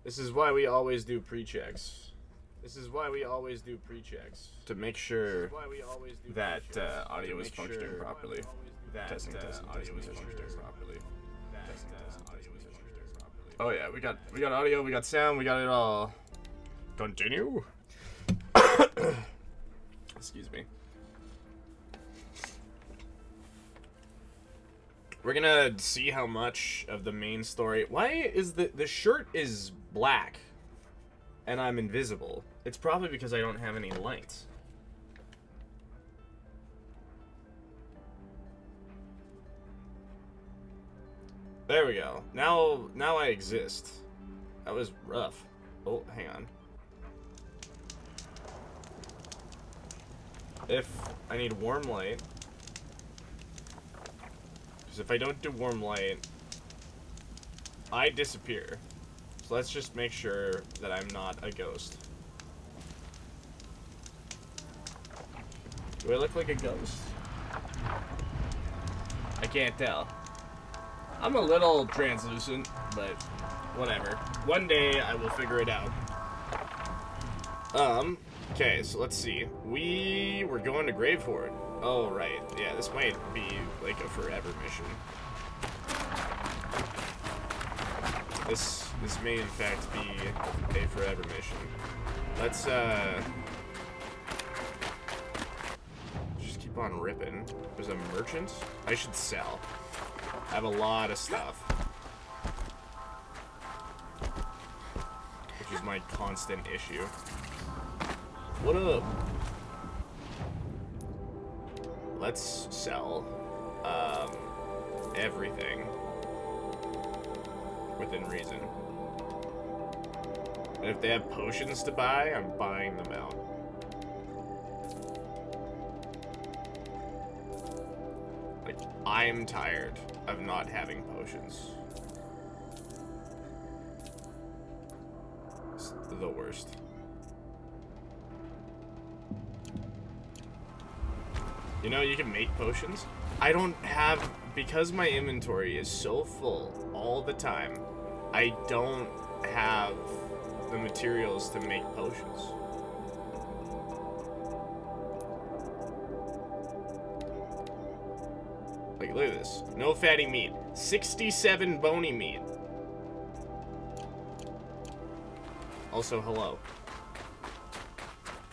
This is why we always do pre-checks. This is why we always do pre-checks. To make sure that audio is functioning properly. Testing audio is functioning properly. Oh yeah, we got audio, we got sound, we got it all. Continue. Excuse me. We're gonna see how much of the main story. Why is the shirt is black and I'm invisible? It's probably because I don't have any lights. There we go. Now I exist. That was rough. Oh, hang on. If I need warm light, because if I don't do warm light, I disappear. So let's just make sure that I'm not a ghost. Do I look like a ghost? I can't tell. I'm a little translucent, but whatever. One day I will figure it out. Okay, so let's see. We were going to Gravehorde. Oh, right. Yeah, this might be like a forever mission. This may in fact be a forever mission. Let's just keep on ripping. There's a merchant. I should sell. I have a lot of stuff, which is my constant issue. What up? Let's sell everything within reason. And if they have potions to buy, I'm buying them out. Like, I'm tired of not having potions. It's the worst. You know, you can make potions. I don't have, because my inventory is so full all the time, I don't have the materials to make potions. Like, look at this. No fatty meat. 67 bony meat. Also, hello.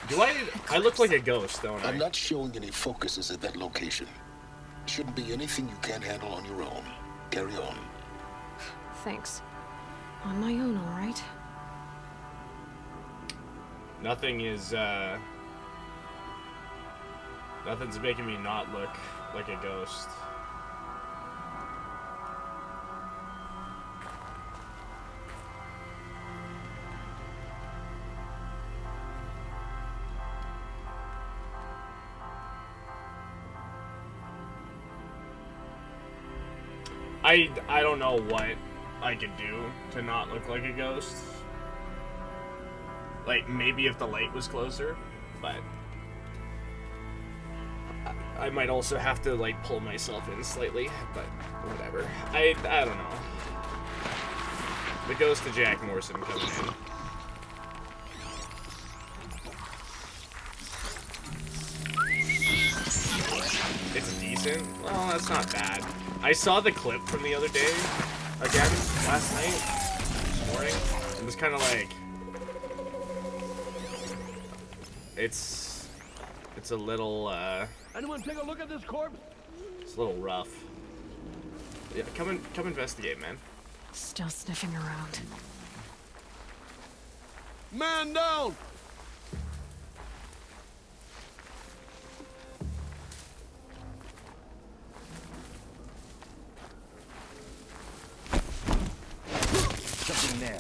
Do I look like a ghost, don't I? I'm not showing any focuses at that location. Shouldn't be anything you can't handle on your own. Carry on. Thanks. On my own, all right? Nothing is, nothing's making me not look like a ghost. I don't know what I could do to not look like a ghost. Like, maybe if the light was closer, but I might also have to, like, pull myself in slightly, but whatever. I don't know. The ghost of Jack Morrison coming in. It's decent. Well, that's not bad. I saw the clip from the other day, again, last night, this morning. It was kind of like, it's a little, Anyone take a look at this corpse? it's a little rough. Yeah, come investigate, man. Still sniffing around. Man down! Something there.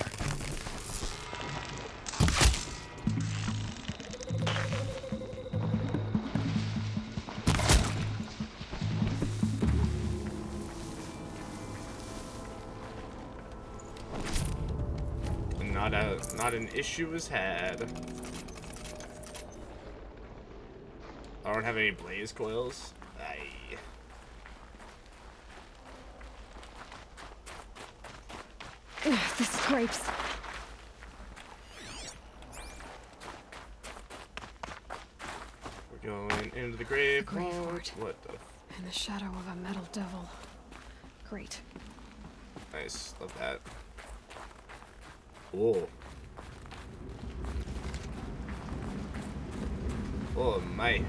Not an issue is had. I don't have any blaze coils. Aye. Ugh, the scrapes. We're going into the grave. The grave hoard. What the? In the shadow of a metal devil. Great. Nice. Love that. Whoa. Oh my.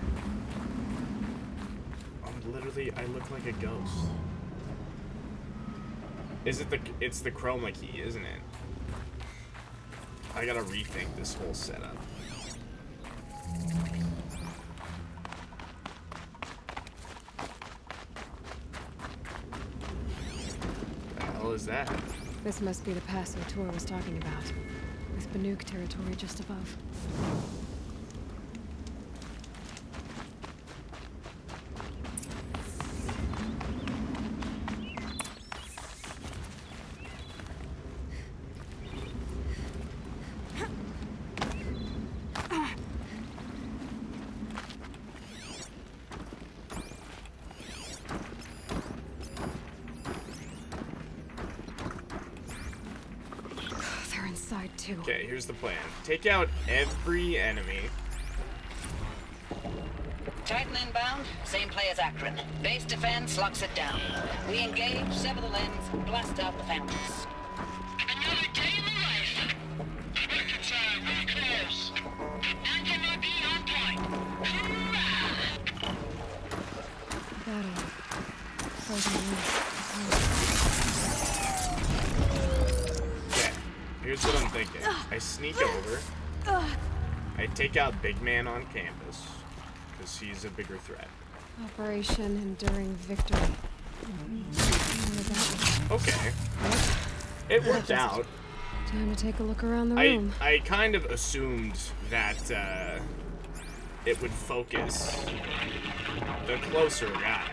I look like a ghost. It's the chroma key, isn't it? I gotta rethink this whole setup. What the hell is that? This must be the pass Tor was talking about, with Banuk territory just above. They're inside too. Okay, here's the plan. Take out every enemy. Titan inbound, same play as Akron. Base defense locks it down. We engage, sever the lens, blast out the fountains. Another day in the life. Reconcile, we're close. MIB on point. Hoorah! Battle. Frozen Okay, here's what I'm thinking. I sneak over. I take out Big Man on campus, because he's a bigger threat. Operation Enduring Victory. Okay. It worked out. Time to take a look around the room. I kind of assumed that it would focus the closer guy.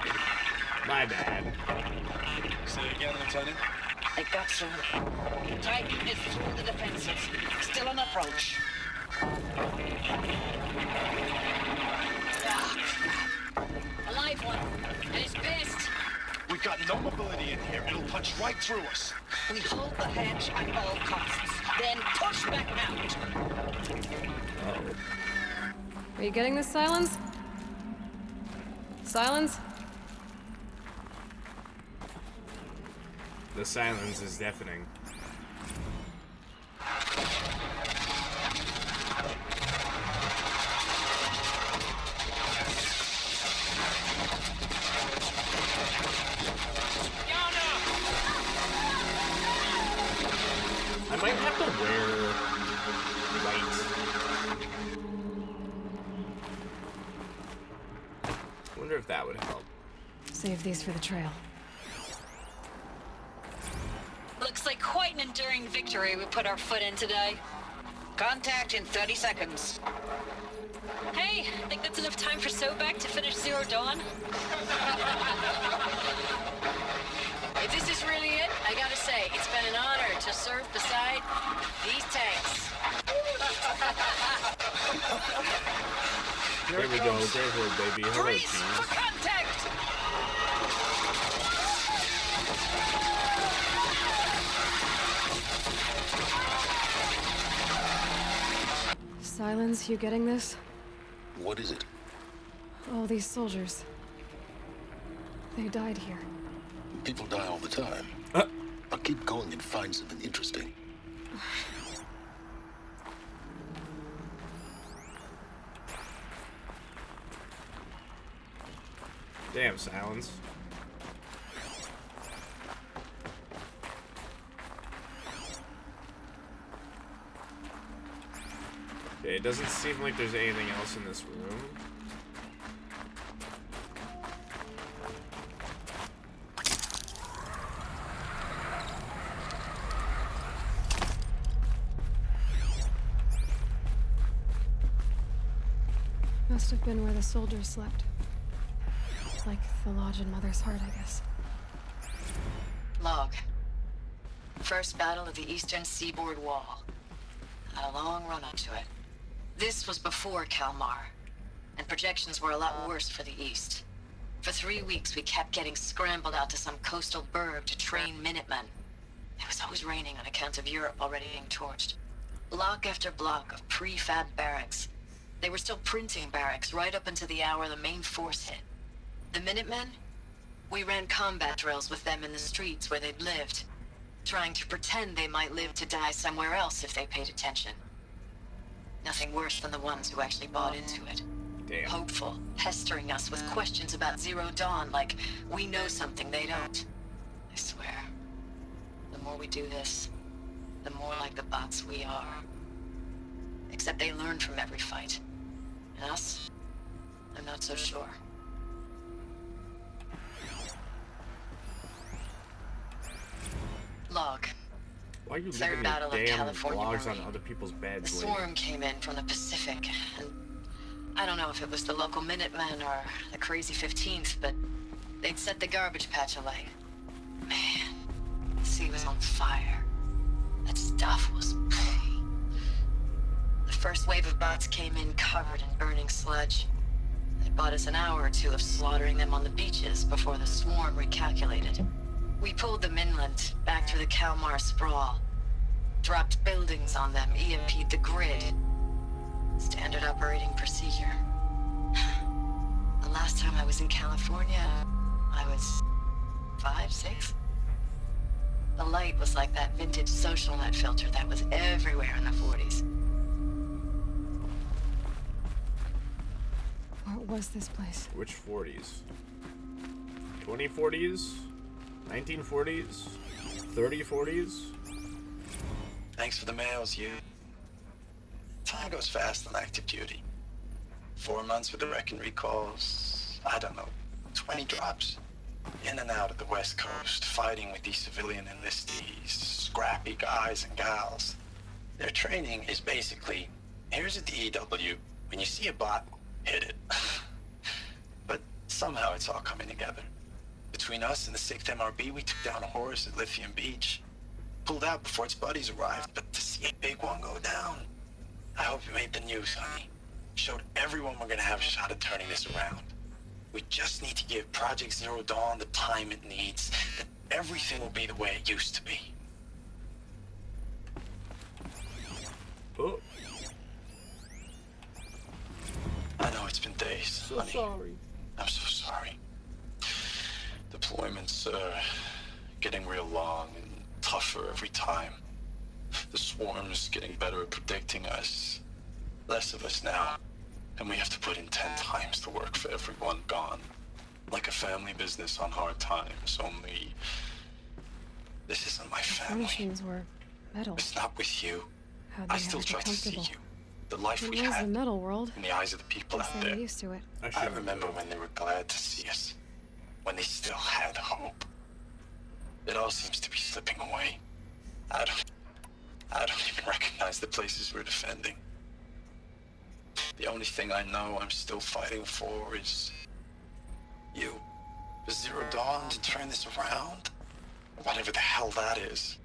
My bad. Say it again, Lieutenant. I got some. Titan is through the defenses. Still on approach. A live one. And he's pissed. We've got no mobility in here. It'll punch right through us. We hold the hedge at all costs. Then push back out. Are you getting this, Silence? Silence? The silence is deafening. I might have to wear white. I wonder if that would help. Save these for the trail. Looks like quite an enduring victory we put our foot in today. Contact in 30 seconds. Hey, think that's enough time for Sobek to finish Zero Dawn? If this is really it, I gotta say, it's been an honor to serve beside these tanks. There we go, Grey Horde, baby. Hello, Freeze cheese. for contact! Silence, you getting this? What is it? All these soldiers. They died here. People die all the time. I'll keep going and find something interesting. Damn, Silence. Okay, it doesn't seem like there's anything else in this room. Must have been where the soldiers slept. Like the lodge in Mother's Heart, I guess. Log. First battle of the eastern seaboard wall. Had a long run up to it. This was before Kalmar, and projections were a lot worse for the east. For 3 weeks, we kept getting scrambled out to some coastal burg to train Minutemen. It was always raining on account of Europe already being torched. Block after block of prefab barracks. They were still printing barracks right up until the hour the main force hit. The Minutemen? We ran combat drills with them in the streets where they'd lived, trying to pretend they might live to die somewhere else if they paid attention. Nothing worse than the ones who actually bought into it. Damn. Hopeful, pestering us with questions about Zero Dawn like we know something they don't. I swear, the more we do this, the more like the bots we are. Except they learn from every fight. And us? I'm not so sure. Log. Why are you Third leaving battle your of damn California logs on Marine. other people's A beds? lady? swarm came in from the Pacific, and I don't know if it was the local Minutemen or the crazy 15th, but they'd set the garbage patch alight. Man, the sea was on fire. That stuff was... The first wave of bots came in covered in burning sludge. They bought us an hour or two of slaughtering them on the beaches before the swarm recalculated. We pulled them inland, back through the Kalmar sprawl. Dropped buildings on them, EMP'd the grid. Standard operating procedure. The last time I was in California, I was 5, 6? The light was like that vintage social net filter that was everywhere in the 40s. What was this place? Which 40s? 2040s? 1940s? 3040s? Thanks for the mails, you. Time goes fast on active duty. 4 months with the wreck and recalls. I don't know, 20 drops. In and out of the West Coast, fighting with these civilian enlistees, scrappy guys and gals. Their training is basically, here's a DEW. When you see a bot, hit it. But somehow it's all coming together. Between us and the 6th MRB, we took down a horse at Lithium Beach. Pulled out before its buddies arrived, but to see a big one go down. I hope it made the news, honey. Showed everyone we're gonna have a shot at turning this around. We just need to give Project Zero Dawn the time it needs, and everything will be the way it used to be. Oh, I know it's been days, so honey. sorry. I'm so sorry. Deployments are getting real long and tougher every time. The swarm's getting better at predicting us. Less of us now, and we have to put in 10 times the work for everyone gone. Like a family business on hard times, only... This isn't my The family. furnishings were metal. It's not with you. How'd I they still have it try to see comfortable? you. The life It we was the had metal world. in the eyes of the people Guess out they there. were used to it. I remember when they were glad to see us. When they still had hope. It all seems to be slipping away. I don't even recognize the places we're defending. The only thing I know I'm still fighting for is you. For Zero Dawn to turn this around. Whatever the hell that is.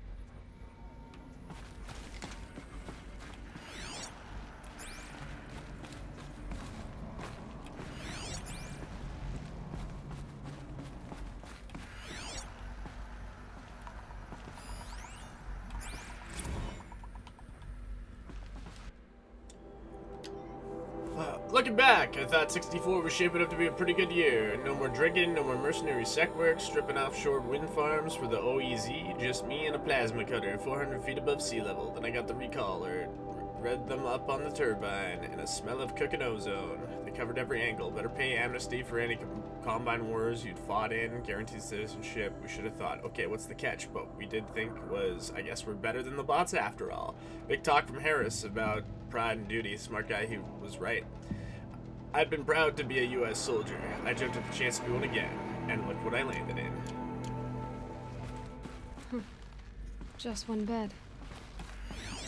Looking back, I thought 64 was shaping up to be a pretty good year. No more drinking, no more mercenary sec work, stripping offshore wind farms for the OEZ, just me and a plasma cutter 400 feet above sea level. Then I got the recall alert, read them up on the turbine, and a smell of cooking ozone. They covered every angle. Better pay amnesty for any Combine wars you'd fought in, guaranteed citizenship. We should have thought, okay, what's the catch? But we did think was, I guess we're better than the bots after all. Big talk from Harris about pride and duty. Smart guy, he was right. I'd been proud to be a U.S. soldier. I jumped at the chance to be one again, and look what I landed in. Just one bed.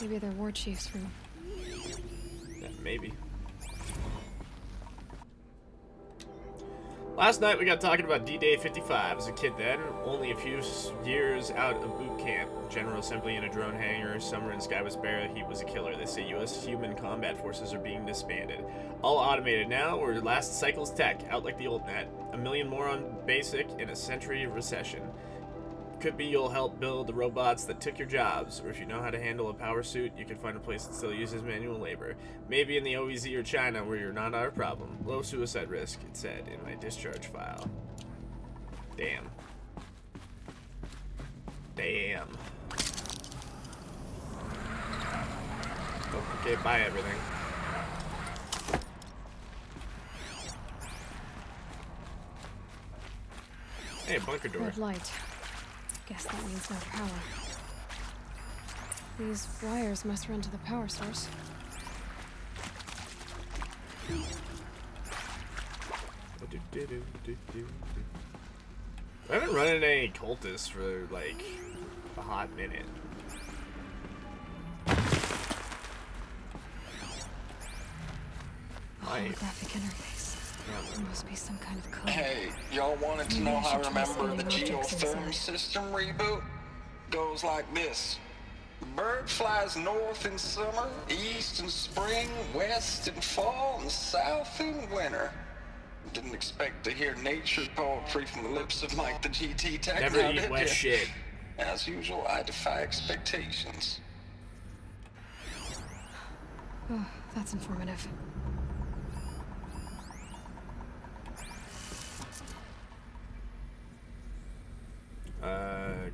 Maybe they're war chief's room. Yeah, maybe. Last night we got talking about D-Day 55. As a kid then, only a few years out of boot camp. General assembly in a drone hangar, summer in Skywest Barra, he was a killer. They say U.S. human combat forces are being disbanded. All automated now, or last cycle's tech, out like the old net. 1 million more on basic in a century of recession. Could be you'll help build the robots that took your jobs, or if you know how to handle a power suit, you can find a place that still uses manual labor. Maybe in the OEZ or China where you're not our problem. Low suicide risk, it said in my discharge file. Damn. Damn. Okay, buy everything. Hey, bunker door. Red light. Guess that means no power. These wires must run to the power source. I haven't run into any cultists for like a hot minute. Holographic interface. There must be some kind of code. Hey, y'all wanted to Maybe know I how should I try remember the sending objects geotherm inside. system reboot? Goes like this. The bird flies north in summer, east in spring, west in fall, and south in winter. Didn't expect to hear nature poetry from the lips of Mike the GT Tech. Never now, eat did wet ya? shit. As usual, I defy expectations. Oh, that's informative.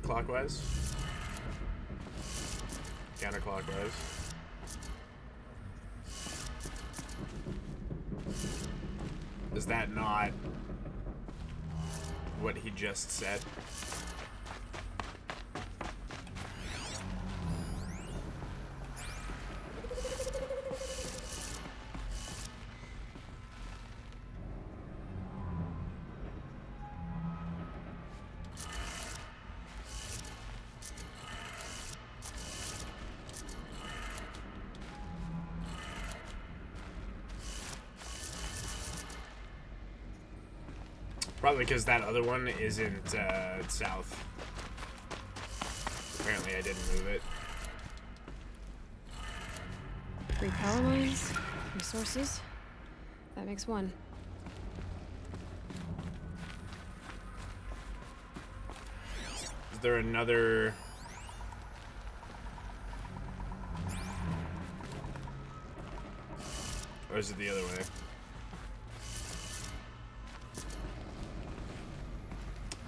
Clockwise. Counterclockwise. Is that not what he just said? Probably because that other one isn't south. Apparently I didn't move it. 3 power lines, resources. That makes 1. Is there another... Or is it the other way?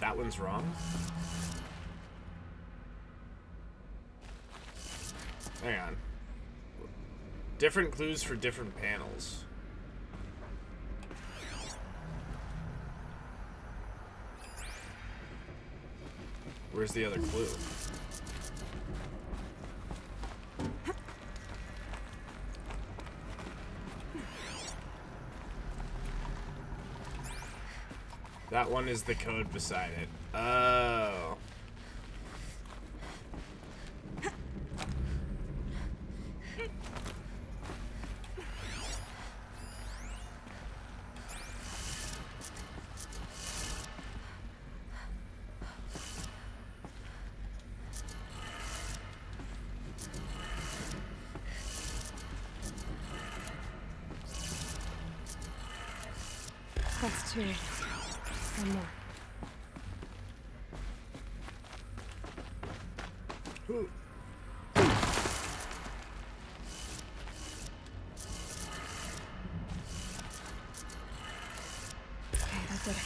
That one's wrong? Hang on. Different clues for different panels. Where's the other clue? That one is the code beside it. Oh. That's 2. One more. Ooh. Okay, that did it.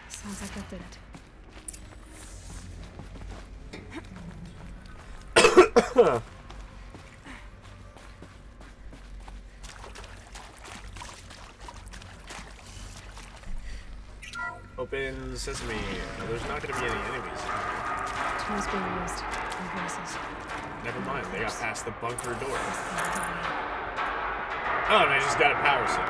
Sounds like that did it. Open sesame. There's not going to be any enemies. Tools being used. And voices. Never mind. They got past the bunker door. Oh, and I just got a power cell.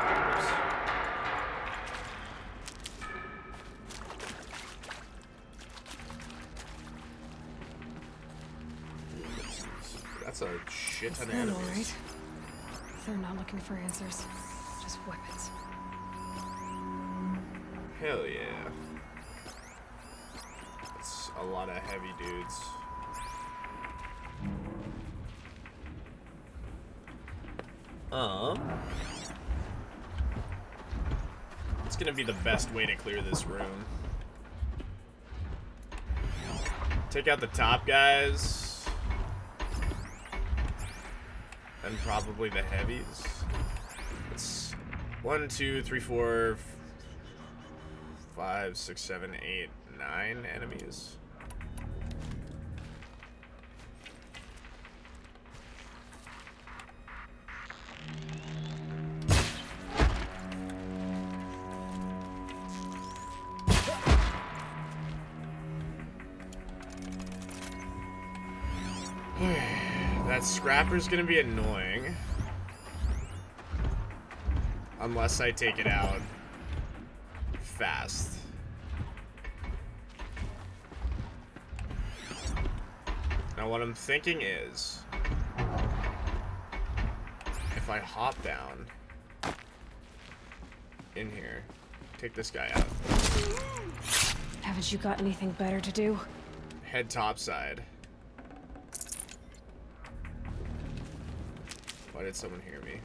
Oops. That's a shit ton of Them, enemies. alright. They're not looking for answers. Just weapons. Hell yeah. That's a lot of heavy dudes. It's gonna be the best way to clear this room. Take out the top guys. And probably the heavies. It's 1, 2, 3, 4, 5, 6, 7, 8, 9 enemies. That scrapper's gonna be annoying. Unless I take it out fast. Now what I'm thinking is, if I hop down in here, take this guy out. Haven't you got anything better to do? Head topside. Why did someone hear me?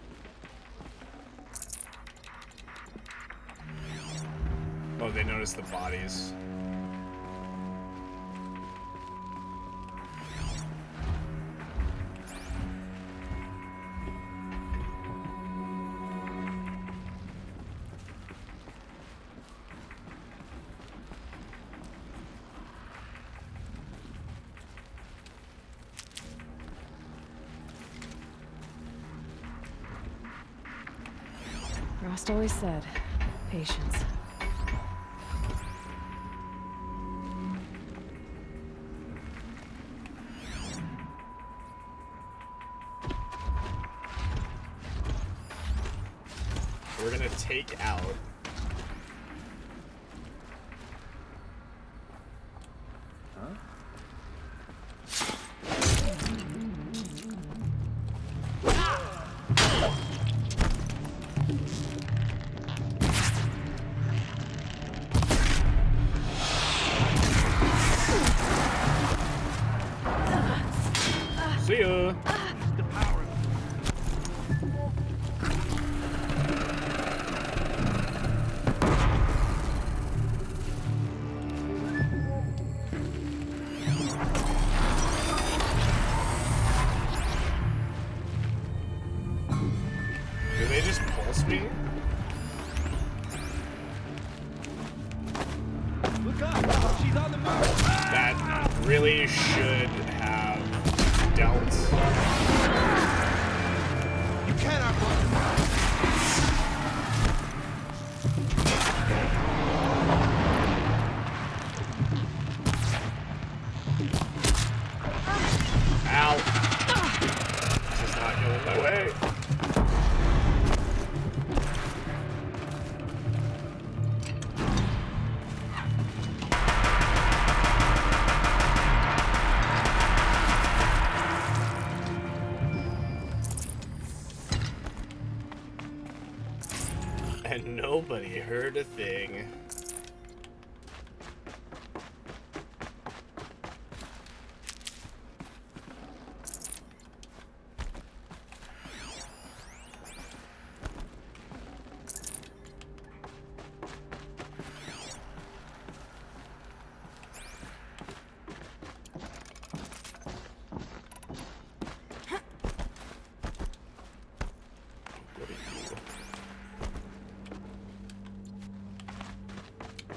Oh, they noticed the bodies. Rost always said, patience. We're gonna take out see ya. Do they just pulse me? Look up! She's on the move! That really should have dealt. You cannot run! Ow. This is not going my way. And nobody heard a thing. What do you do?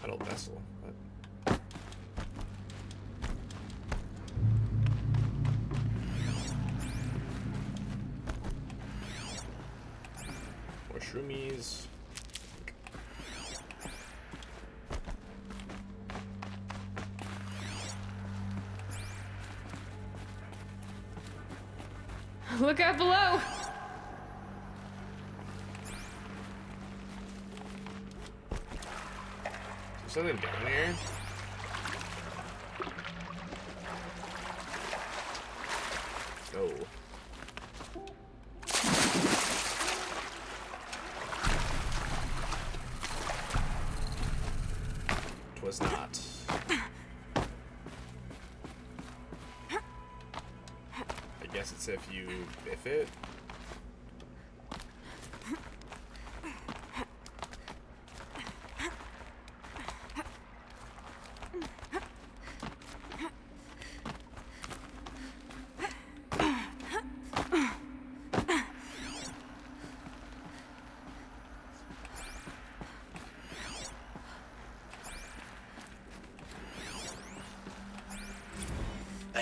Metal vessel. What? More shroomies. Look out below! Is there something down here? No. Twas not. I guess it's if you biff it.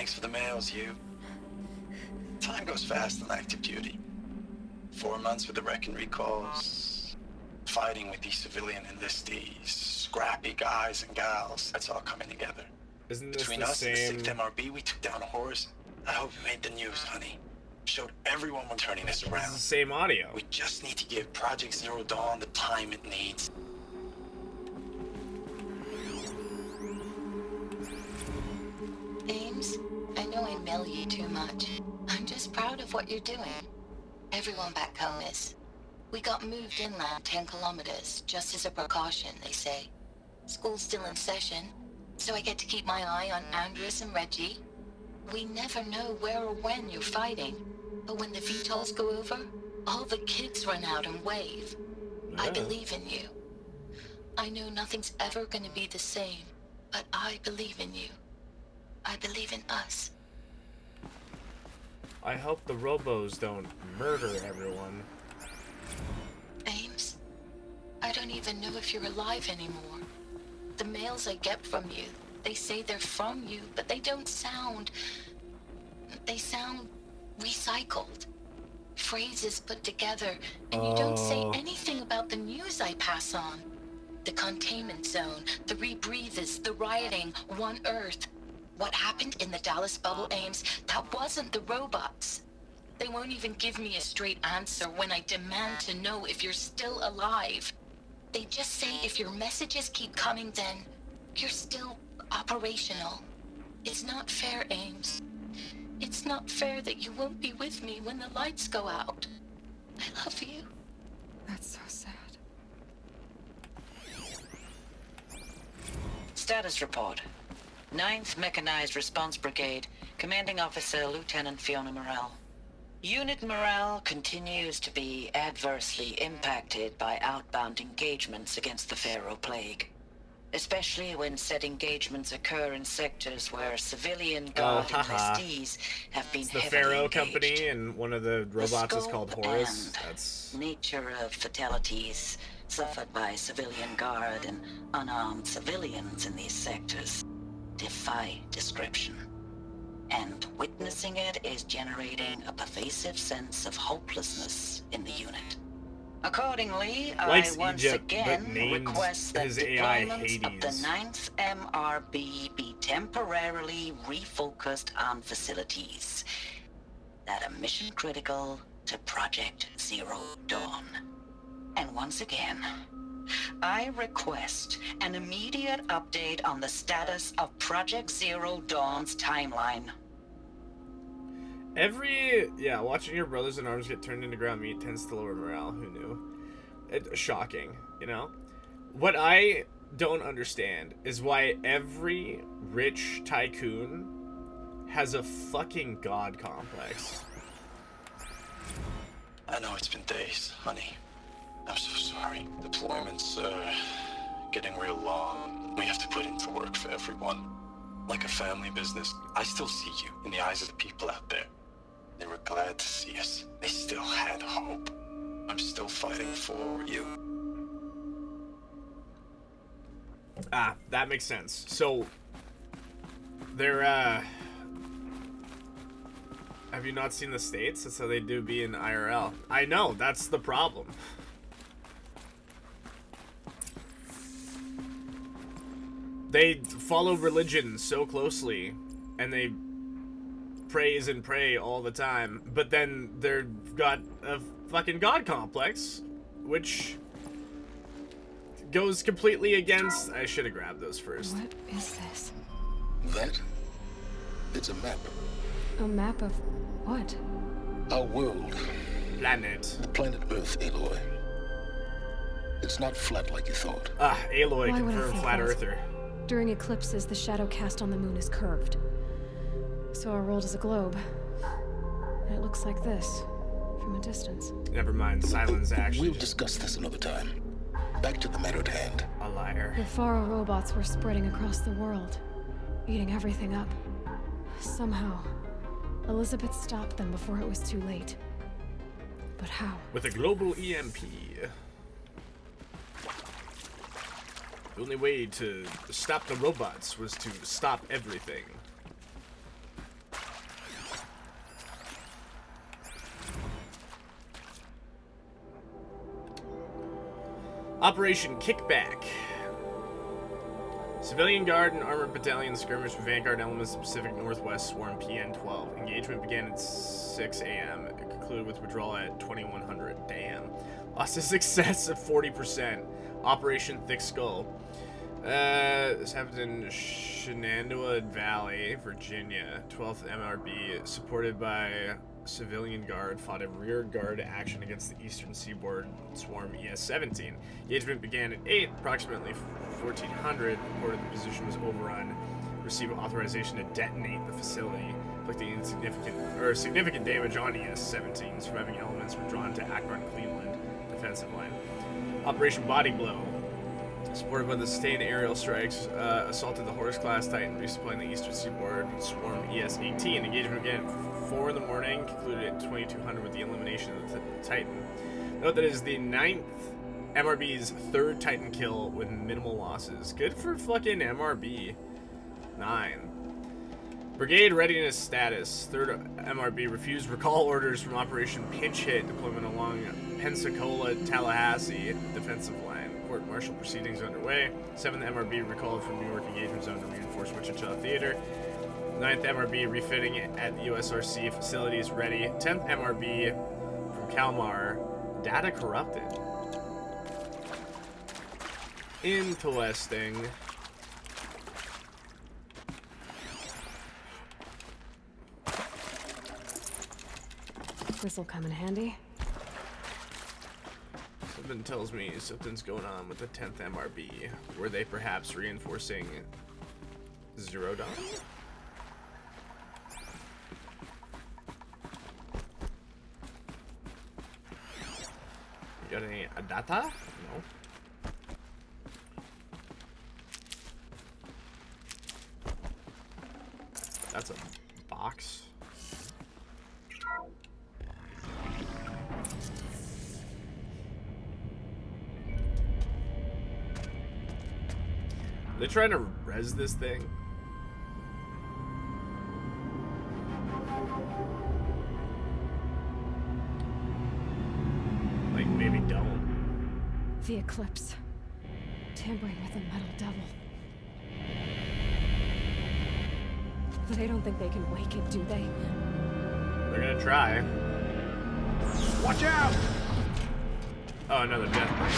Thanks for the mails, you. Time goes fast on active duty. 4 months with the Reckon recalls, fighting with these civilian enlistees, scrappy guys and gals. That's all coming together. Isn't this Between the us and same? the 6th MRB, we took down a horse. I hope it made the news, honey. Showed everyone we're turning this It's around. the same audio. We just need to give Project Zero Dawn the time it needs. Ames, I know I mail you too much. I'm just proud of what you're doing. Everyone back home is. We got moved inland 10 kilometers, just as a precaution, they say. School's still in session, so I get to keep my eye on Andres and Reggie. We never know where or when you're fighting, but when the VTOLs go over, all the kids run out and wave. I believe in you. I know nothing's ever gonna be the same, but I believe in you. I believe in us. I hope the robos don't murder everyone. Ames, I don't even know if you're alive anymore. The mails I get from you, they say they're from you, but they don't sound... They sound recycled. Phrases put together, and you don't say anything about the news I pass on. The containment zone, the rebreathers, the rioting, One Earth. What happened in the Dallas bubble, Ames, that wasn't the robots. They won't even give me a straight answer when I demand to know if you're still alive. They just say if your messages keep coming, then you're still operational. It's not fair, Ames. It's not fair that you won't be with me when the lights go out. I love you. That's so sad. Status report. 9th Mechanized Response Brigade, Commanding Officer Lieutenant Fiona Morell. Unit morale continues to be adversely impacted by outbound engagements against the Pharaoh Plague, especially when said engagements occur in sectors where civilian guard enlistees have been It's the heavily Pharaoh engaged. Company, and one of the robots is called scope Horus. and That's nature of fatalities suffered by civilian guard and unarmed civilians in these sectors defy description. And witnessing it is generating a pervasive sense of hopelessness in the unit. Accordingly, Likes I once Egypt, but again named request that his AI deployments of the Hades. 9th MRB be temporarily refocused on facilities that are mission critical to Project Zero Dawn. And once again, I request an immediate update on the status of Project Zero Dawn's timeline. Watching your brothers in arms get turned into ground meat tends to lower morale. Who knew? It's shocking, you know? What I don't understand is why every rich tycoon has a fucking god complex. I know it's been days, honey. I'm so sorry. Deployments are getting real long. We have to put in the work for everyone. Like a family business. I still see you in the eyes of the people out there. They were glad to see us. They still had hope. I'm still fighting for you. Ah, that makes sense. So, they're, have you not seen the States? That's how they do be in IRL. I know, that's the problem. They follow religion so closely, and they praise and pray all the time, but then they've got a fucking god complex, which goes completely against... I should have grabbed those first. What is this? That? It's a map. A map of what? Our world. Planet. The planet Earth, Aloy. It's not flat like you thought. Ah, Aloy, Why would I confirmed think flat that? earther. During eclipses, the shadow cast on the moon is curved. So our world is a globe. And it looks like this, from a distance. Never mind, Silence actually We'll discuss this another time. Back to the matter at hand. a liar. The Pharaoh robots were spreading across the world, eating everything up. Somehow, Elizabeth stopped them before it was too late. But how? With a global EMP. The only way to stop the robots was to stop everything. Operation Kickback. Civilian Guard and Armored Battalion skirmish with Vanguard elements of Pacific Northwest Swarm PN-12. Engagement began at 6 a.m. It concluded with withdrawal at 2100. Damn. Lost a success of 40%. Operation Thick Skull. This happened in Shenandoah Valley, Virginia. 12th MRB, supported by Civilian Guard, fought a rear guard action against the Eastern Seaboard Swarm ES-17. Engagement began at 8, approximately 1400. Reported the position was overrun. Received authorization to detonate the facility, inflicting significant damage on ES-17. Surviving elements were drawn to Akron-Cleveland defensive line. Operation Body Blow. Supported by the sustained aerial strikes, assaulted the Horse-class Titan, resupplying the Eastern Seaboard Swarm ES-18. Engagement began at 4 in the morning, concluded at 2200 with the elimination of the Titan. Note that it is the 9th MRB's 3rd Titan kill with minimal losses. Good for fucking MRB. 9. Brigade readiness status. 3rd MRB refused recall orders from Operation Pinch Hit deployment along Pensacola-Tallahassee defensive line. Court-martial proceedings are underway. 7th MRB recalled from New York engagement zone to reinforce Wichita Theater. 9th MRB refitting at the USRC facilities ready. 10th MRB from Kalmar. Data corrupted. Interesting. This'll come in handy. Something tells me something's going on with the 10th MRB. Were they perhaps reinforcing Zero Dawn? You got any data? No. That's a box. They're trying to res this thing. Like, maybe don't. The Eclipse. Tampering with the Metal Devil. They don't think they can wake it, do they? They're gonna try. Watch out! Oh, another death break.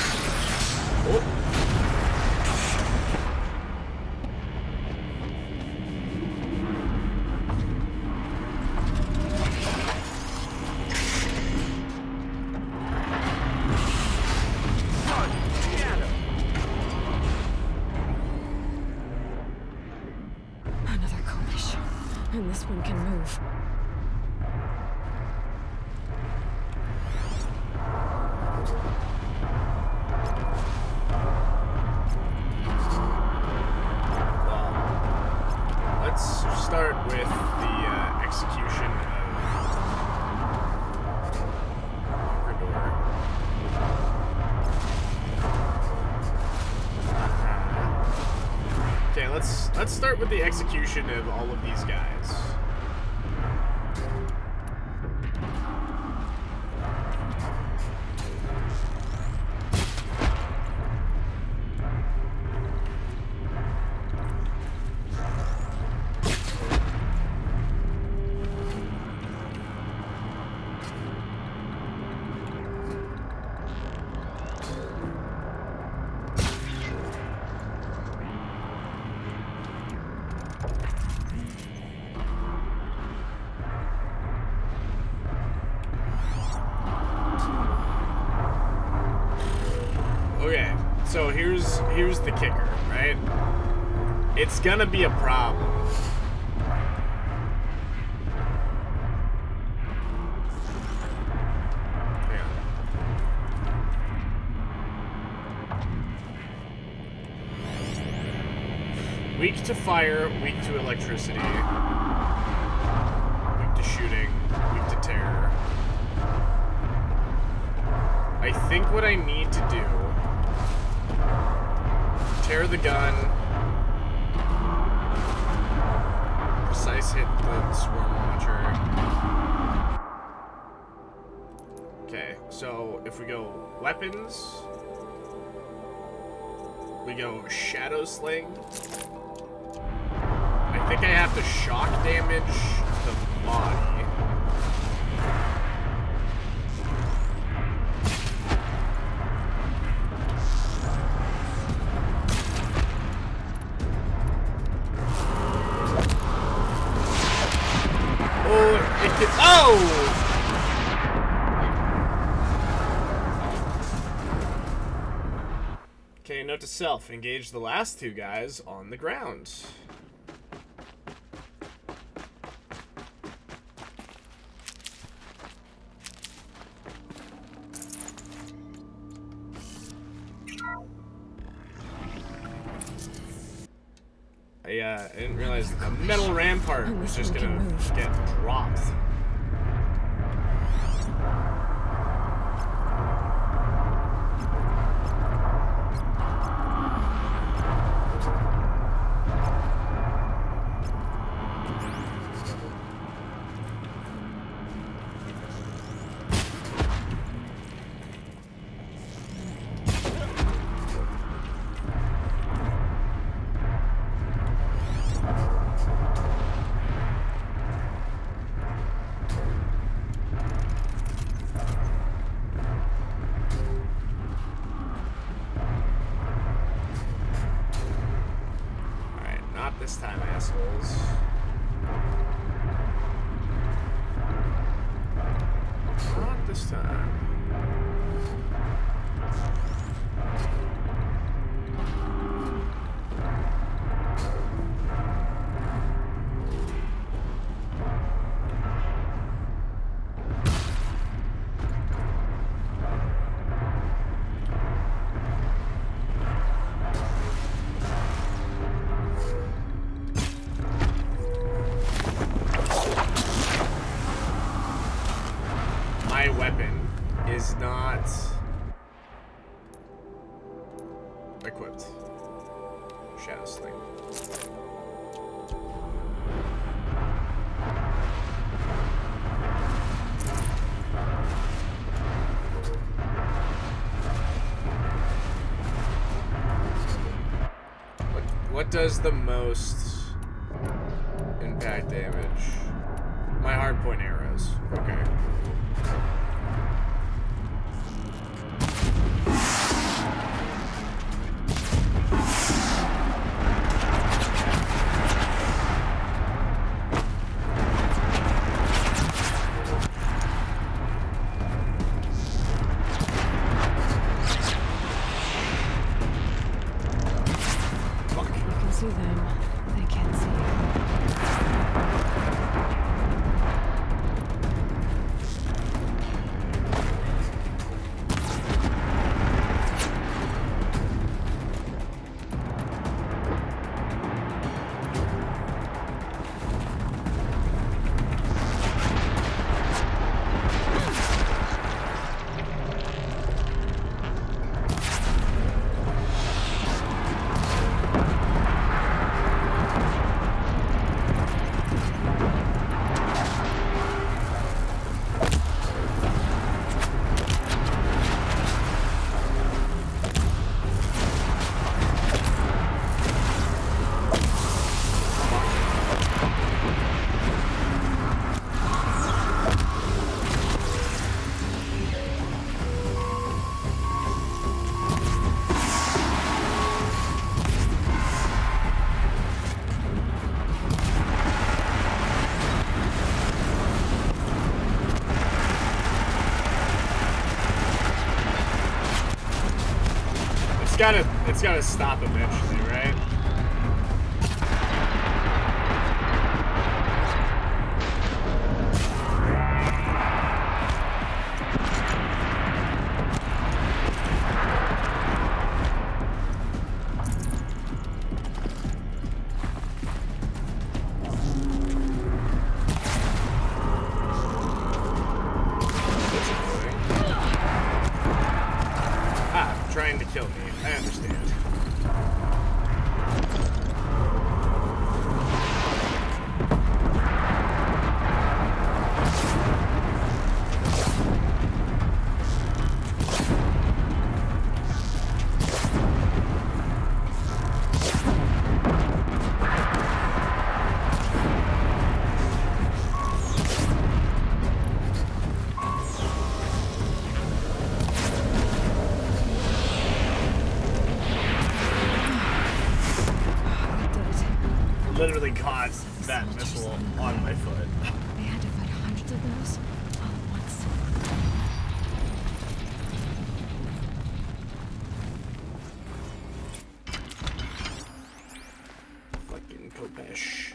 Oh. Another Kodesh. And this one can move. Start with the execution of Mordor. Okay, let's start with the execution of all of these guys. Okay, so here's the kicker, right? It's gonna be a problem. Weak to fire, weak to electricity, weak to shooting, weak to terror. I think what I need to do, tear the gun, precise hit the swarm launcher. Okay, so if we go weapons, We go Shadow Sling. I think I have to shock damage the body. Oh, it can, oh! Okay, note to self, engage the last two guys on the ground. I didn't realize the metal rampart was just gonna get dropped. This time, assholes. Not this time. My weapon is not equipped. Shadow Sling. What does the most impact damage? My hardpoint arrows. Okay. See them. They can't see It's gotta stop eventually, right? Trying to kill me. I understand. literally caught that missile on my foot. They had to fight hundreds of those all at once. Fucking Kopesh.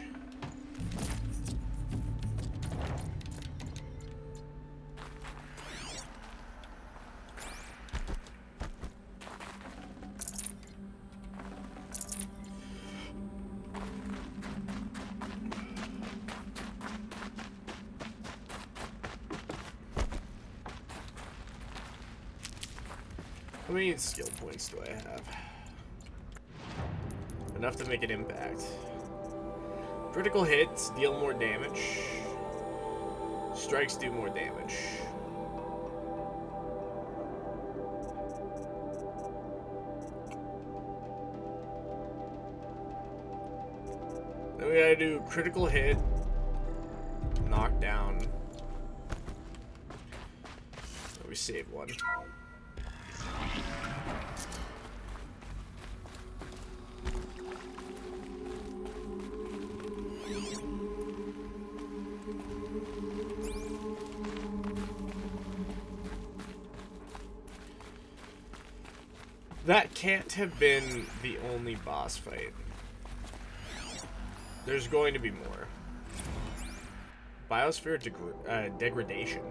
How many skill points do I have? Enough to make an impact. Critical hits deal more damage. Strikes do more damage. Then we gotta do critical hit, knockdown. We save one. That can't have been the only boss fight. There's going to be more. Biosphere degradation.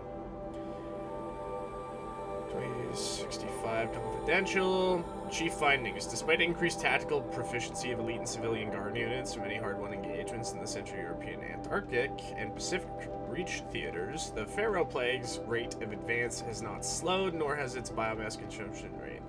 2065 confidential. Chief findings. Despite increased tactical proficiency of elite and civilian guard units from many hard-won engagements in the Central European, Antarctic, and Pacific Reach theaters, the Pharaoh Plague's rate of advance has not slowed, nor has its biomass consumption rate.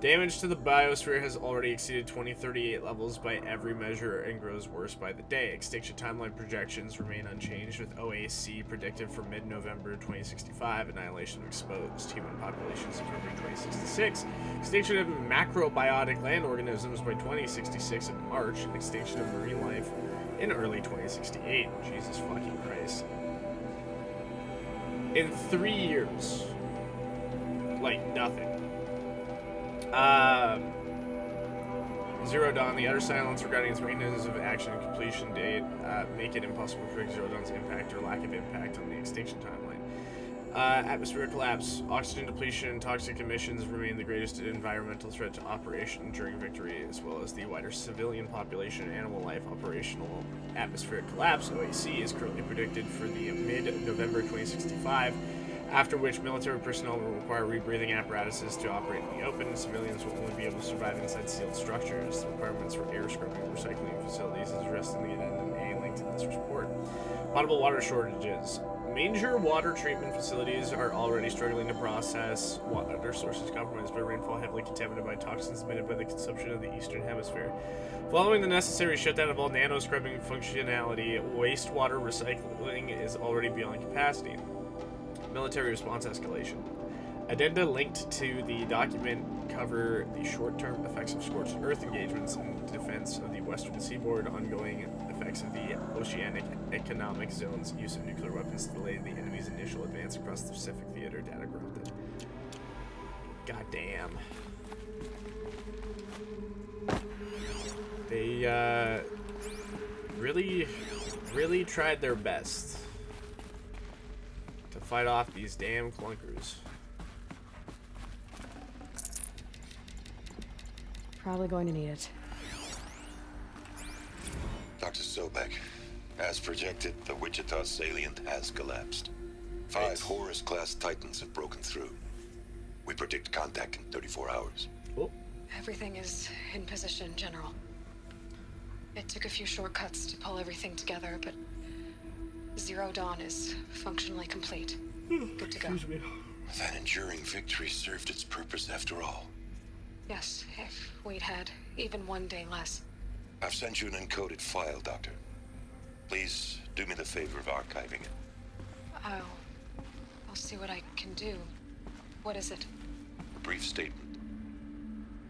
Damage to the biosphere has already exceeded 2038 levels by every measure and grows worse by the day. Extinction timeline projections remain unchanged, with OAC predicted for mid-November 2065, annihilation of exposed human populations in February 2066, extinction of macrobiotic land organisms by 2066 in March, and extinction of marine life in early 2068. Jesus fucking Christ. In 3 years. Like, nothing. Zero Dawn, the utter silence regarding its maintenance of action and completion date make it impossible to predict Zero Dawn's impact or lack of impact on the extinction timeline. Atmospheric collapse, oxygen depletion, and toxic emissions remain the greatest environmental threat to operation during victory, as well as the wider civilian population and animal life. Operational atmospheric collapse, OAC, is currently predicted for the mid-November 2065, after which military personnel will require rebreathing apparatuses to operate in the open. Civilians will only be able to survive inside sealed structures. The requirements for air scrubbing and recycling facilities is addressed in the addendum A linked in this report. Potable water shortages. Major water treatment facilities are already struggling to process water sources compromised by rainfall, heavily contaminated by toxins emitted by the consumption of the Eastern Hemisphere. Following the necessary shutdown of all nano-scrubbing functionality, wastewater recycling is already beyond capacity. Military response escalation. Addenda linked to the document cover the short-term effects of scorched earth engagements in defense of the western seaboard, ongoing effects of the oceanic economic zone's use of nuclear weapons to delay the enemy's initial advance across the Pacific theater, data grounded. Goddamn. They, really tried their best to fight off these damn clunkers. Probably going to need it. Dr. Sobek, as projected, the Wichita salient has collapsed. 5 Horus-class Titans have broken through. We predict contact in 34 hours. Oh. Everything is in position, General. It took a few shortcuts to pull everything together, but Zero Dawn is functionally complete. Good to go. Excuse me. That enduring victory served its purpose after all. Yes, if we'd had even one day less. I've sent you an encoded file, Doctor. Please do me the favor of archiving it. I'll see what I can do. What is it? A brief statement.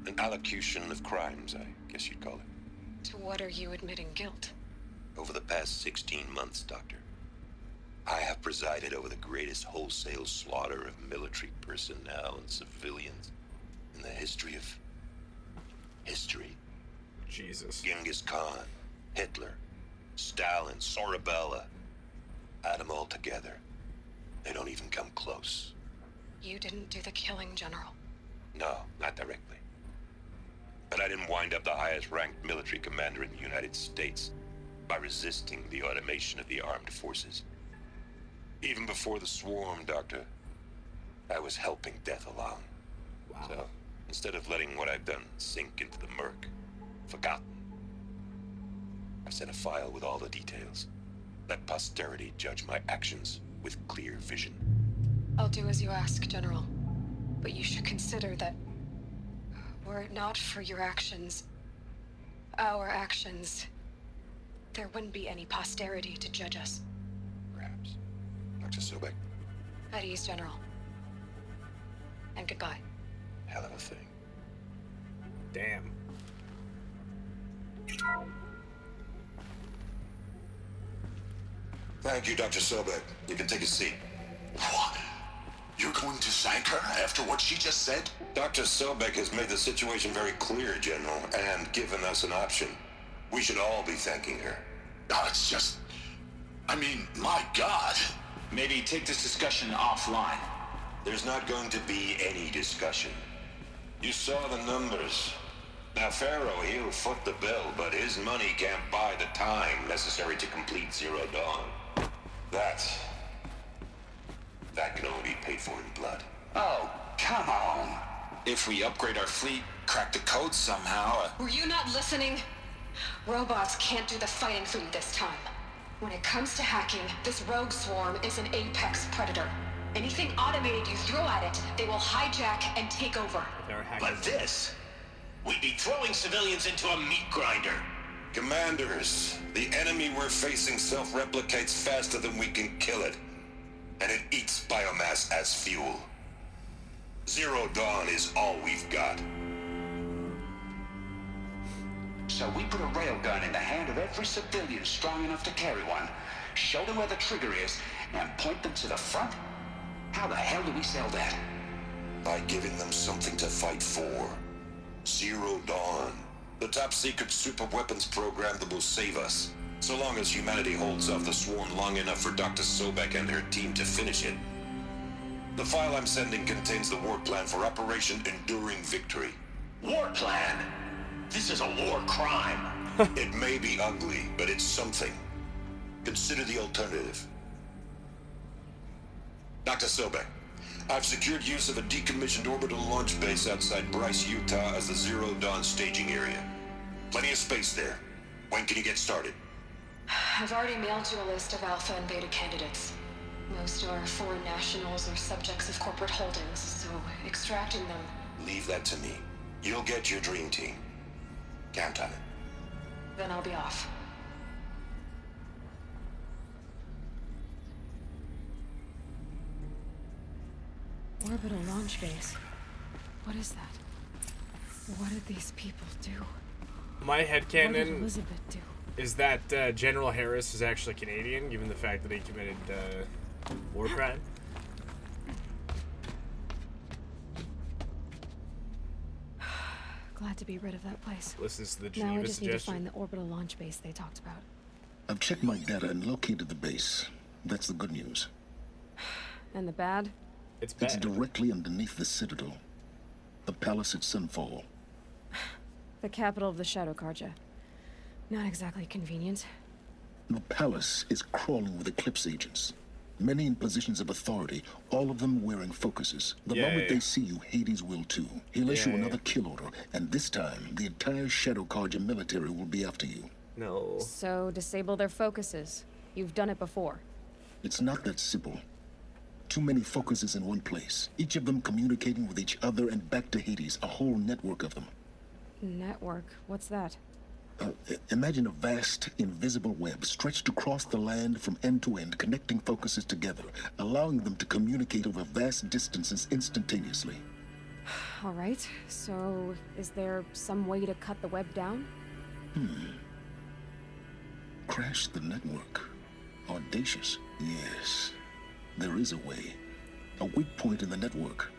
An allocution of crimes, I guess you'd call it. To what are you admitting guilt? Over the past 16 months, Doctor, I have presided over the greatest wholesale slaughter of military personnel and civilians in the history of history. Jesus. Genghis Khan, Hitler, Stalin, Sorabella. Add them all together. They don't even come close. You didn't do the killing, General. No, not directly. But I didn't wind up the highest-ranked military commander in the United States by resisting the automation of the armed forces. Even before the swarm, Doctor, I was helping death along. Wow. So, instead of letting what I've done sink into the murk, forgotten, I sent a file with all the details. Let posterity judge my actions with clear vision. I'll do as you ask, General. But you should consider that were it not for your actions, our actions, there wouldn't be any posterity to judge us. Perhaps. Dr. Sobek, At ease, General. And goodbye. hell of a thing. Damn. Thank you, Dr. Sobek. You can take a seat. What? You're going to thank her after what she just said? Dr. Sobek has made the situation very clear, General, and given us an option. We should all be thanking her. No, it's just... I mean, my God. Maybe take this discussion offline. There's not going to be any discussion. You saw the numbers. Now, Pharaoh, he'll foot the bill, but his money can't buy the time necessary to complete Zero Dawn. That can only be paid for in blood. Oh, come on. If we upgrade our fleet, crack the code somehow... Were you not listening? Robots can't do the fighting for you this time. When it comes to hacking, this rogue swarm is an apex predator. Anything automated you throw at it, they will hijack and take over. They're hacking. But this, we'd be throwing civilians into a meat grinder. Commanders, the enemy we're facing self-replicates faster than we can kill it. And it eats biomass as fuel. Zero Dawn is all we've got. So we put a railgun in the hand of every civilian strong enough to carry one, show them where the trigger is, and point them to the front? How the hell do we sell that? By giving them something to fight for. Zero Dawn. The top-secret super-weapons program that will save us. So long as humanity holds off the swarm long enough for Dr. Sobek and her team to finish it. The file I'm sending contains the war plan for Operation Enduring Victory. War plan? This is a war crime. It may be ugly, but it's something. Consider the alternative. Dr. Sobek, I've secured use of a decommissioned orbital launch base outside Bryce, Utah as the Zero Dawn staging area. Plenty of space there. When can you get started? I've already mailed you a list of Alpha and Beta candidates. Most are foreign nationals or subjects of corporate holdings, so extracting them... Leave that to me. You'll get your dream team. Count on it. Then I'll be off. Orbital launch base. What is that? What did these people do? My What did headcanon Elizabeth do? is that General Harris is actually Canadian, given the fact that he committed war crime. Glad to be rid of that place. Listens to the Now I Geneva just need to suggestion. find the orbital launch base they talked about. I've checked my data and located the base. That's the good news. And the bad? It's It's bad. directly underneath the Citadel. The palace at Sunfall. The capital of the Shadow Carja. Not exactly convenient. The palace is crawling with Eclipse agents. Many in positions of authority, all of them wearing focuses. The moment they see you, Hades will too. He'll issue another kill order, and this time, the entire Shadow Carja military will be after you. No. So disable their focuses. You've done it before. It's not that simple. Too many focuses in one place, each of them communicating with each other and back to Hades, a whole network of them. Network? What's that? Imagine a vast, invisible web stretched across the land from end to end, connecting focuses together, allowing them to communicate over vast distances instantaneously. All right, so is there some way to cut the web down? Crash the network. Audacious. Yes, there is a way. A weak point in the network.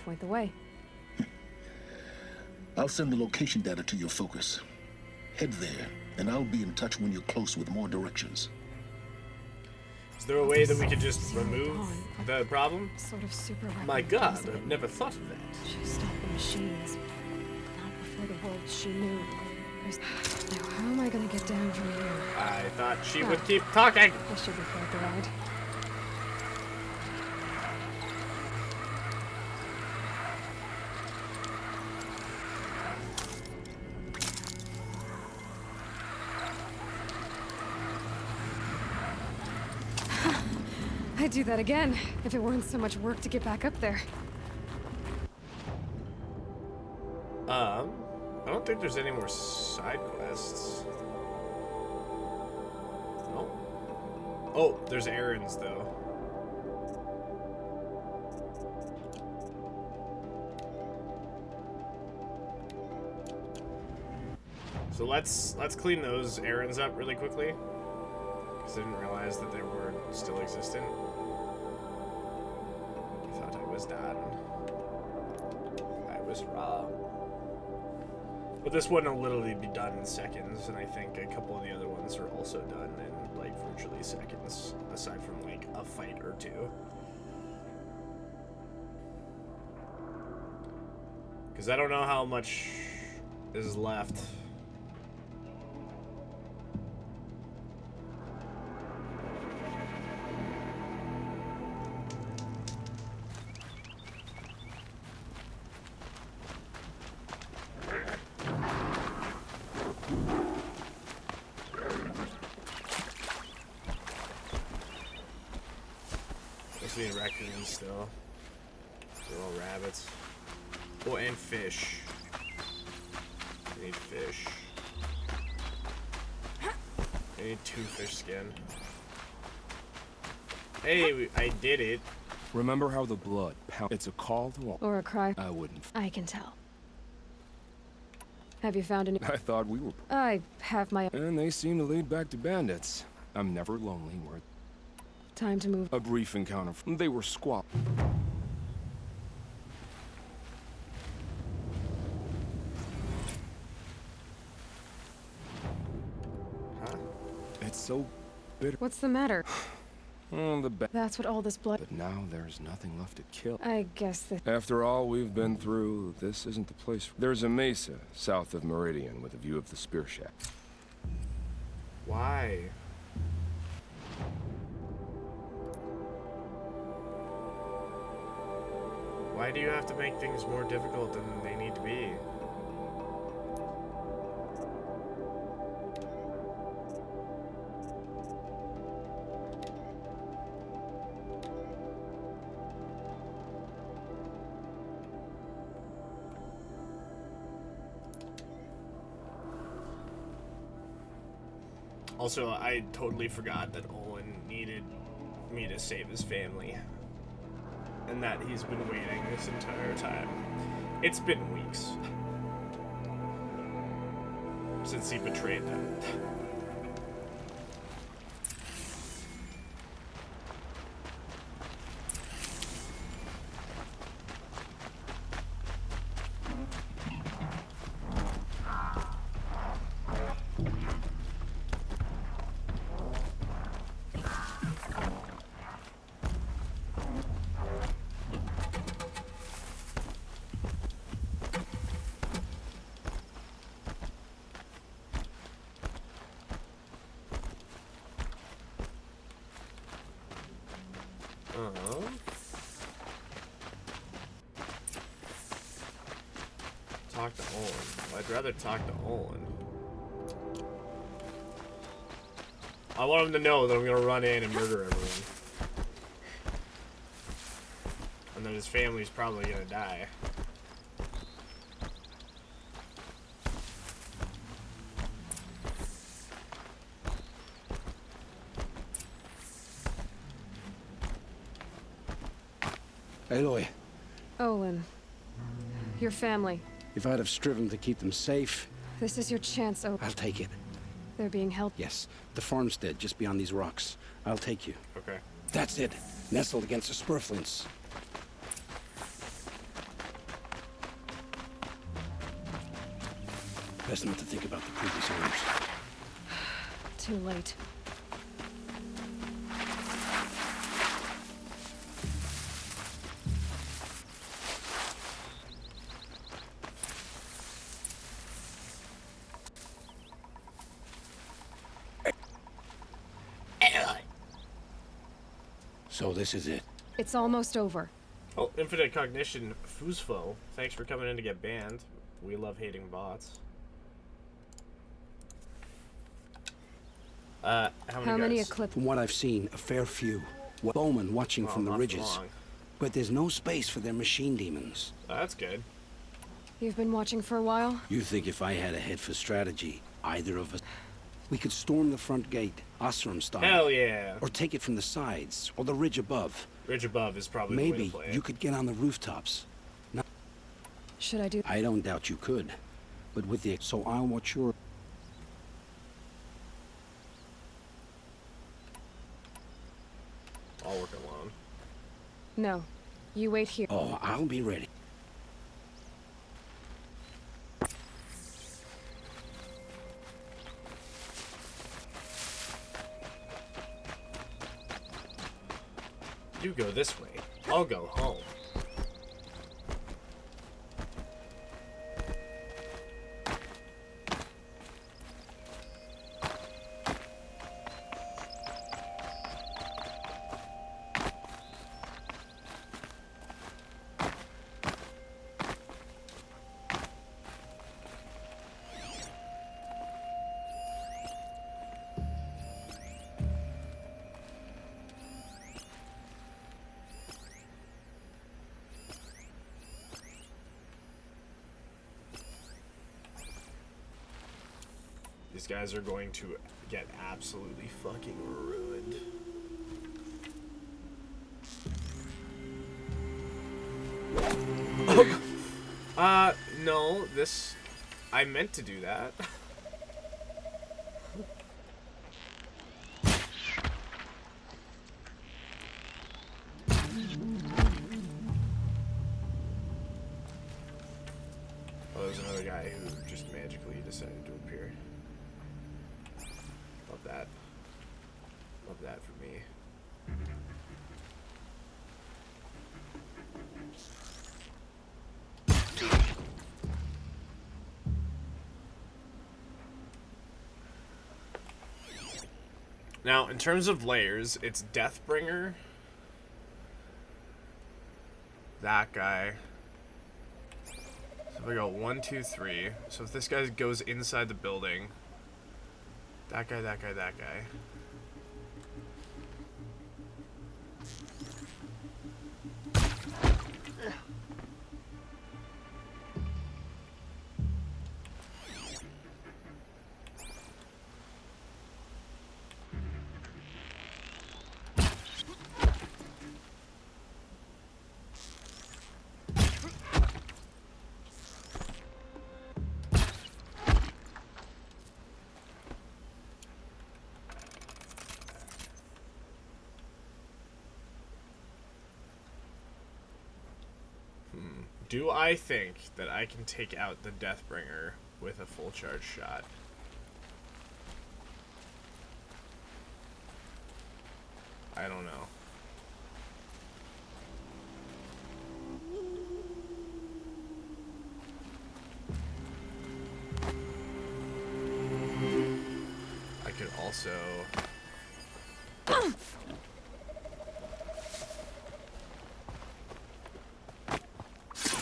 Point the way. I'll send the location data to your focus. Head there and I'll be in touch when you're close with more directions. Is there a way that we could just remove the problem? Sort of super My God, I've never thought of that. She stopped the machines. Not before the world she knew. Now, how am I gonna get down from here? I thought she would keep talking. I should be quite the ride. I'd do that again, if it weren't so much work to get back up there. I don't think there's any more side quests. No. Oh, there's errands, though. So let's clean those errands up really quickly. Because I didn't realize that they were still existent. I thought I was done. I was wrong. But this one will literally be done in seconds, and I think a couple of the other ones are also done in, like, virtually seconds, aside from, like, a fight or two. Because I don't know how much is left. Mostly raccoons still. Little rabbits. Oh, and fish. We need fish. I need 2 fish skin. Hey, I did it. Remember how the blood pound? It's a call to all. Or a cry. I wouldn't. I can tell. Have you found any? I thought we were. I have my. And they seem to lead back to bandits. I'm never lonely. Where Time to move. a brief encounter. They were squat. Huh? It's so bitter. What's the matter? Oh, That's what all this blood. But now there's nothing left to kill. I guess that. After all we've been through, this isn't the place. There's a mesa south of Meridian with a view of the Spear Shack. Why? Why do you have to make things more difficult than they need to be? Also, I totally forgot that Olin needed me to save his family. And that he's been waiting this entire time. It's been weeks since he betrayed them. Talk to Olin. I'd rather talk to Olin. I want him to know that I'm gonna run in and murder everyone. And that his family's probably gonna die. Aloy. Olin. Your family. If I'd have striven to keep them safe... This is your chance, Olin. I'll take it. They're being held. Yes. The farmstead just beyond these rocks. I'll take you. Okay. That's it. Nestled against the spurflints. Best not to think about the previous owners. too late. So this is it. It's almost over. Oh, Infinite Cognition Fusfo. Thanks for coming in to get banned. We love hating bots. How many Eclipse? From what I've seen, a fair few. Bowmen watching from the ridges. But there's no space for their machine demons. That's good. You've been watching for a while? You think if I had a head for strategy, either of us... We could storm the front gate, Osram style. Hell yeah. Or take it from the sides, or the ridge above. Ridge above is probably the way Maybe to play it. you could get on the rooftops. Now, should I do... I don't doubt you could. But with the... So I'll watch your... I'll work alone. No. You wait here. Oh, I'll be ready. You go this way. I'll go home. These guys are going to get absolutely fucking ruined. No, this... I meant to do that. Oh, there's another guy who just magically decided to appear. Love that. Love that for me. Now, in terms of layers, it's Deathbringer. That guy. So if I go 1, 2, 3. So if this guy goes inside the building. That guy, that guy, that guy. Do I think that I can take out the Deathbringer with a full charge shot? I don't know. I could also...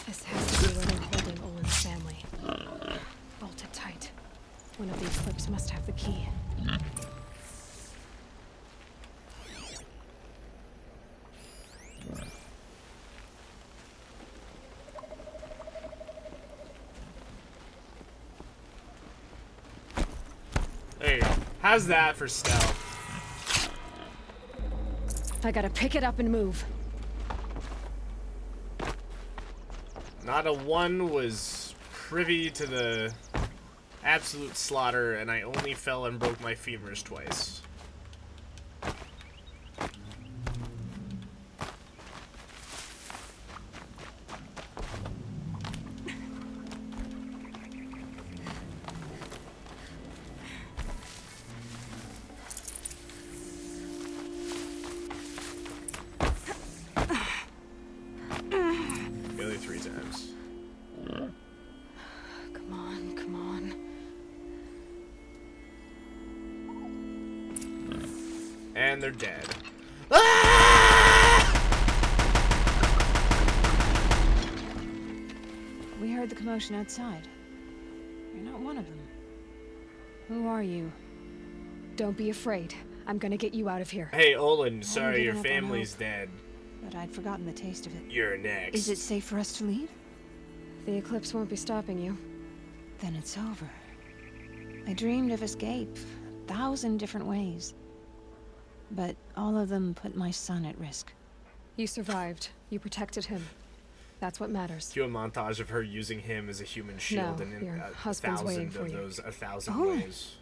This has to be where they're holding Olin's family. Bolted tight. One of the Eclipse must have the key. There you go. How's that for stealth? I gotta pick it up and move. Not a one was privy to the absolute slaughter, and I only fell and broke my femurs twice. And they're dead. We heard the commotion outside. You're not one of them. Who are you? Don't be afraid. I'm gonna get you out of here. Hey, Olin, sorry, your family's dead. But I'd forgotten the taste of it. You're next. Is it safe for us to leave? The eclipse won't be stopping you. Then it's over. I dreamed of escape 1,000 different ways. But all of them put my son at risk. You survived. You protected him. That's what matters. Cue a montage of her using him as a human shield, No, and your in husband's waiting 1,000 for of you. those 1,000 Oh. ways.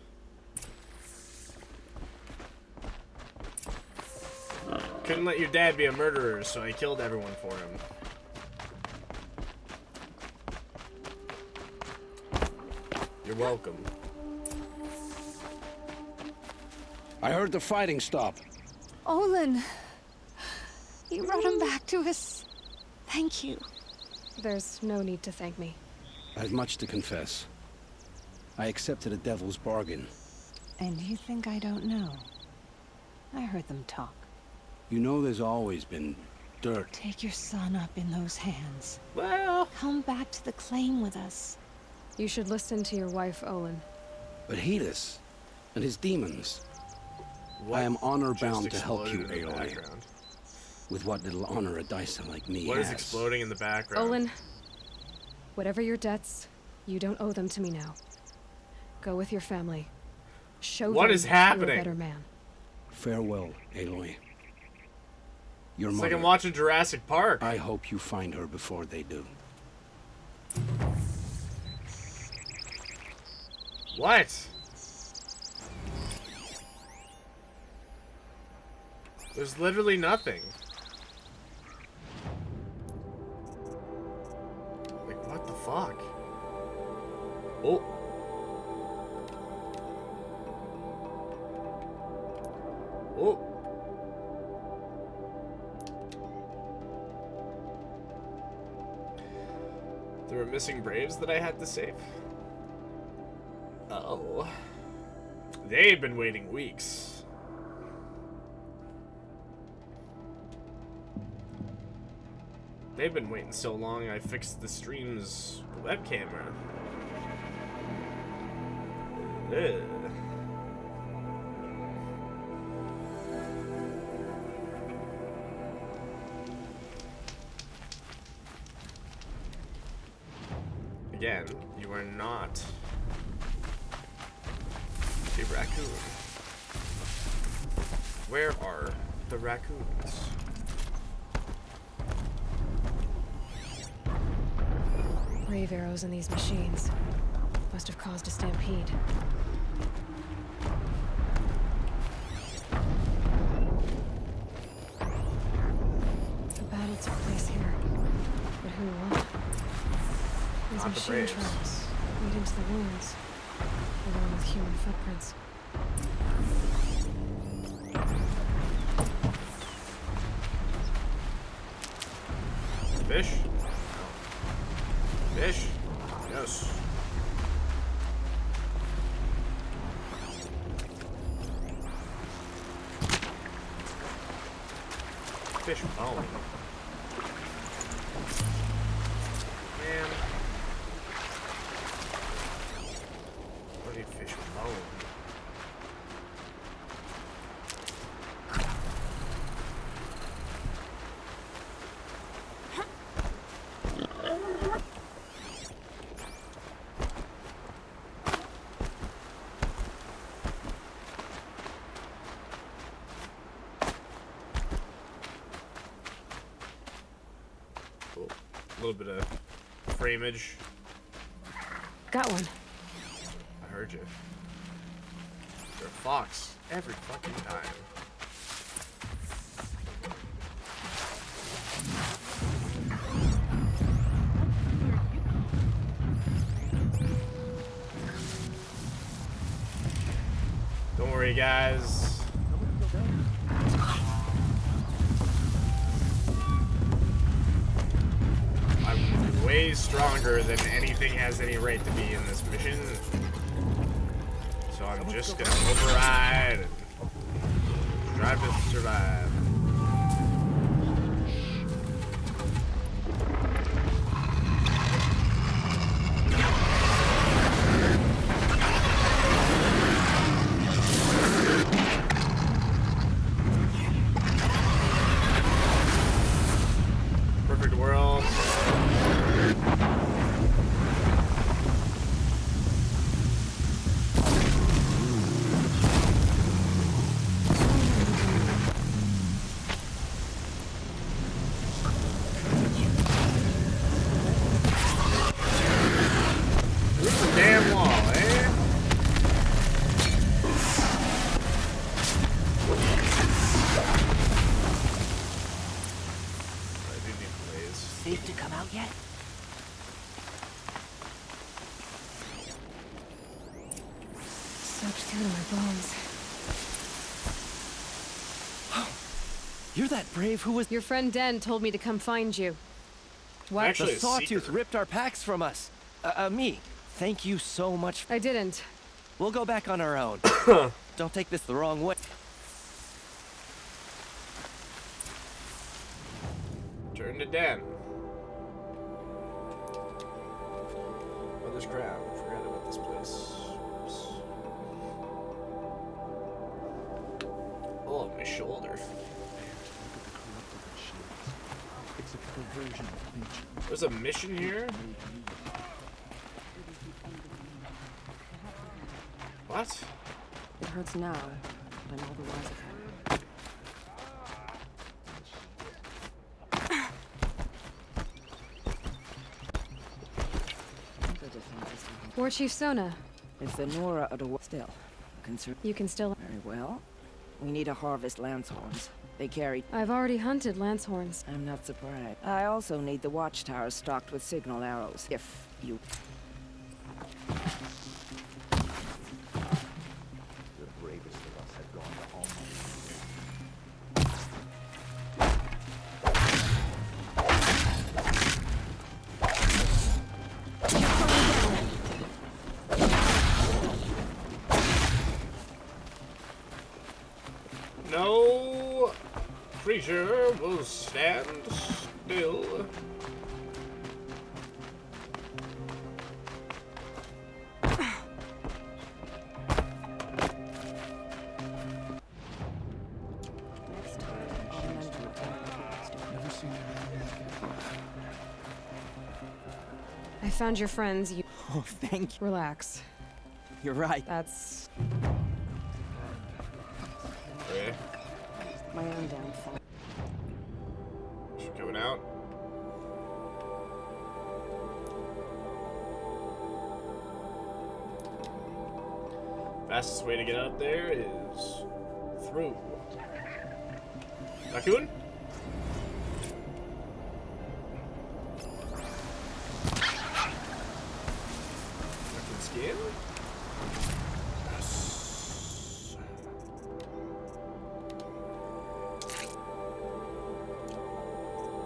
Couldn't let your dad be a murderer, so I killed everyone for him. You're welcome. I heard the fighting stop. Olin! You brought him back to us. Thank you. There's no need to thank me. I have much to confess. I accepted a devil's bargain. And you think I don't know? I heard them talk. You know there's always been dirt. Take your son up in those hands. Well... Come back to the claim with us. You should listen to your wife, Olin. But Hedis and his demons. I am honor-bound to help you, Aloy. With what little honor a dicer like me What has. is exploding in the background? Olin, whatever your debts, you don't owe them to me now. Go with your family. Show What them is happening? you're a better man. Farewell, Aloy. Your It's mother. like I'm watching Jurassic Park. I hope you find her before they do. What? There's literally nothing. Like, what the fuck? Oh. Oh. There were missing Braves that I had to save. Oh. They've been waiting weeks. They've been waiting so long, I fixed the stream's web camera. Ugh. Again, you are not a raccoon. Where are the raccoons? Brave arrows in these machines. Must have caused a stampede. The battle took place here. But who won? These Not the machine Braves. tracks lead into the ruins, along with human footprints. Fish? Fish? Yes. Fish bone. Man. Bloody fish bone. Cool. A little bit of frameage. Got one. I heard you. You're a fox every fucking time. Don't worry, guys. I'm way stronger than anything has any right to be in this mission. So I'm just gonna override. Drive to survive. Perfect world. Safe to come out yet? Soaked through to my bones. You're that brave who was— Your friend Den told me to come find you. What? Actually, the Sawtooth ripped our packs from us. Me. Thank you so much. I didn't. We'll go back on our own. Don't take this the wrong way. Turn to Den. Mother's Crown. Forgot about this place. Oops. Oh, my shoulder. There's a mission here? What? It hurts now, but I'm all the wiser. War Chief Sona. It's the Nora of the still. You can still. Very well. We need to harvest Lancehorns. They carry. I've already hunted Lancehorns. I'm not surprised. I also need the watchtowers stocked with signal arrows. If you. The bravest of us have gone to almost. No creature will stand still. I found your friends. You. Oh, thank you. Relax. You're right. That's Okay. my own downfall. She's coming out. Fastest way to get out there is through. Raccoon? Raccoon skin? Yes.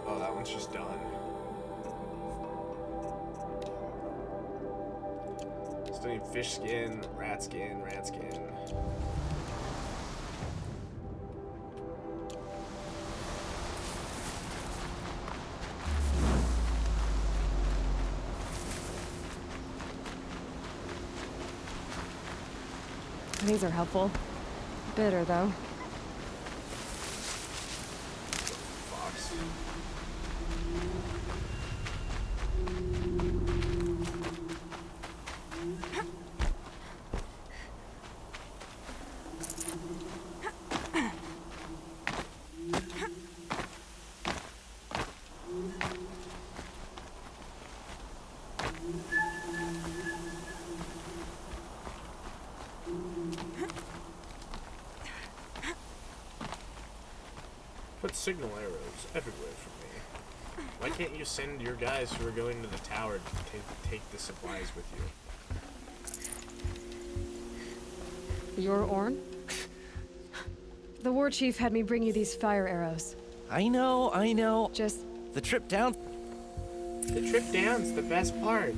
Oh, that one's just done. Still need fish skin, rat skin, rat skin. these are helpful. Bitter though. Fox. Put signal arrows everywhere for me. Why can't you send your guys who are going to the tower to take the supplies with you? You're Orn? The war chief had me bring you these fire arrows. I know. Just... The trip down... The trip down's the best part.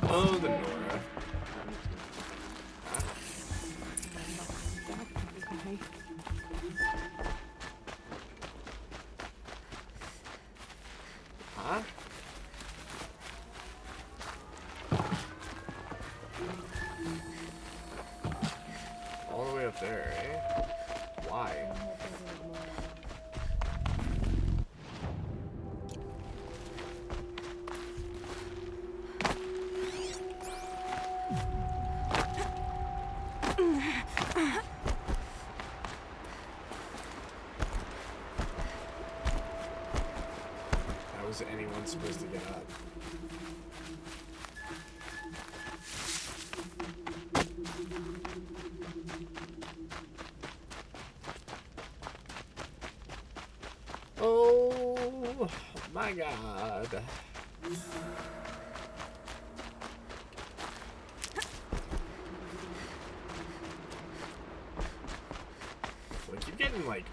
Oh, the Nora. Huh? All the way up there, eh? Why? How is anyone supposed to get up? Oh my god. We keep getting like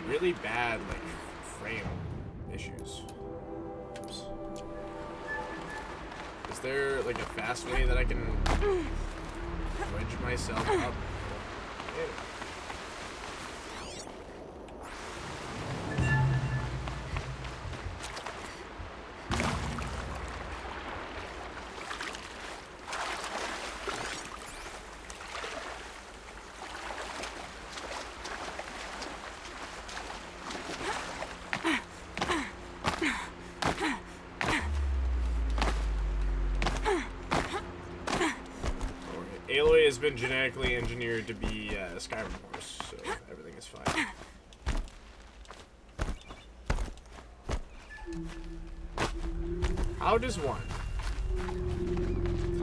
really bad like frame issues. Oops. Is there like a fast way that I can wedge myself up? Aloy has been genetically engineered to be a Skyrim horse, so everything is fine. How does one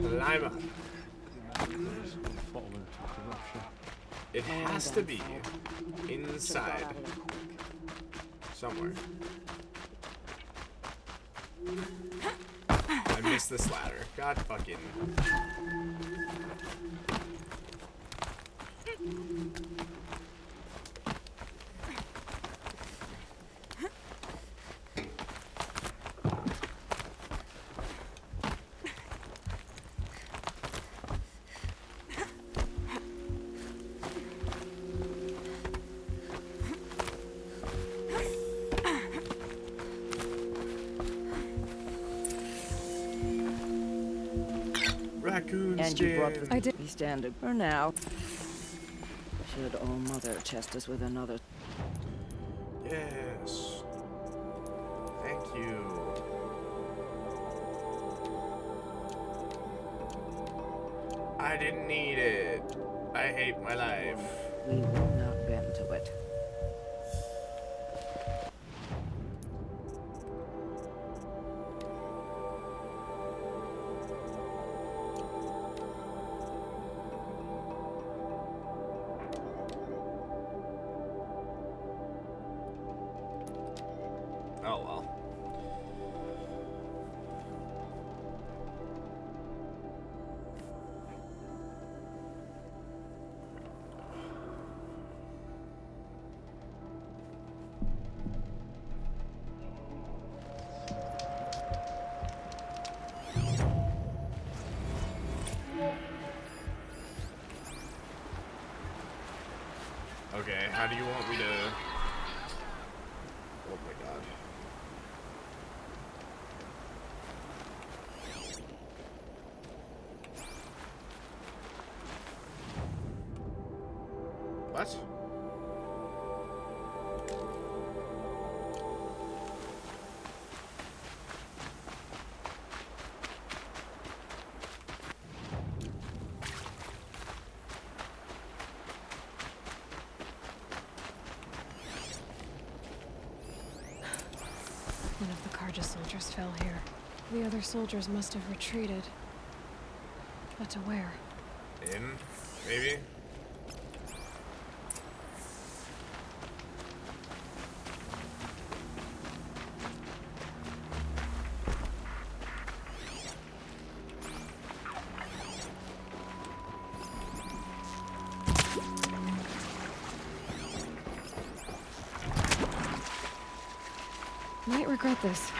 climb up? It has to be inside somewhere. I missed this ladder. God fucking. Raccoon and skin. You brought the I did. We stand for now. Should All Mother test us with another? Yes. Thank you. I didn't need it. I hate my life. We will not bend to it. Oh well. Okay, how do you want me to... Oh my god. What? One of the Carja soldiers fell here. The other soldiers must have retreated. But to where? In, maybe? Might regret this.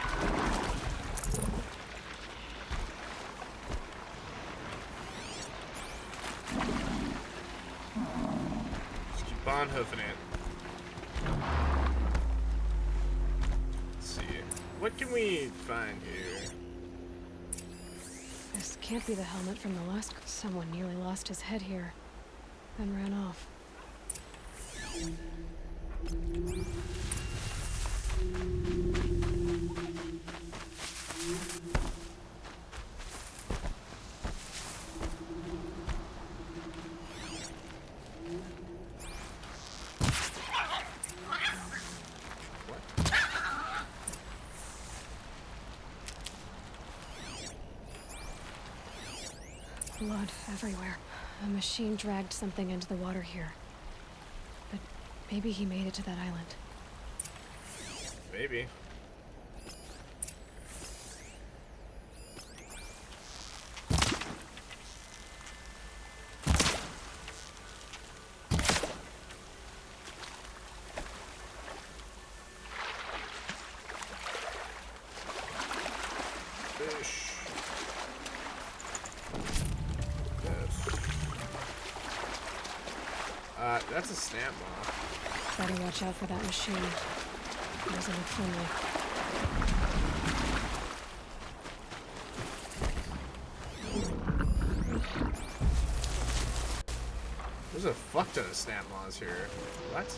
Just keep on hoofing it. Let's see. What can we find here? This can't be the helmet from the last. Someone nearly lost his head here, then ran off. Blood everywhere. A machine dragged something into the water here. But maybe he made it to that island. Maybe. Fish. That's a snap moth. Better watch out for that machine. It doesn't look friendly. There's a fuck ton of snap moths here. What?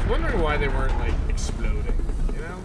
Wondering why they weren't like exploding, you know?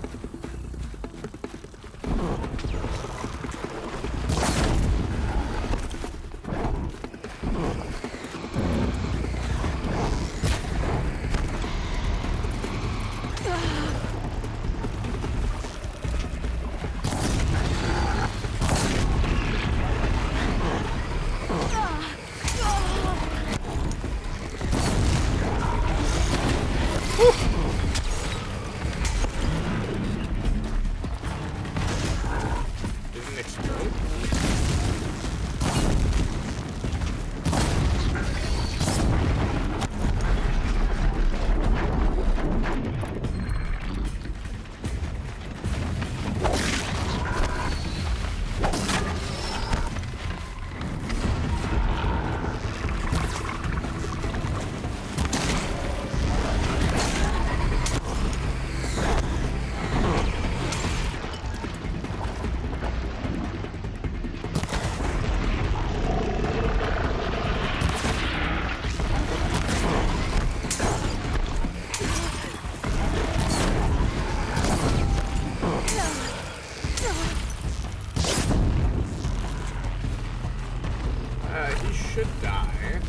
He should die.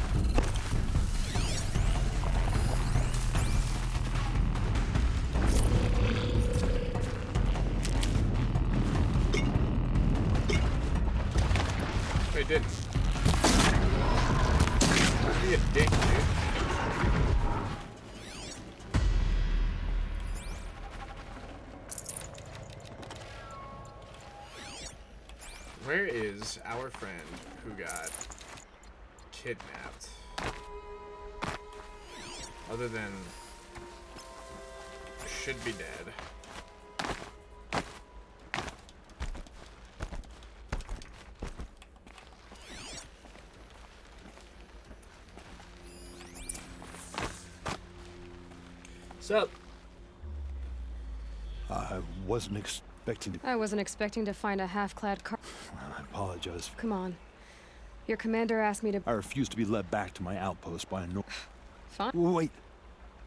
He didn't. Be a dick, dude. Where is our friend who got kidnapped? Other than should be dead. Sup? I wasn't expecting to... I wasn't expecting to find a half-clad car. I apologize. Come on. Your commander asked me to... I refuse to be led back to my outpost by a Fine. Wait.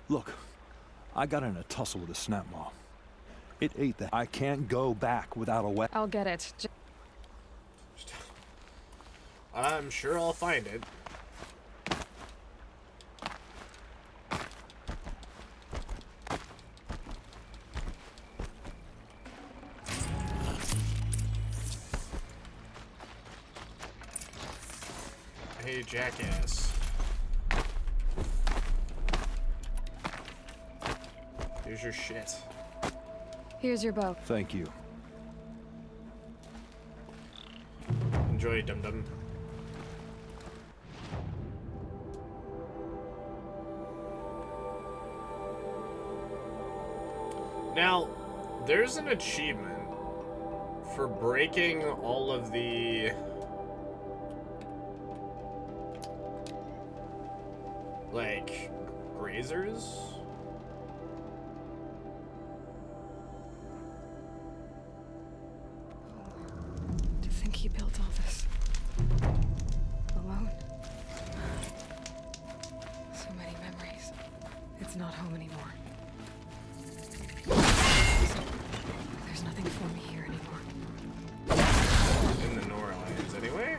Look. I got in a tussle with a snap maw. It ate that. I can't go back without a weapon. I'll get it. I'm sure I'll find it. Hey, jackass. Here's your shit. Here's your bow. Thank you. Enjoy, dum-dum. Now, there's an achievement for breaking all of the... like, grazers? To think he built all this alone. So many memories. It's not home anymore. So, there's nothing for me here anymore. In the Nora Lands, anyway?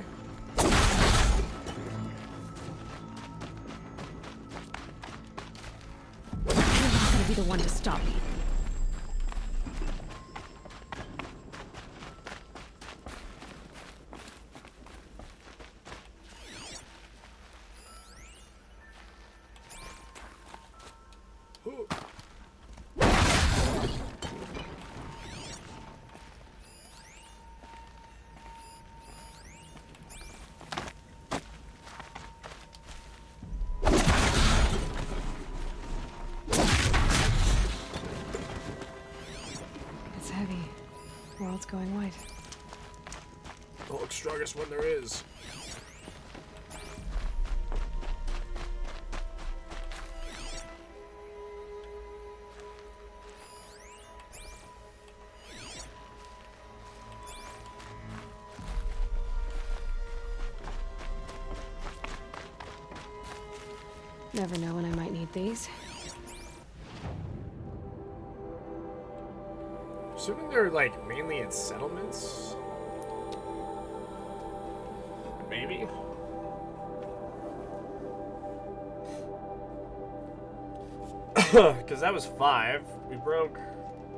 You're not gonna be the one to stop me. It's heavy. World's going white. The Hulk's strongest one there is. Never know when I might need these. Assuming they're like mainly in settlements. Maybe. Because that was 5. We broke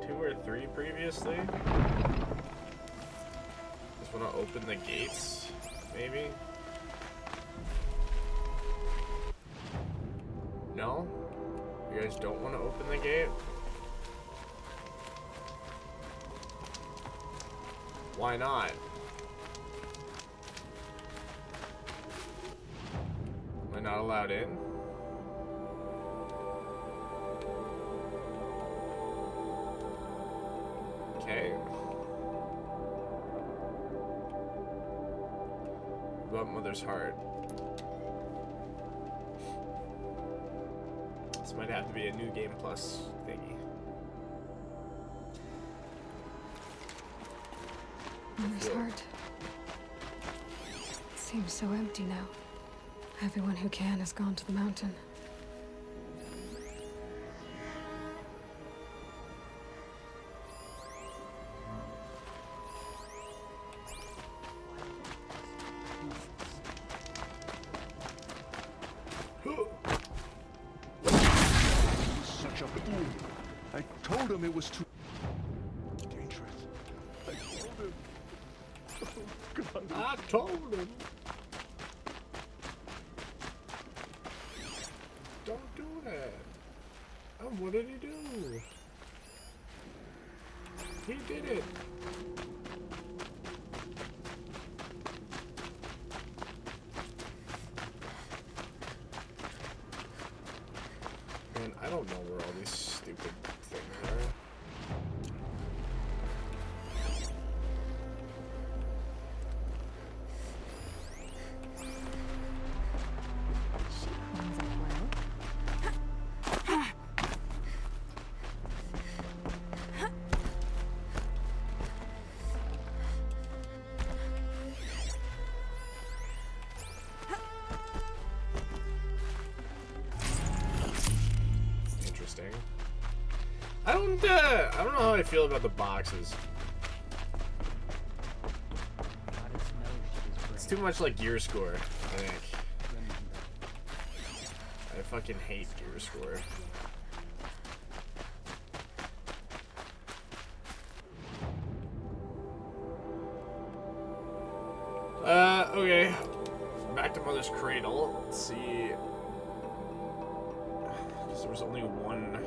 2 or 3 previously. Just want to open the gates, maybe. No? You guys don't want to open the gate? Why not? Am I not allowed in? Okay. What about Mother's Heart? This might have to be a new Game Plus thingy. Mother's Heart. It seems so empty now. Everyone who can has gone to the mountain. Such a fool. I told him it was too dangerous. I told him. Oh, God. I told him. Don't do that. Oh, what did he do? He did it. Man, I don't know where all these stupid things are. I don't know how I feel about the boxes. It's too much like Gear Score, I think. I fucking hate Gear Score. Okay. Back to Mother's Cradle. Let's see. Because there was only one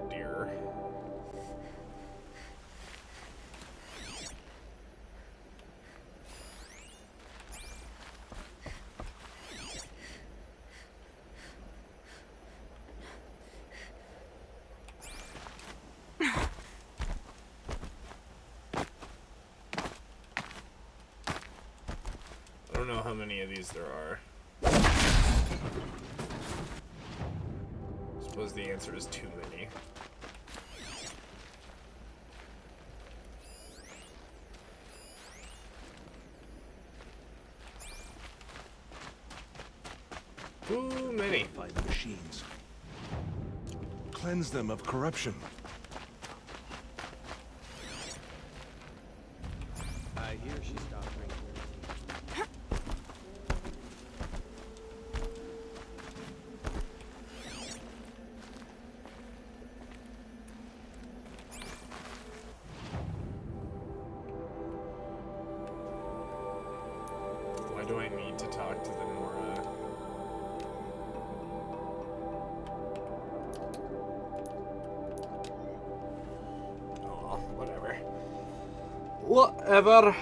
deer. I don't know how many of these there are. I suppose the answer is too many. Too many. Fight the machines. Cleanse them of corruption. I hear she stopped right here. Why do I need to talk to the Nora? Oh well, whatever. Whatever.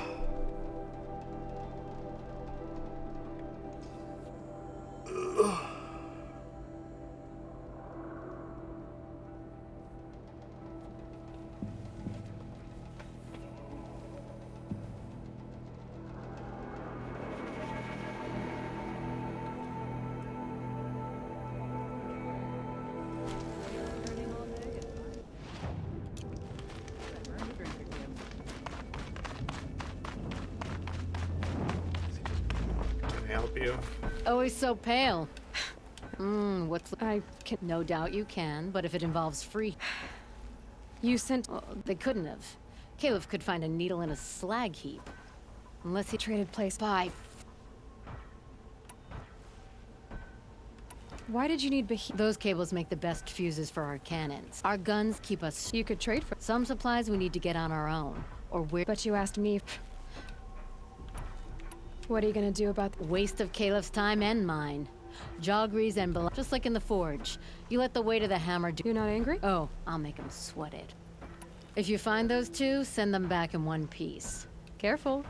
Always so pale. What's... I can... No doubt you can, but if it involves free... You sent... they couldn't have. Caleb could find a needle in a slag heap. Unless he traded place by... Why did you need Those cables make the best fuses for our cannons. Our guns keep us... You could trade for... Some supplies we need to get on our own. Or we're... But you asked me... What are you gonna do about... Waste of Caleb's time and mine. Jogries and just like in the forge. You let the weight of the hammer do... You're not angry? Oh, I'll make him sweat it. If you find those two, send them back in one piece. Careful.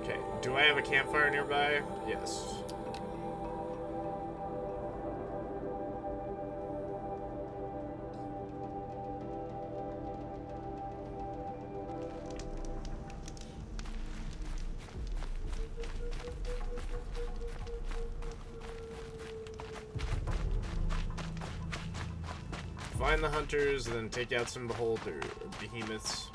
Okay, do I have a campfire nearby? Yes. Find the hunters, and then take out some behemoths.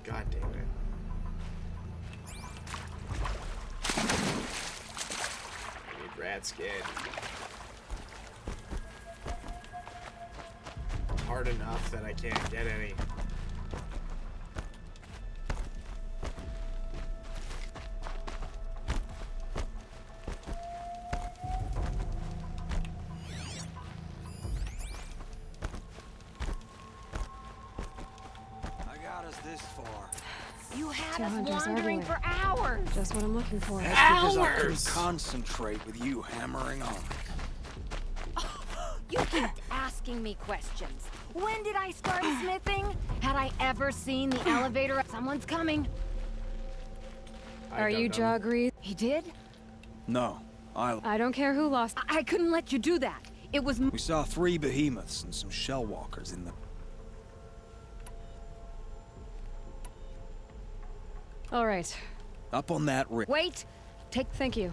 God damn it. I need rat skin. Hard enough that I can't get any. I got us this far. You had Two us hunters wandering everywhere. for hours. Just what I'm looking for. That's because I couldn't concentrate with you hammering on. You keep asking me questions. When did I start smithing? Had I ever seen the elevator? Someone's coming. Are you Jogries? He did? No, I don't care who lost. I couldn't let you do that. It was... We saw 3 behemoths and some shell walkers in the... All right. Up on that ridge. Wait! Thank you.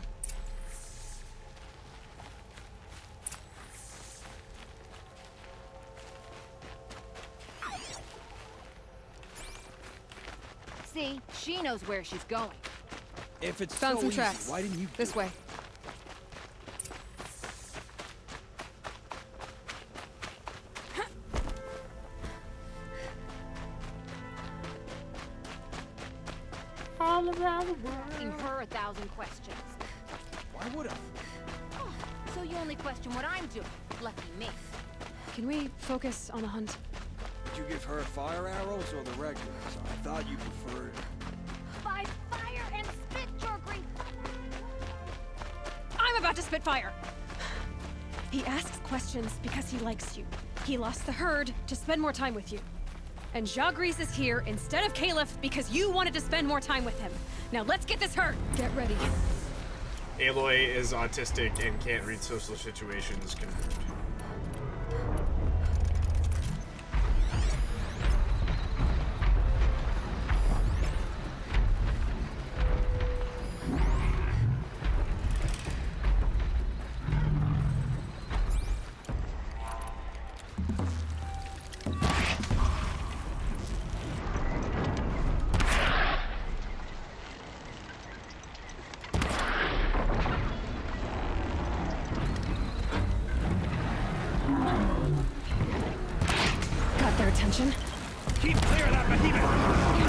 See, she knows where she's going. If it's Found so some easy, tracks. why didn't you This way. All around the world. Asking her 1,000 questions. Why would I? Oh, so you only question what I'm doing. Lucky me. Can we focus on the hunt? Did you give her fire arrows or the regulars? I thought you preferred... By fire and spit, Jorgri! I'm about to spit fire! He asks questions because he likes you. He lost the herd to spend more time with you. And Jagrees is here instead of Caliph because you wanted to spend more time with him. Now let's get this herd! Get ready. Aloy is autistic and can't read social situations. Confirmed. Got their attention. Keep clear of that behemoth!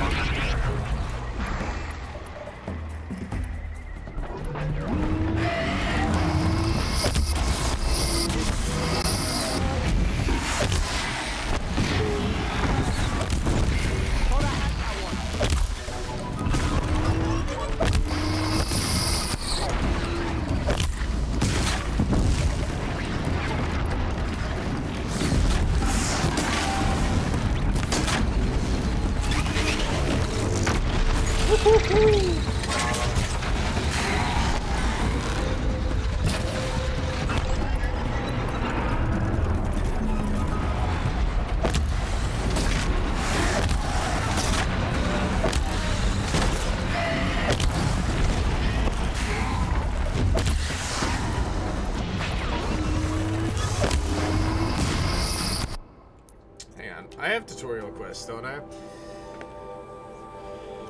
I have tutorial quests, don't I?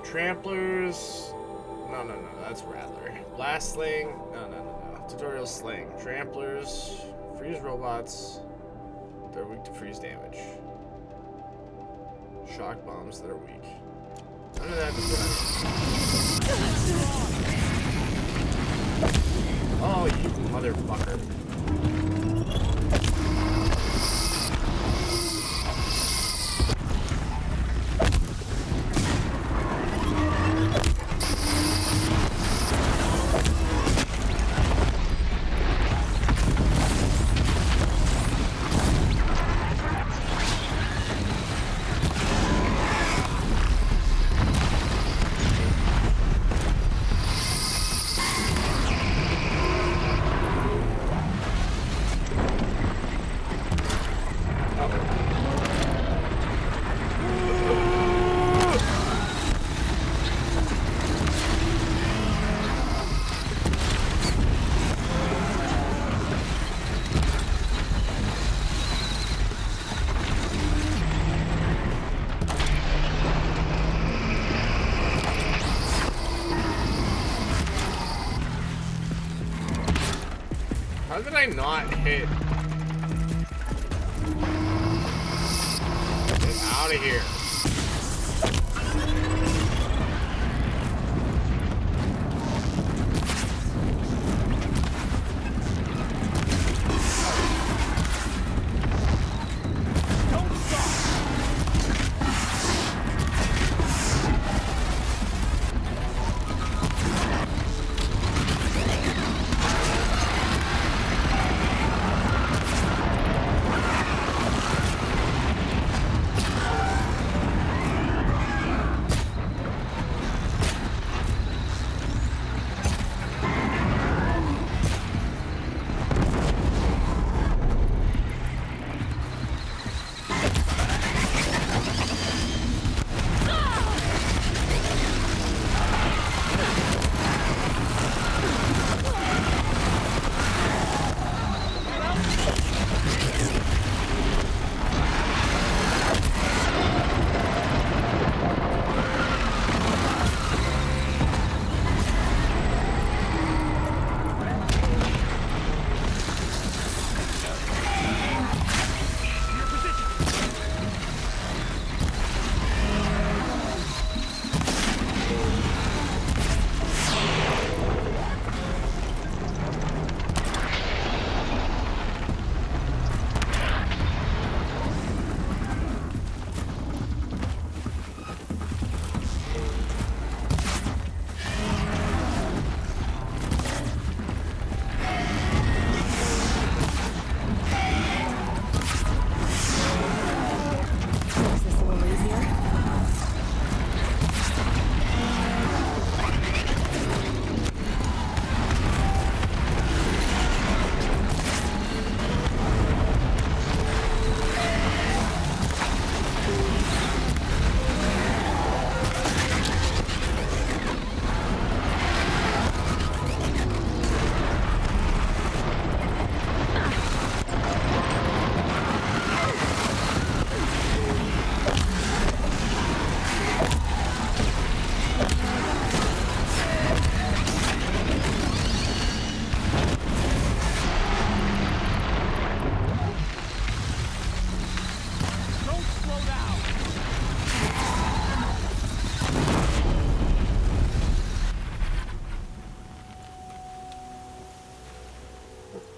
Tramplers. No, that's Rattler. Blast Sling. No. Tutorial Sling. Tramplers. Freeze robots. They're weak to freeze damage. Shock bombs. They're weak. None of that is what I... Oh, you motherfucker. How did I not hit? Get out of here.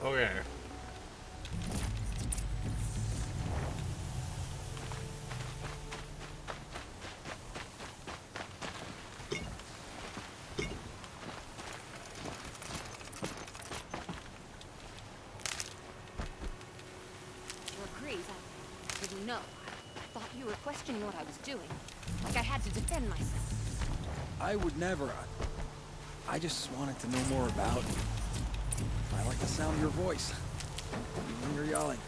Okay. I didn't know. I thought you were questioning what I was doing. Like I had to defend myself. I would never. I just wanted to know more about you. I like the sound of your voice. Even when you're yelling.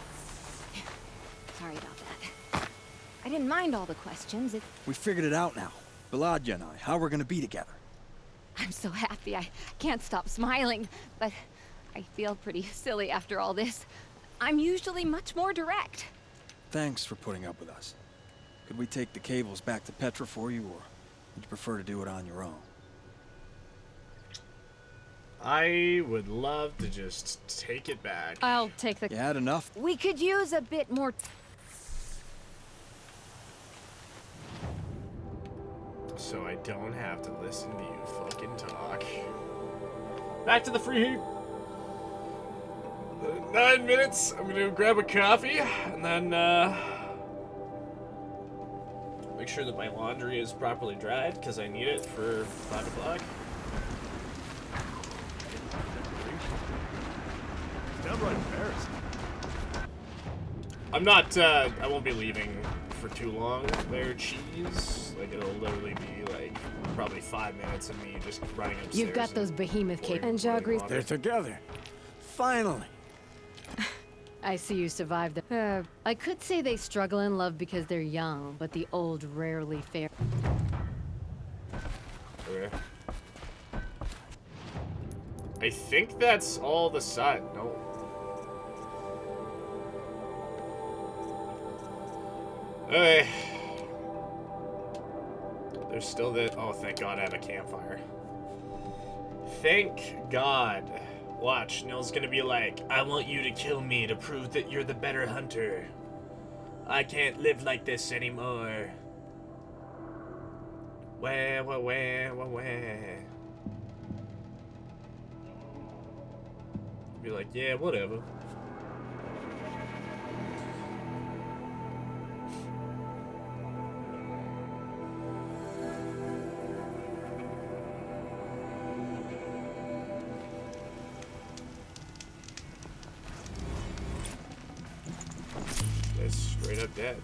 Sorry about that. I didn't mind all the questions. We figured it out now. Baladia and I, how we're gonna be together. I'm so happy. I can't stop smiling. But I feel pretty silly after all this. I'm usually much more direct. Thanks for putting up with us. Could we take the cables back to Petra for you, or would you prefer to do it on your own? I would love to just take it back. I'll take the... You had enough? We could use a bit more... So I don't have to listen to you fucking talk. Back to the free heat. 9 minutes. I'm gonna grab a coffee and then make sure that my laundry is properly dried because I need it for 5 o'clock. It's downright embarrassing. I'm not. I won't be leaving for too long there, cheese. Like, it'll literally be like probably 5 minutes of me just running upstairs. You've got those behemoth capes. And Jagreese. They're together. Finally. I see you survived the... I could say they struggle in love because they're young, but the old rarely fare. Okay. I think that's all the side. No. Okay. There's still that. Oh, thank God I have a campfire. Thank God. Watch, Nill's gonna be like, I want you to kill me to prove that you're the better hunter. I can't live like this anymore. Wah. Be like, yeah, whatever. Straight up dead.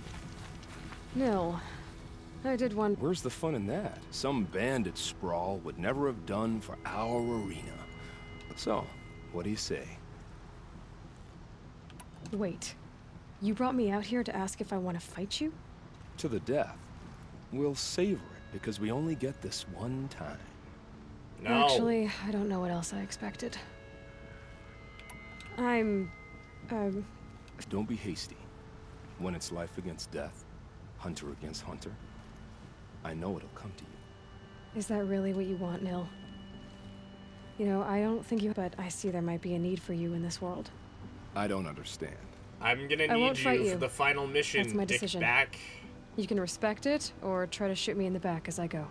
No. I did one. Where's the fun in that? Some bandit sprawl would never have done for our arena. So, what do you say? Wait. You brought me out here to ask if I want to fight you? To the death. We'll savor it because we only get this one time. No. Actually, I don't know what else I expected. Don't be hasty. When it's life against death, hunter against hunter, I know it'll come to you. Is that really what you want, Nil? You know, I don't think you, but I see there might be a need for you in this world. I don't understand. I'm gonna need you for the final mission. That's my Dick decision. back. You can respect it, or try to shoot me in the back as I go.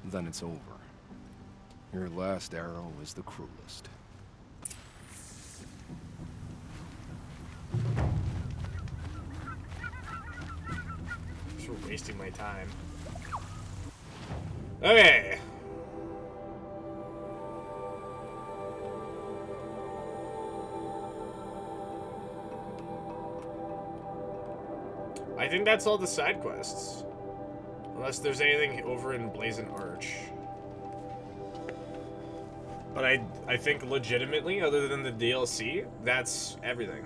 Then it's over. Your last arrow is the cruelest. Just wasting my time. Okay. I think that's all the side quests. Unless there's anything over in Blazon Arch. But I think legitimately, other than the DLC, that's everything.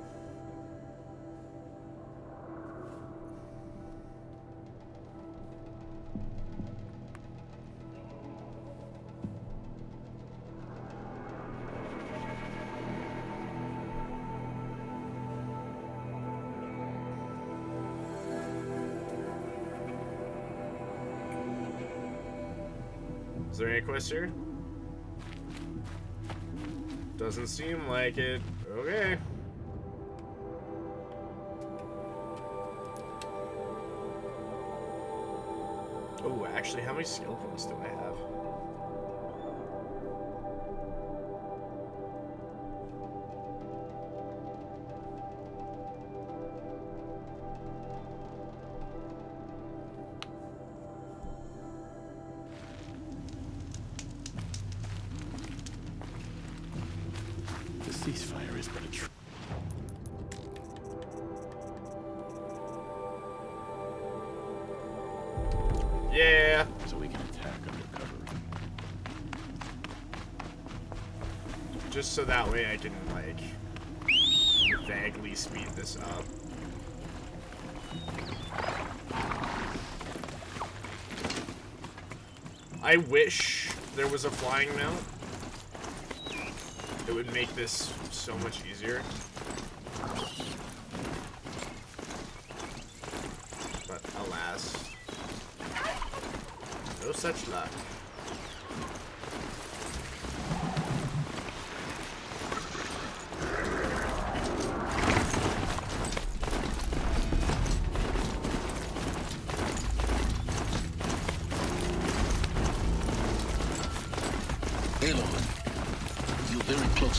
Is there any quest here? Doesn't seem like it. Okay. Oh, actually, how many skill points do I have? ceasefire is but a trick. Yeah. So we can attack under cover. Just so that way I can, like, vaguely speed this up. I wish there was a flying mount. It would make this so much easier. But alas, no such luck.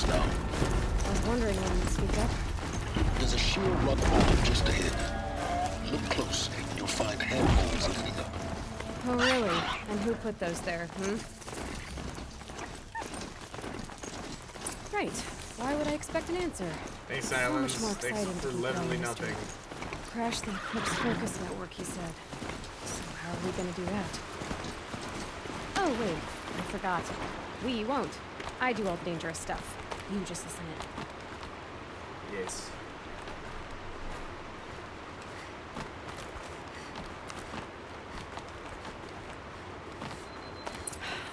Now. I was wondering when you'd speak up. There's a sheer rock wall just ahead. Look close, and you'll find handholds leading up. Oh, really? And who put those there, Right. Why would I expect an answer? Thanks, so Silence. much more exciting Thanks for to keep literally going nothing. Crash the Eclipse Focus Network, he said. So how are we gonna do that? Oh, wait. I forgot. We won't. I do all the dangerous stuff. You just listen in. Yes.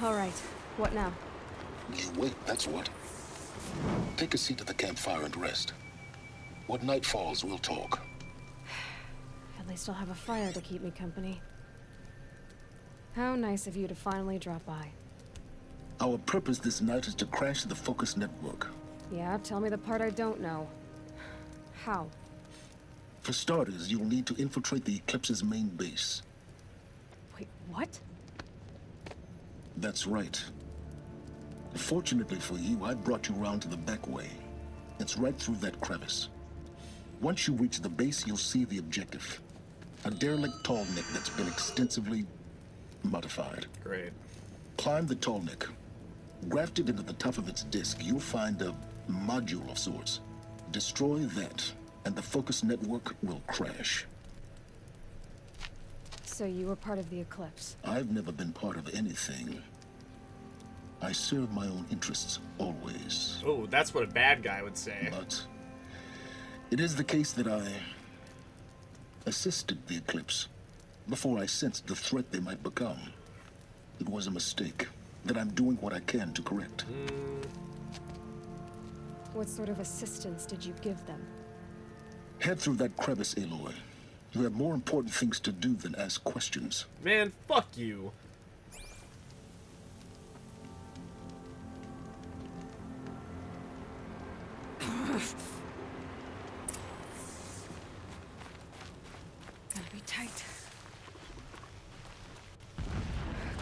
All right. What now? You wait, that's what. Take a seat at the campfire and rest. When night falls, we'll talk. At least I'll have a fire to keep me company. How nice of you to finally drop by. Our purpose this night is to crash the Focus Network. Yeah, tell me the part I don't know. How? For starters, you'll need to infiltrate the Eclipse's main base. Wait, what? That's right. Fortunately for you, I brought you round to the back way. It's right through that crevice. Once you reach the base, you'll see the objective. A derelict tallneck that's been extensively modified. Great. Climb the tallneck. Grafted into the top of its disk, you'll find a module of sorts. Destroy that, and the Focus Network will crash. So you were part of the Eclipse? I've never been part of anything. I serve my own interests, always. Oh, that's what a bad guy would say. But it is the case that I assisted the Eclipse before I sensed the threat they might become. It was a mistake that I'm doing what I can to correct. What sort of assistance did you give them? Head through that crevice, Aloy. You have more important things to do than ask questions. Man, fuck you. Gotta be tight.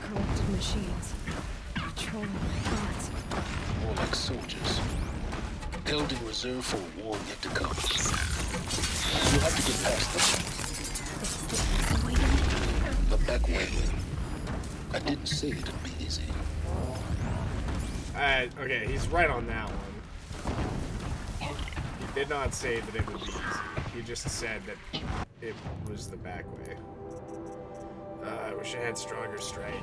Corrupted machines. Patrolling my thoughts. More like soldiers. Held in reserve for a war yet to come. You'll have to get past them. The back way. I didn't say it'd be easy. Okay, he's right on that one. He did not say that it would be easy. He just said that it was the back way. I wish I had stronger strike.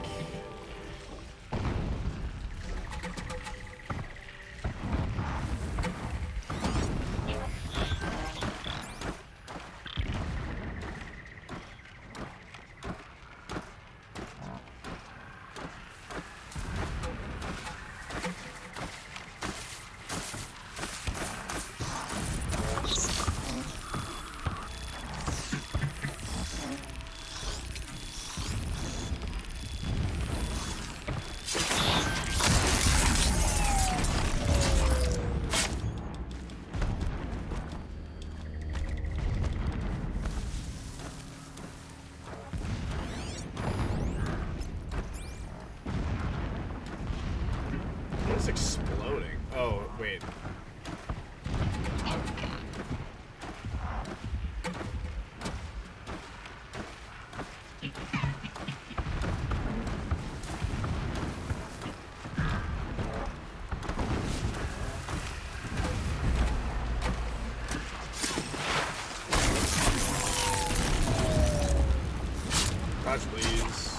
garage, please.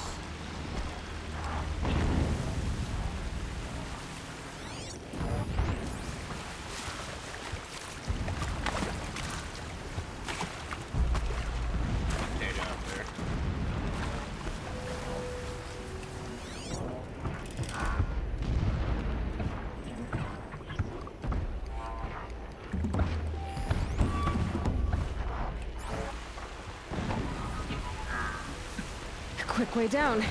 Okay, get up there. Quick way down.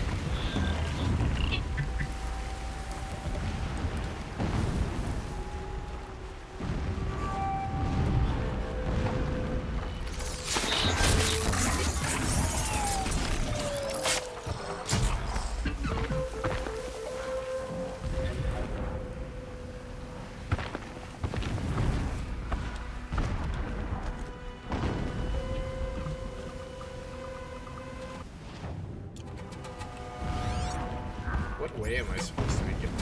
What way am I supposed to be getting?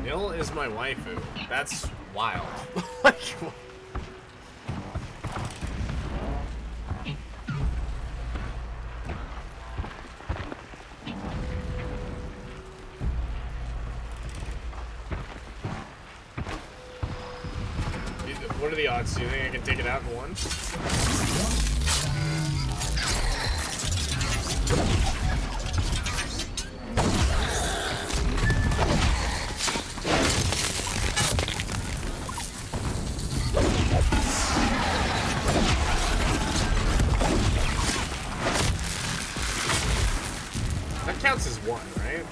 Nil is my waifu. That's wild. Like, what are the odds? Do you think I can take it out in one? That counts as one, right?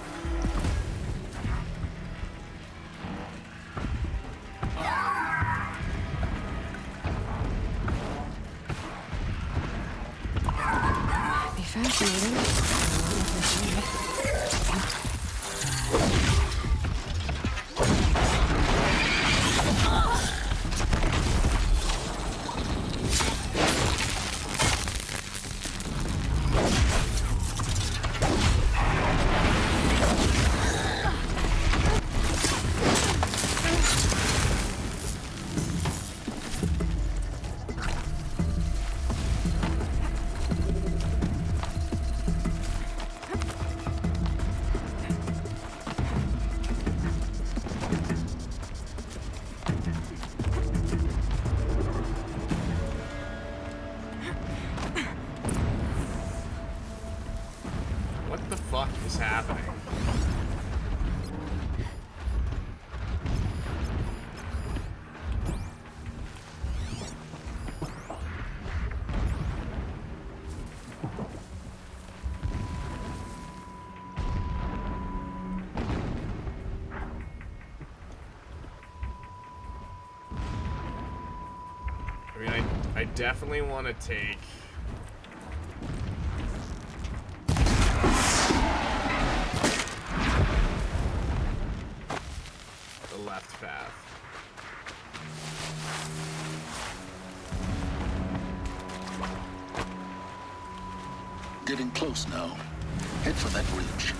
What the fuck is happening? I mean, I definitely want to take... the left path. Getting close now. Head for that bridge.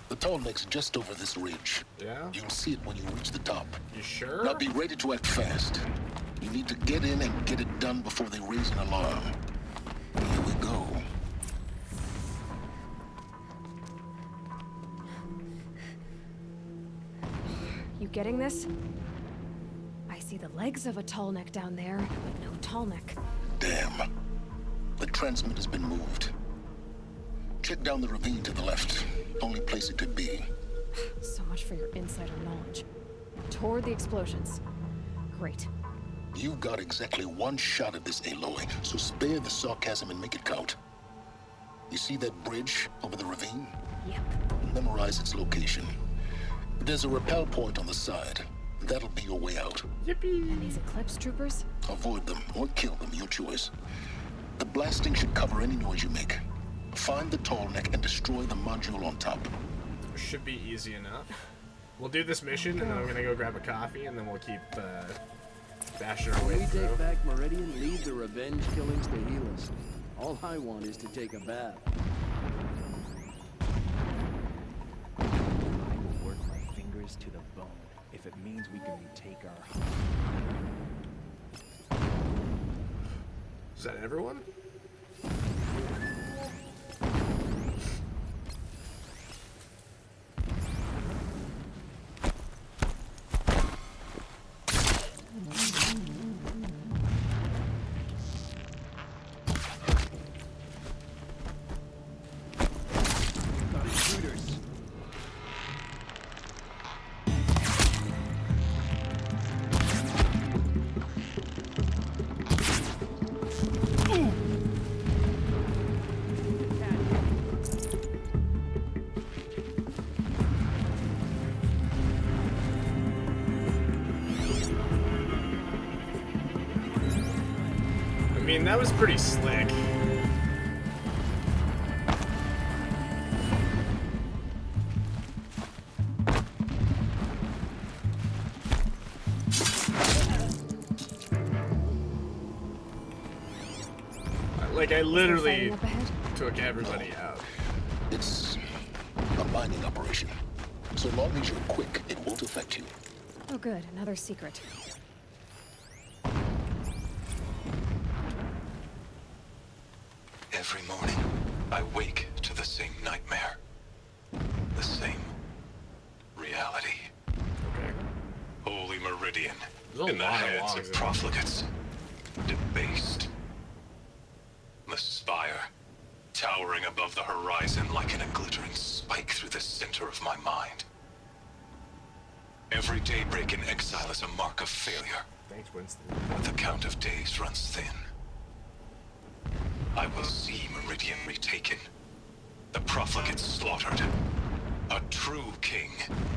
The Tallneck's just over this ridge. Yeah? You'll see it when you reach the top. You sure? Now be ready to act fast. You need to get in and get it done before they raise an alarm. Here we go. You getting this? I see the legs of a Tallneck down there, but no Tallneck. Damn. The transmitter has been moved. Check down the ravine to the left. Only place it could be. So much for your insider knowledge. Toward the explosions. Great. You've got exactly one shot at this, Aloy, so spare the sarcasm and make it count. You see that bridge over the ravine? Yep. Memorize its location. There's a rappel point on the side. That'll be your way out. Yippee! And these Eclipse troopers? Avoid them or kill them, your choice. The blasting should cover any noise you make. Find the tall neck and destroy the module on top. Should be easy enough. We'll do this mission, and then I'm gonna go grab a coffee, and then we'll keep bashing our way through. When we take back Meridian, leave the revenge killings to Helis. All I want is to take a bath. I will work my fingers to the bone if it means we can retake our home. Is that everyone? I mean, that was pretty slick. Like, I literally took everybody out. It's a mining operation. So long as you're quick, it won't affect you. Oh good, another secret. Every morning, I wake to the same nightmare. The same reality. Okay. Holy Meridian, There's a in the lot of hands logs of in profligates. Debased. The spire, towering above the horizon like a glittering spike through the center of my mind. Every daybreak in exile is a mark of failure. Thanks, Winston. The count of days runs thin. I will see Meridian retaken. The profligates slaughtered. A true king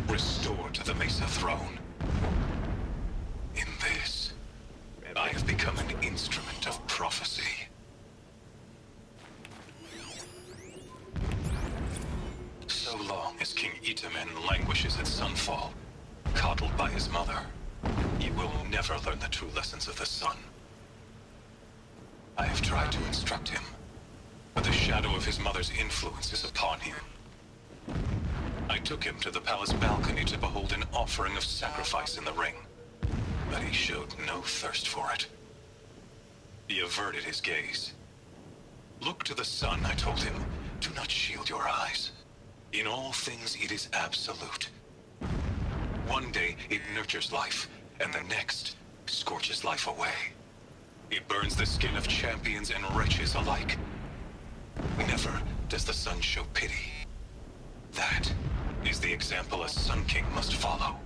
restored to the Mesa throne. In this, I have become an instrument of prophecy. So long as King Itamen languishes at Sunfall, coddled by his mother, he will never learn the true lessons of the sun. I have tried to instruct him, but the shadow of his mother's influence is upon him. I took him to the palace balcony to behold an offering of sacrifice in the ring, but he showed no thirst for it. He averted his gaze. Look to the sun, I told him. Do not shield your eyes. In all things, it is absolute. One day, it nurtures life, and the next, scorches life away. It burns the skin of champions and wretches alike. Never does the sun show pity. That is the example a Sun King must follow.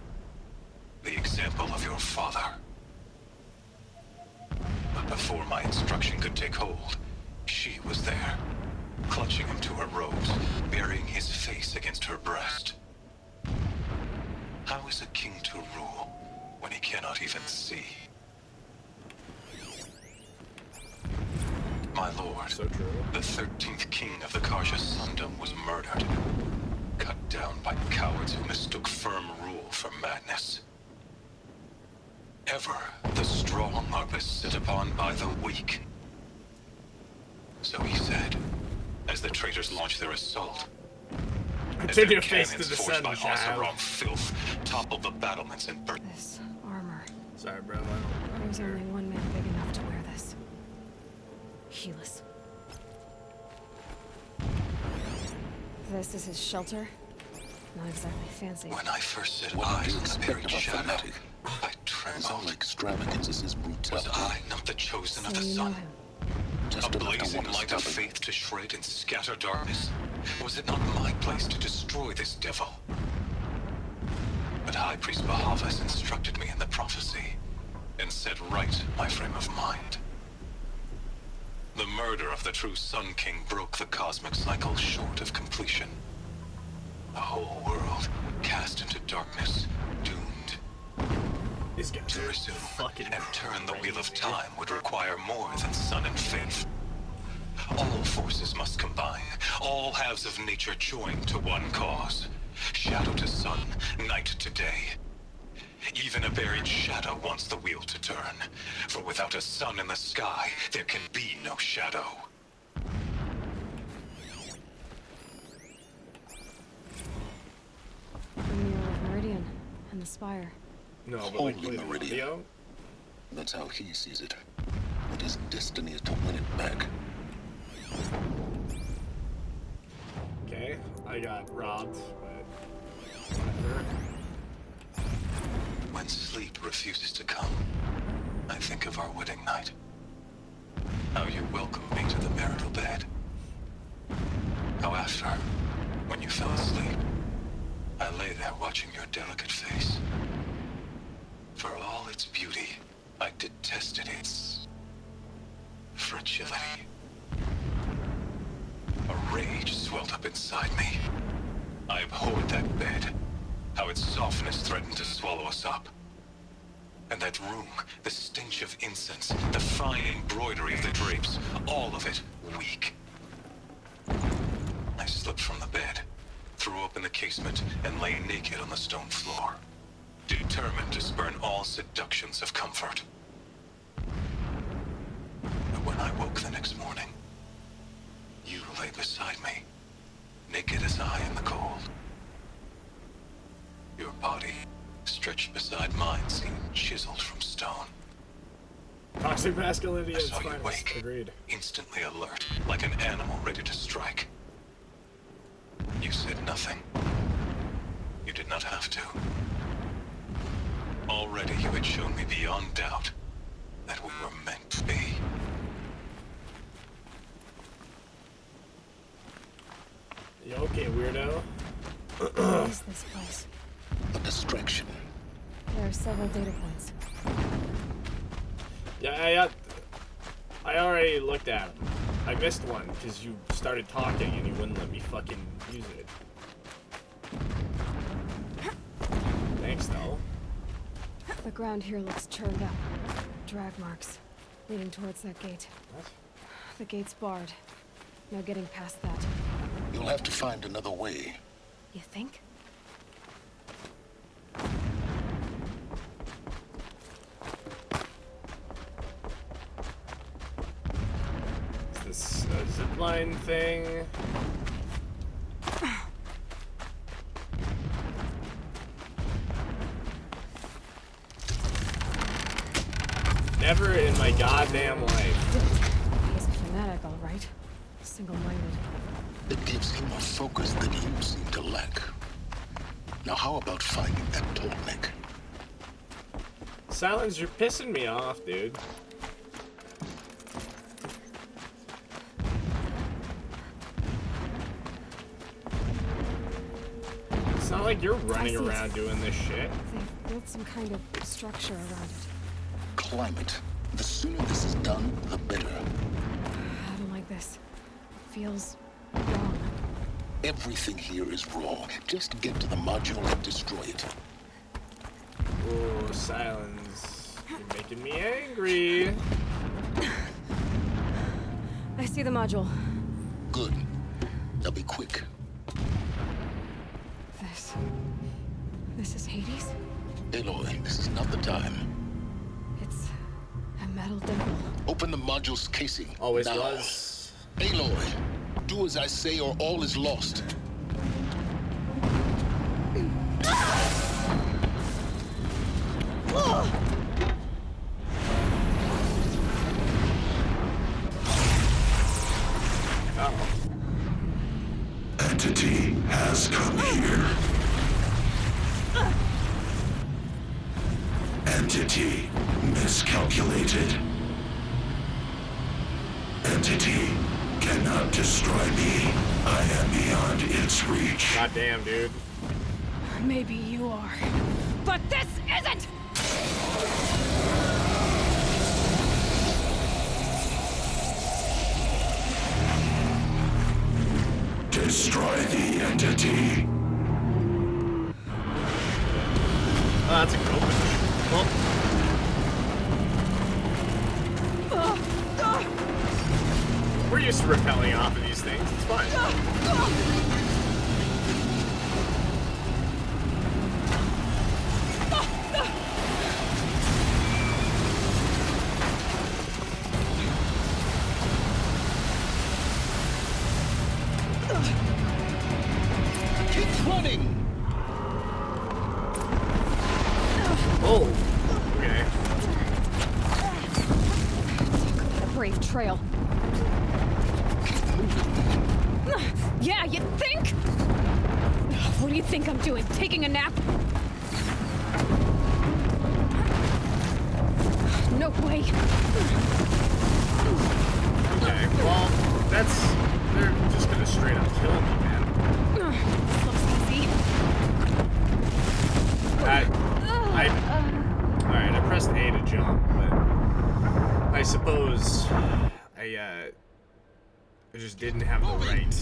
The example of your father. But before my instruction could take hold, she was there, clutching him to her robes, burying his face against her breast. How is a king to rule when he cannot even see? My lord, so true. The 13th king of the Karja Sundom was murdered, cut down by cowards who mistook firm rule for madness. Ever the strong are beset upon by the weak. So he said, as the traitors launched their assault. As their cannons forged by Oseram filth toppled the battlements and burnt. This armor. Sorry, bro. There's only one man big enough to wear this. Helis. This is his shelter? Not exactly fancy. When I first set eyes on the buried shadow, I trembled. All extravagances is brutality. Was I not the chosen of the sun? A blazing light of faith to shred and scatter darkness? Was it not my place to destroy this devil? But High Priest Bahavas instructed me in the prophecy and set right my frame of mind. The murder of the true Sun King broke the cosmic cycle short of completion. The whole world cast into darkness, doomed. To resume and turn the wheel of time would require more than sun and faith. All forces must combine, all halves of nature join to one cause. Shadow to sun, night to day. Even a buried shadow wants the wheel to turn, for without a sun in the sky, there can be no shadow. The Mirror of Meridian and the Spire. No, but Holy like, Meridian. That's how he sees it. And his destiny is to win it back. Okay, I got robbed, but whatever. When sleep refuses to come, I think of our wedding night. How you welcomed me to the marital bed. How after, when you fell asleep, I lay there watching your delicate face. For all its beauty, I detested its fragility. A rage swelled up inside me. I abhorred that bed, how its softness threatened to swallow us up. And that room, the stench of incense, the fine embroidery of the drapes, all of it weak. I slipped from the bed, threw open the casement, and lay naked on the stone floor, determined to spurn all seductions of comfort. But when I woke the next morning, you lay beside me, naked as I in the cold. Your body, stretched beside mine, seemed chiseled from stone. Toxic masculinity I is saw you finest. wake, Agreed. instantly alert, like an animal ready to strike. You said nothing. You did not have to. Already you had shown me beyond doubt that we were meant to be. You okay, weirdo? What is this place? A distraction. There are several data points. Yeah, I already looked at him. I missed one because you started talking and you wouldn't let me fucking use it. Thanks, though. The ground here looks churned up. Drag marks leading towards that gate. What? The gate's barred. No getting past that. You'll have to find another way. You think? Is this a zipline thing? Never in my goddamn life. He's a fanatic, all right. Single-minded. It gives him a focus that you seem to lack. Now how about finding that turtleneck? Silence, you're pissing me off, dude. It's not like you're running around doing this shit. They've built some kind of structure around it. Climb it. The sooner this is done, the better. I don't like this. It feels wrong. Everything here is wrong. Just get to the module and destroy it. Oh, Silence. You're making me angry. I see the module. Good. Now be quick. This is Hades? Aloy, this is not the time. It's a metal dimple. Open the module's casing. Always now. was. Aloy, do as I say or all is lost. Entity has come here. Entity miscalculated. Entity cannot destroy me. I am beyond its reach. Goddamn, dude. Maybe you are. But this isn't! Destroy the entity. Oh, that's a good one. We're used to rappelling off of these things. It's fine. Keep running! Oh, okay. A brave trail. Yeah, you think? What do you think I'm doing? Taking a nap? No way. Okay, well, they're just gonna straight up kill me, man. This looks easy. Alright, I pressed A to jump, but I suppose I just didn't have the right.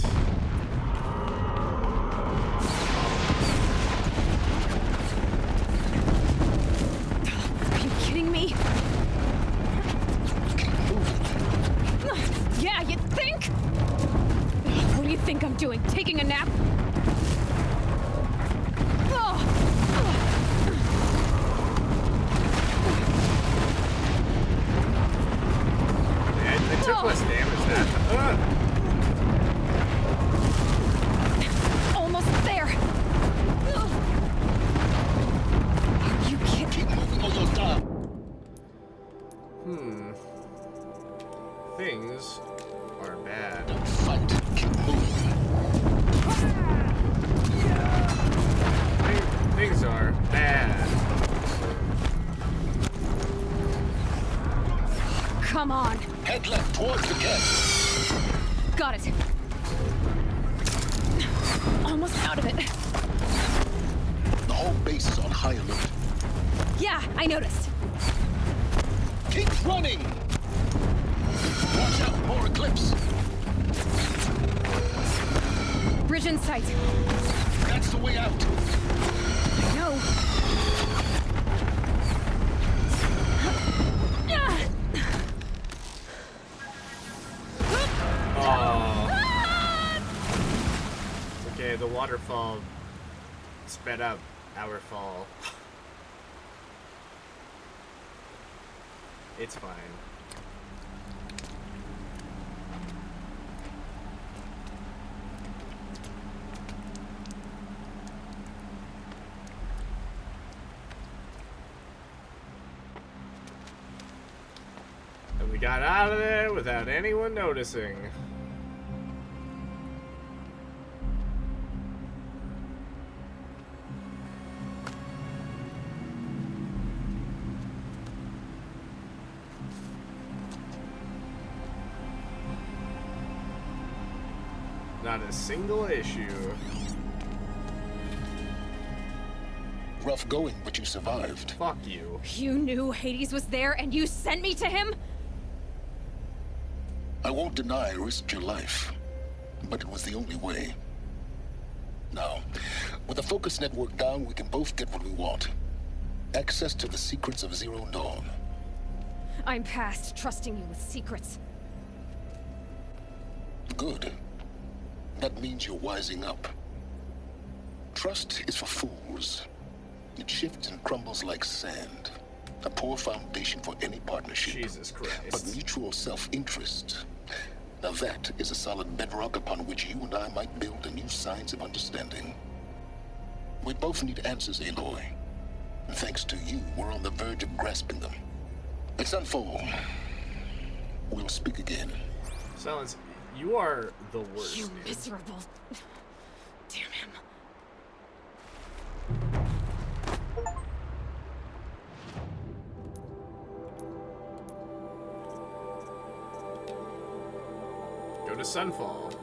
Are you kidding me? Yeah, you think? What do you think I'm doing? Taking a nap? I took less damage that time. Almost there. Are you kidding? Keep moving or you'll die. Things are bad. Don't fight. Keep moving. Things are bad. Come on. Head left towards the camp. Got it. Almost out of it. The whole base is on high alert. Yeah, I noticed. Keep running! Watch out, more Eclipse! Bridge in sight. That's the way out. I know. Okay, the waterfall sped up our fall. It's fine. And we got out of there without anyone noticing. Not a single issue. Rough going, but you survived. Fuck you. You knew Hades was there and you sent me to him? I won't deny I risked your life, but it was the only way. Now, with the focus network down, we can both get what we want. Access to the secrets of Zero Dawn. I'm past trusting you with secrets. Good. That means you're wising up. Trust is for fools. It shifts and crumbles like sand. A poor foundation for any partnership. Jesus Christ. But mutual self-interest. Now that is a solid bedrock upon which you and I might build a new science of understanding. We both need answers, Aloy. And thanks to you, we're on the verge of grasping them. Let's unfold. We'll speak again. Silence, you are the worst. You dude. miserable. Damn him. Go to Sunfall.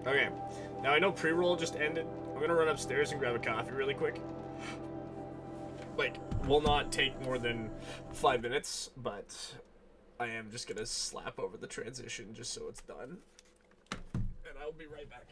Okay, now I know pre-roll just ended. I'm gonna run upstairs and grab a coffee really quick. Like, will not take more than 5 minutes, but I am just gonna slap over the transition just so it's done. will be right back.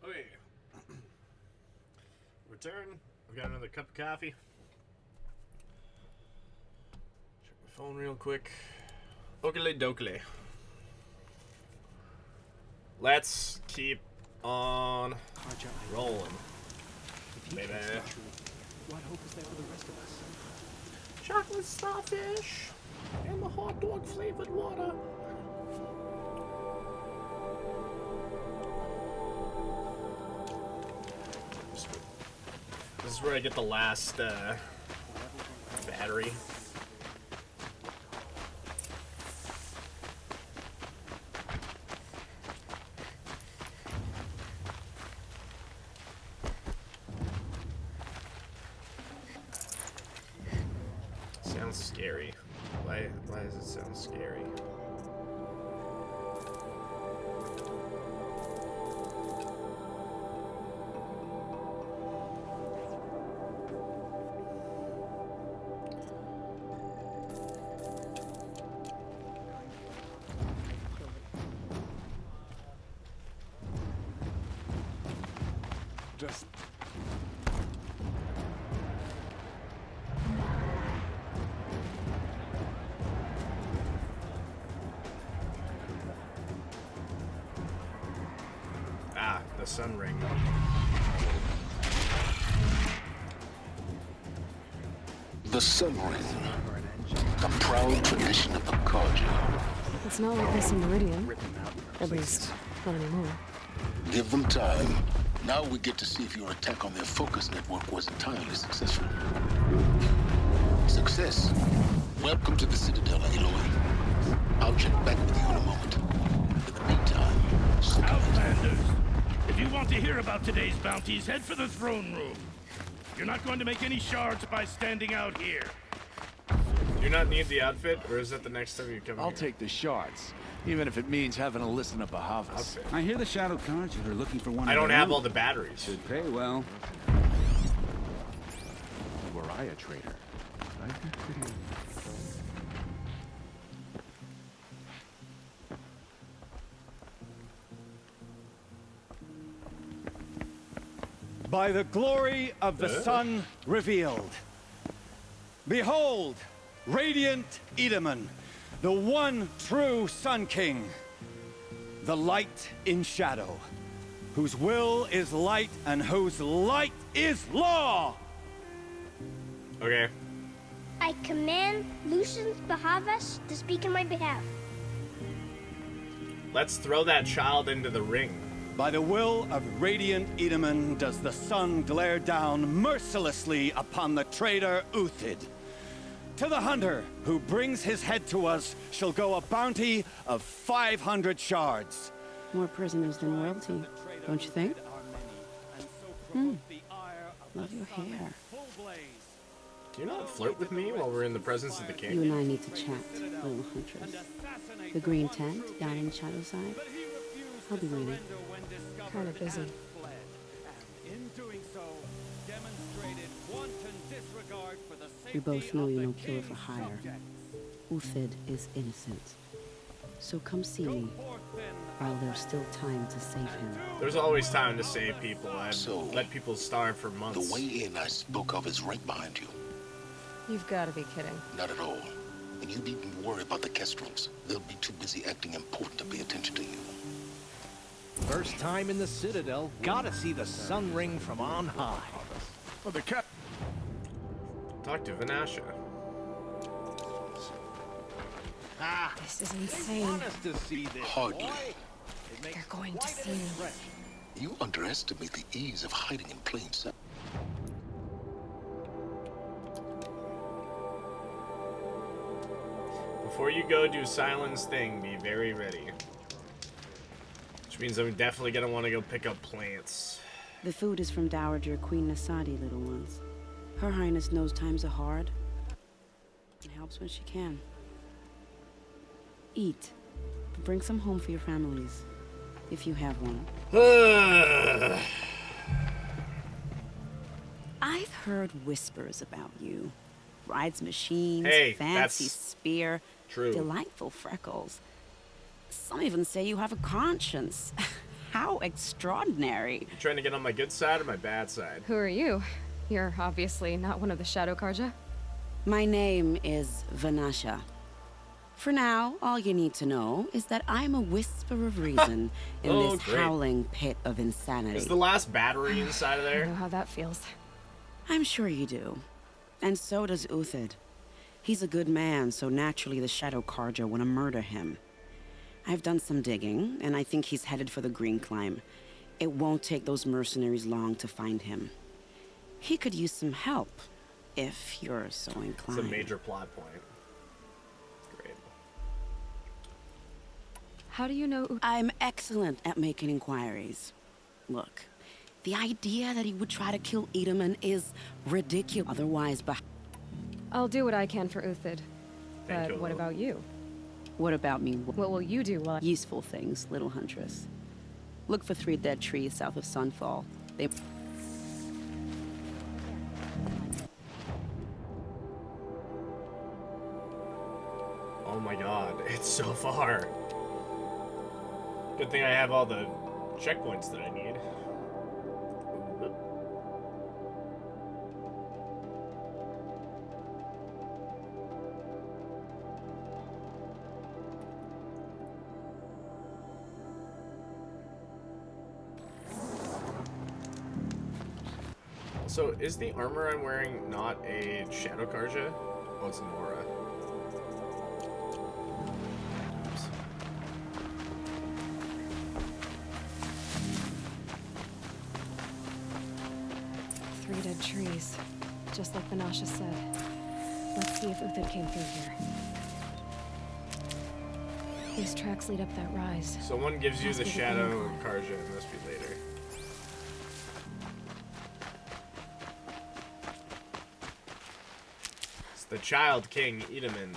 Okay. Return. I've got another cup of coffee. Check my phone real quick. Okily dokily. Let's keep on rolling. Baby. What hope is there for the rest of us? Chocolate starfish and the hot dog flavored water. This is where I get the last battery. Sounds scary. Why does it sound scary? Just... Ah, the sun ring. The Sun Ring, a proud tradition of the Carja. It's not like this in Meridian. At least, not anymore. Give them time. Now we get to see if your attack on their focus network was entirely successful. Success. Welcome to the Citadel, Aloy. I'll check back with you in a moment. In the meantime, Outlanders, if you want to hear about today's bounties, head for the throne room. You're not going to make any shards by standing out here. Do you not need the outfit, or is that the next time you come I'll here? take the shards, even if it means having to listen to Bahavas. I hear the Shadow Carja are looking for one. I of don't their have own. all the batteries. Should pay well. Were I a traitor, I'd be pretty... By the glory of the sun revealed. Behold, radiant Edaman, the one true Sun King. The light in shadow, whose will is light and whose light is law. Okay. I command Lucius Bahavas to speak in my behalf. Let's throw that child into the ring. By the will of radiant Edaman does the sun glare down mercilessly upon the traitor Uthid. To the hunter who brings his head to us shall go a bounty of 500 shards. More prisoners than royalty, don't you think? Love your hair. Do you not flirt with me while we're in the presence of the king? You and I need to chat, little huntress. The green tent down in Shadowside. I'll be waiting. Kind of busy. We both know you're no killer for hire. Uthid is innocent. So come see me, while there's still time to save him. There's always time to save people. I've let people starve for months. The way in I spoke of is right behind you. You've got to be kidding. Not at all. And you needn't worry about the Kestrels. They'll be too busy acting important to pay attention to you. First time in the Citadel, gotta see the sun ring from on high. Well, the cat. Talk to Vanasha. This is insane. To see this. Hardly. They're going to see me. You underestimate the ease of hiding in plain sight. Before you go do Silent's thing, be very ready. Which means I'm definitely gonna want to go pick up plants. The food is from Dowager Queen Nasadi, little ones. Her Highness knows times are hard and helps when she can. Eat. Bring some home for your families, if you have one. I've heard whispers about you. Rides machines, fancy spear, delightful freckles. Some even say you have a conscience. How extraordinary. You trying to get on my good side or my bad side? Who are you? You're obviously not one of the Shadow Carja. My name is Vanasha. For now, all you need to know is that I'm a whisper of reason in this howling pit of insanity. Is the last battery inside of there? I know how that feels. I'm sure you do. And so does Uthid. He's a good man, so naturally the Shadow Carja want to murder him. I've done some digging, and I think he's headed for the Green Climb. It won't take those mercenaries long to find him. He could use some help. if you're so inclined. It's a major plot point. Great. How do you know? I'm excellent at making inquiries. Look, the idea that he would try to kill Itamen is ridiculous. Otherwise, I'll do what I can for Uthid. But what about you? What about me? What will you do? Useful things, little huntress. Look for 3 dead trees south of Sunfall. They... Oh my god, it's so far. Good thing I have all the checkpoints that I need. So, is the armor I'm wearing not a Shadow Karja? Oh, it's Nora. Oops. 3 dead trees, just like Vanasha said. Let's see if Uthid came through here. These tracks lead up that rise. So one gives you the Shadow Karja, it must be later. The Child King, Itamen.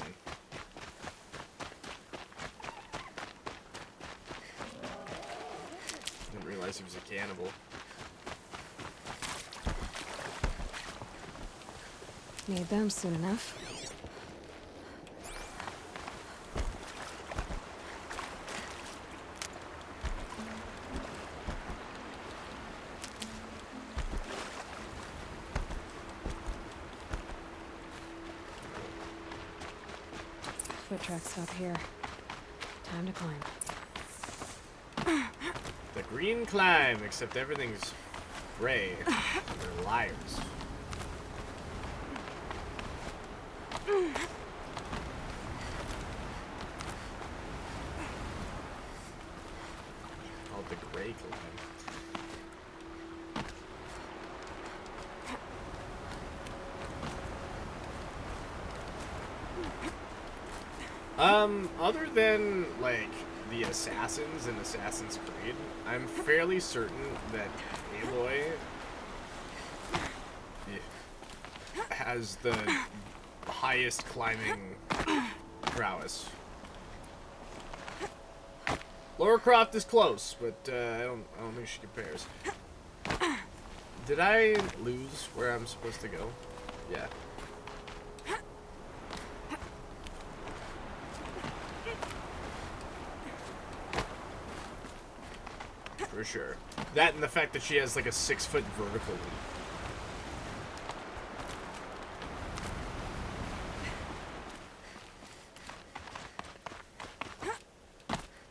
Didn't realize he was a cannibal. Need them soon enough. Foot tracks stop here. Time to climb. The green climb, except everything's gray. They're liars. Called the gray climb. Other than, like, the assassins in Assassin's Creed, I'm fairly certain that Aloy has the highest climbing prowess. Lara Croft is close, but I don't think she compares. Did I lose where I'm supposed to go? Yeah. For sure. That and the fact that she has like a 6-foot vertical leap.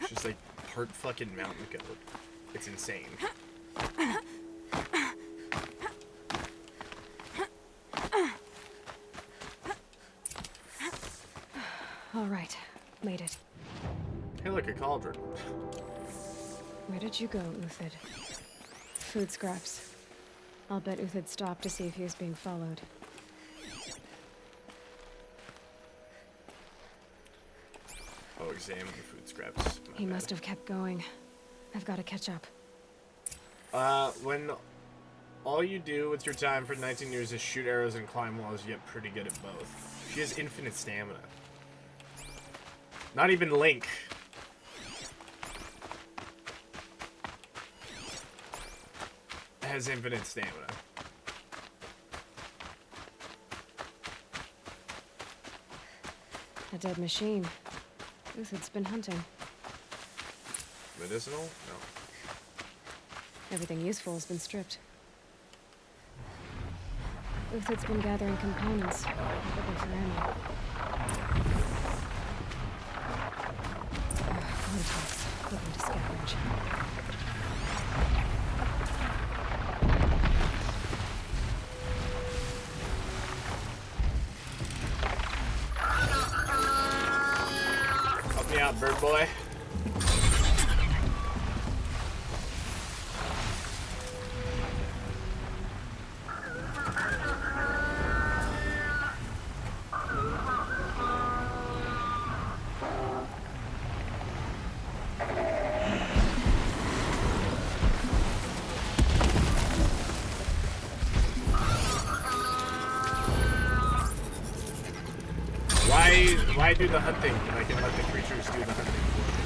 She's like part fucking mountain goat. It's insane. All right, made it. Hey, look, a cauldron. Where did you go, Uthid? Food scraps. I'll bet Uthid stopped to see if he was being followed. Oh, examine the food scraps. He must have kept going. I've got to catch up. When all you do with your time for 19 years is shoot arrows and climb walls, you get pretty good at both. She has infinite stamina. Not even Link. Has infinite stamina. A dead machine. Uthid's been hunting. Medicinal? No. Everything useful has been stripped. Uthid's been gathering components, looking for ammo. Contacts, looking to scavenge. Help me out, bird boy. Why do the hunting when I can let the creatures do the hunting for me?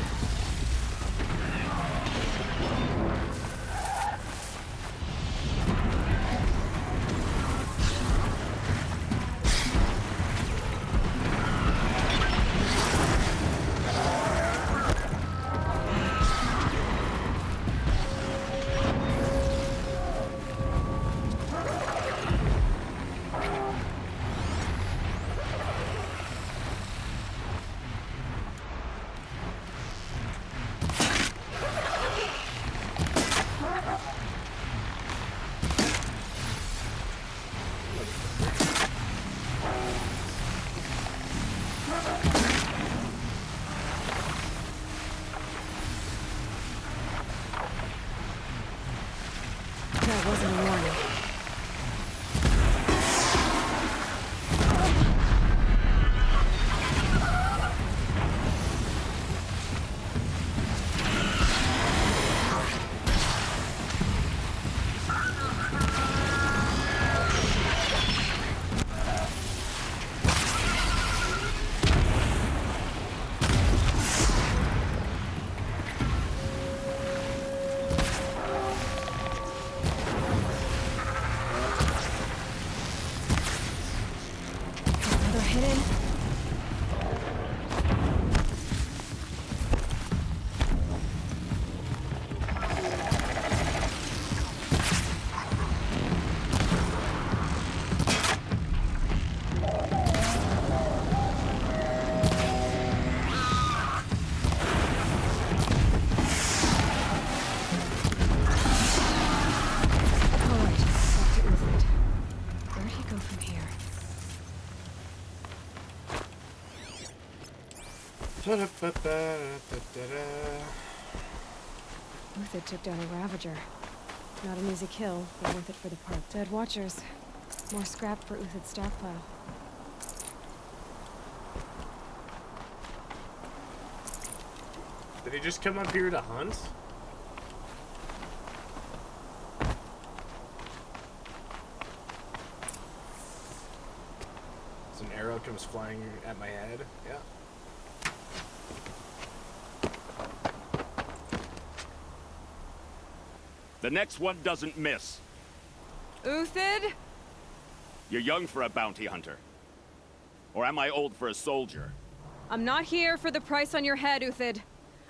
That wasn't a warning. Uthid took down a Ravager. Not an easy kill, but worth it for the part. Dead Watchers. More scrap for Uthid's stockpile. Did he just come up here to hunt? As an arrow comes flying at my head. Yeah. The next one doesn't miss. Uthid? You're young for a bounty hunter. Or am I old for a soldier? I'm not here for the price on your head, Uthid.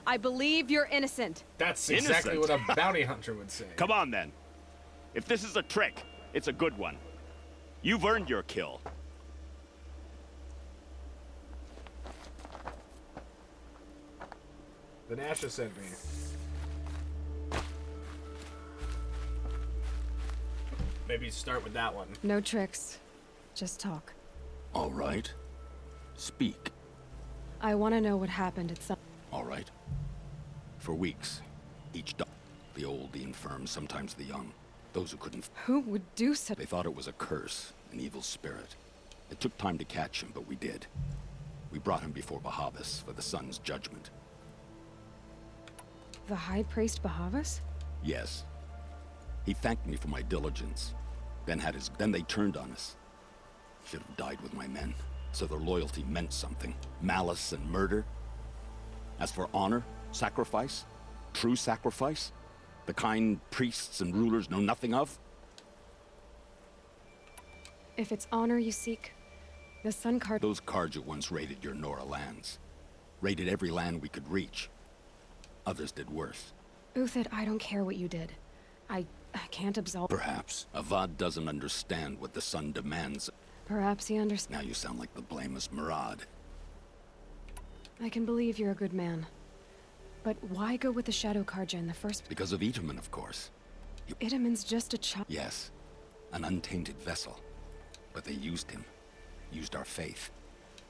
I believe you're innocent. That's exactly what a bounty hunter would say. Come on, then. If this is a trick, it's a good one. You've earned your kill. The Nasha sent me. Maybe start with that one. No tricks. Just talk. All right. Speak. I want to know what happened at some... All right. For weeks, each the old, the infirm, sometimes the young. Those who couldn't... Who would do such... They thought it was a curse, an evil spirit. It took time to catch him, but we did. We brought him before Bahavas for the sun's judgment. The High Priest Bahavas? Yes. He thanked me for my diligence. Then they turned on us. Should have died with my men, so their loyalty meant something. Malice and murder. As for honor, sacrifice, true sacrifice, the kind priests and rulers know nothing of. If it's honor you seek, the Sun Card... Those Carja once raided your Nora lands. Raided every land we could reach. Others did worse. Uthid, I don't care what you did. I can't absolve... Perhaps. Avad doesn't understand what the Sun demands. Perhaps he understands... Now you sound like the blameless Murad. I can believe you're a good man. But why go with the Shadow Carja in the first place? Because of Itamen, of course. Itamen's just a child. Yes. An untainted vessel. But they used him. Used our faith.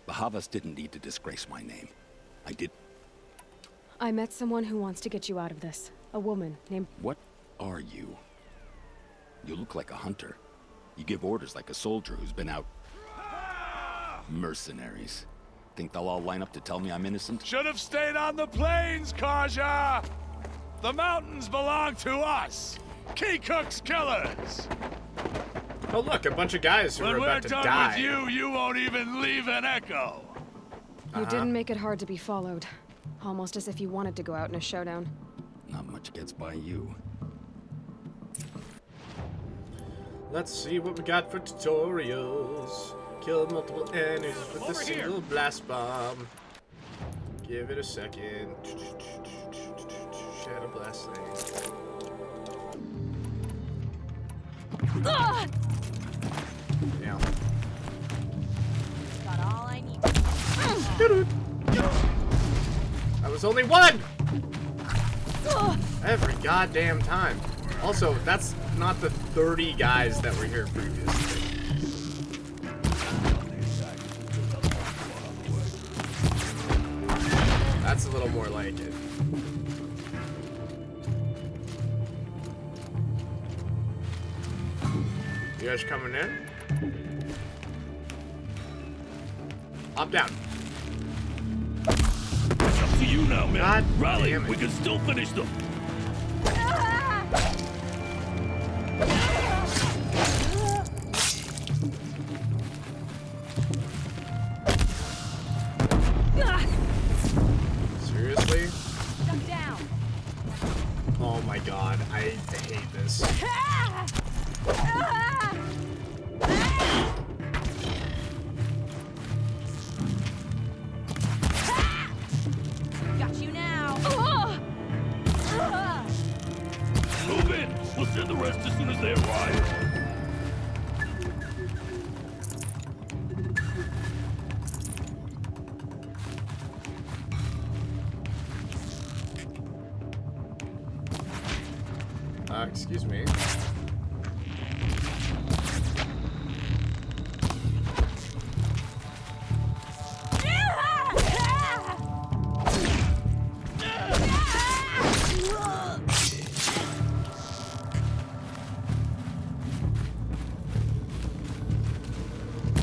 Bahavas didn't need to disgrace my name. I did... I met someone who wants to get you out of this. A woman named... What are you? You look like a hunter. You give orders like a soldier who's been out... Mercenaries. Think they'll all line up to tell me I'm innocent? Should have stayed on the plains, Carja! The mountains belong to us! Keecook's killers! Oh look, a bunch of guys who are about to die. When we're done with you, you won't even leave an echo! You didn't make it hard to be followed. Almost as if you wanted to go out in a showdown. Not much gets by you. Let's see what we got for tutorials. Kill multiple enemies with a single blast bomb. Give it a second. Shadow blasting. Yeah. Got all I need. That was only one! Every goddamn time. Also, that's not the 30 guys that were here previously. That's a little more like it. You guys coming in? Hop down. It's up to you now, man. God Rally, damn it. we can still finish them. Seriously? Duck down. Oh my god, I hate this. Got you now. Move in. We'll send the rest as soon as they arrive. Excuse me.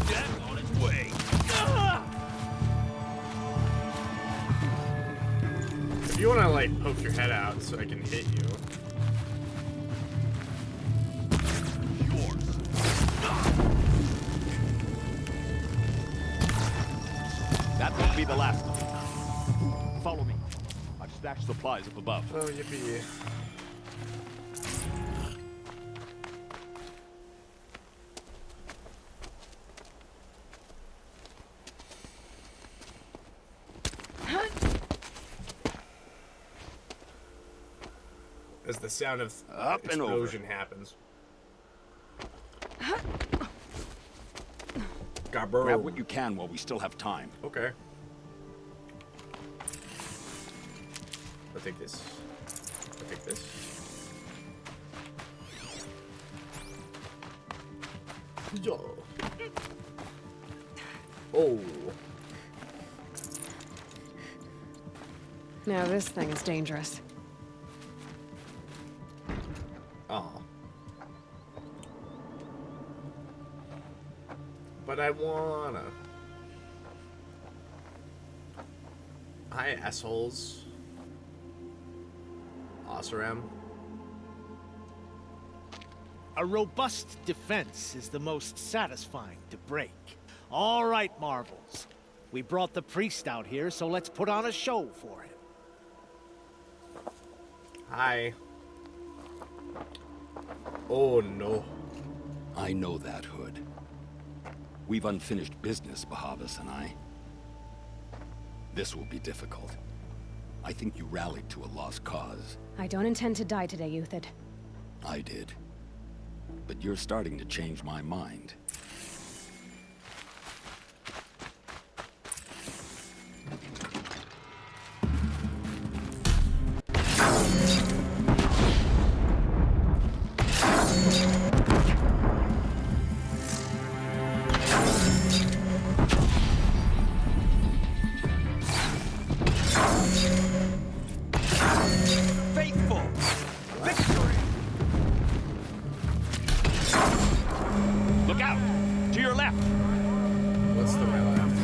Death on its way. If you want to, like, poke your head out so I can hit you. That won't be the last of them. Follow me. I've stashed supplies up above. Oh, yippee. As the sound of Up and over. explosion happens. Grab what you can while we still have time. Okay. I'll take this. I'll take this. Yo. Oh. Now this thing is dangerous. Oh. But I wanna. Hi, assholes. Oseram. A robust defense is the most satisfying to break. All right, Marvels. We brought the priest out here, so let's put on a show for him. Hi. Oh no. I know that, Hood. We've unfinished business, Bahavas and I. This will be difficult. I think you rallied to a lost cause. I don't intend to die today, Uthid. I did. But you're starting to change my mind. Faithful! Victory! Look out! To your left! What's to my left?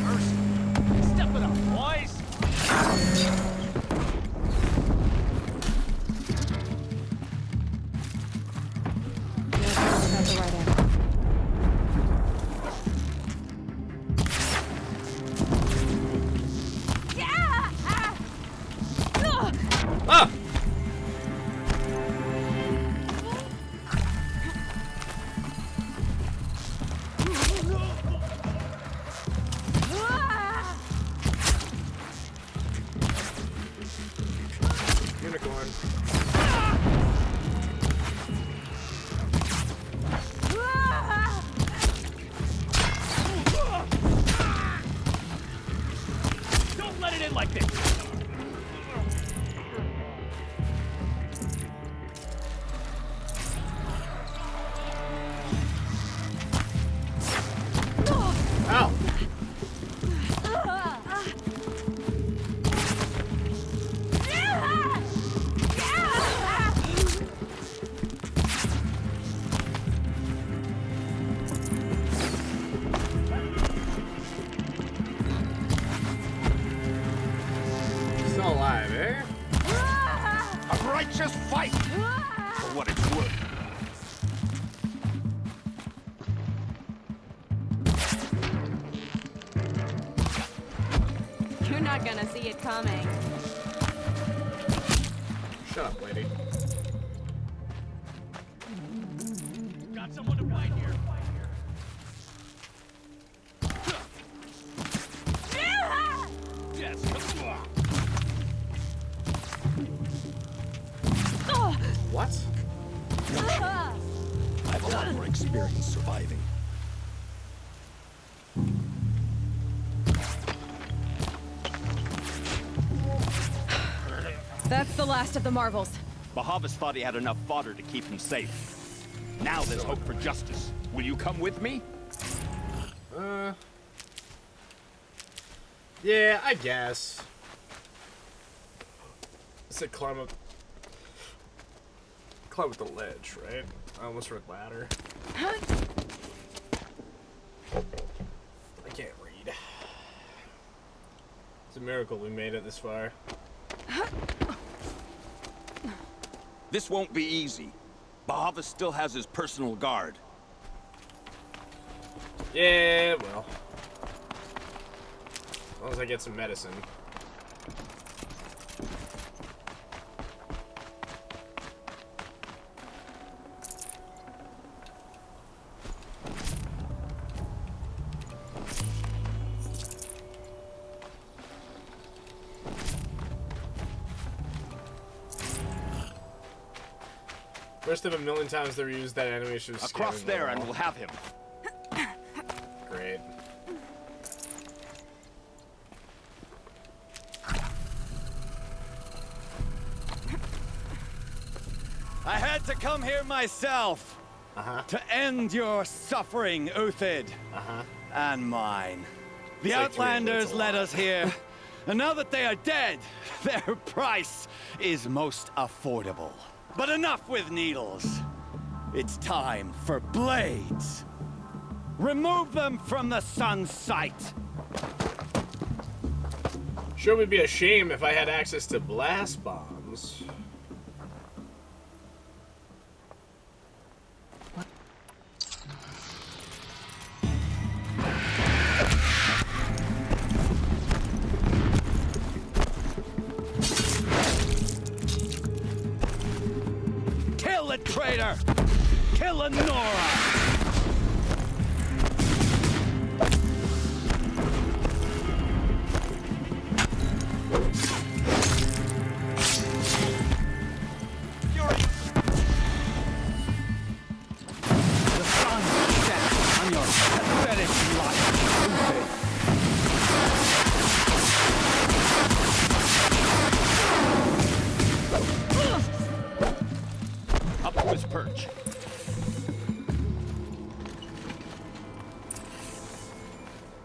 Step it up, boys! That's the right answer. not gonna see it coming. Shut up, lady. Got someone to fight here. Yes. What? I have a lot more experience surviving. That's the last of the Marvels. Bahavas thought he had enough fodder to keep him safe. Now there's hope for justice. Will you come with me? Yeah, I guess. It's a climb up the ledge, right? I almost read ladder. I can't read. It's a miracle we made it this far. This won't be easy. Bahavas still has his personal guard. Yeah, well. As long as I get some medicine. First of a million times they reused that animation. Across there, and we'll have him. Great. I had to come here myself. To end your suffering, Uthid. And mine. The It's like Outlanders led us here. And now that they are dead, their price is most affordable. But enough with needles. It's time for blades. Remove them from the sun's sight. Sure would be a shame if I had access to blast bombs. Kill the traitor! Kill Anora! The sun sets on your pathetic life, Uthid. Up to his perch.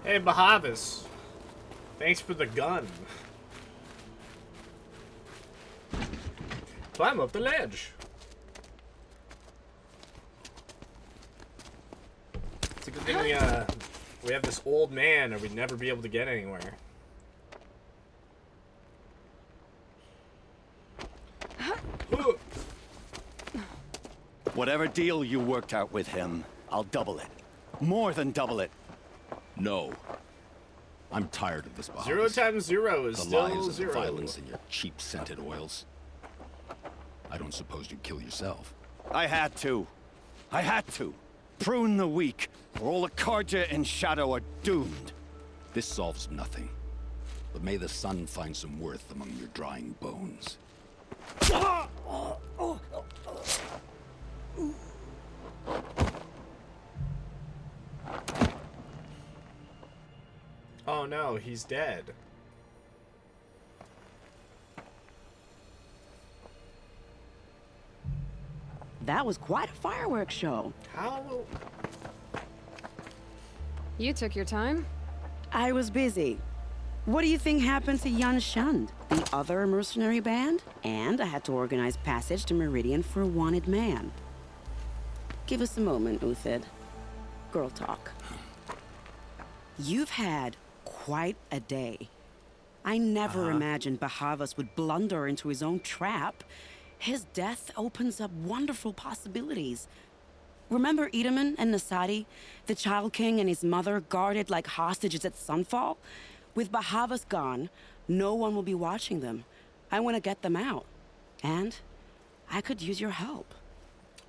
Hey, Bahavas. Thanks for the gun. Climb up the ledge. It's a good thing we have this old man, or we'd never be able to get anywhere. Whatever deal you worked out with him, I'll double it. More than double it. No. I'm tired of this, Bahavas. 0 times 0 is the still lies and 0. the violence and your cheap scented oils. I don't suppose you'd kill yourself. I had to. I had to. Prune the weak, or all the Carja in Shadow are doomed. This solves nothing. But may the sun find some worth among your drying bones. Oh no, he's dead. That was quite a fireworks show. How? You took your time? I was busy. What do you think happened to Yan Shund, the other mercenary band? And I had to organize passage to Meridian for a wanted man. Give us a moment, Uthid. Girl talk. You've had quite a day. I never imagined Bahavas would blunder into his own trap. His death opens up wonderful possibilities. Remember Edaman and Nasadi, the Child King and his mother guarded like hostages at sunfall? With Bahavas gone, No one will be watching them. I want to get them out. And I could use your help.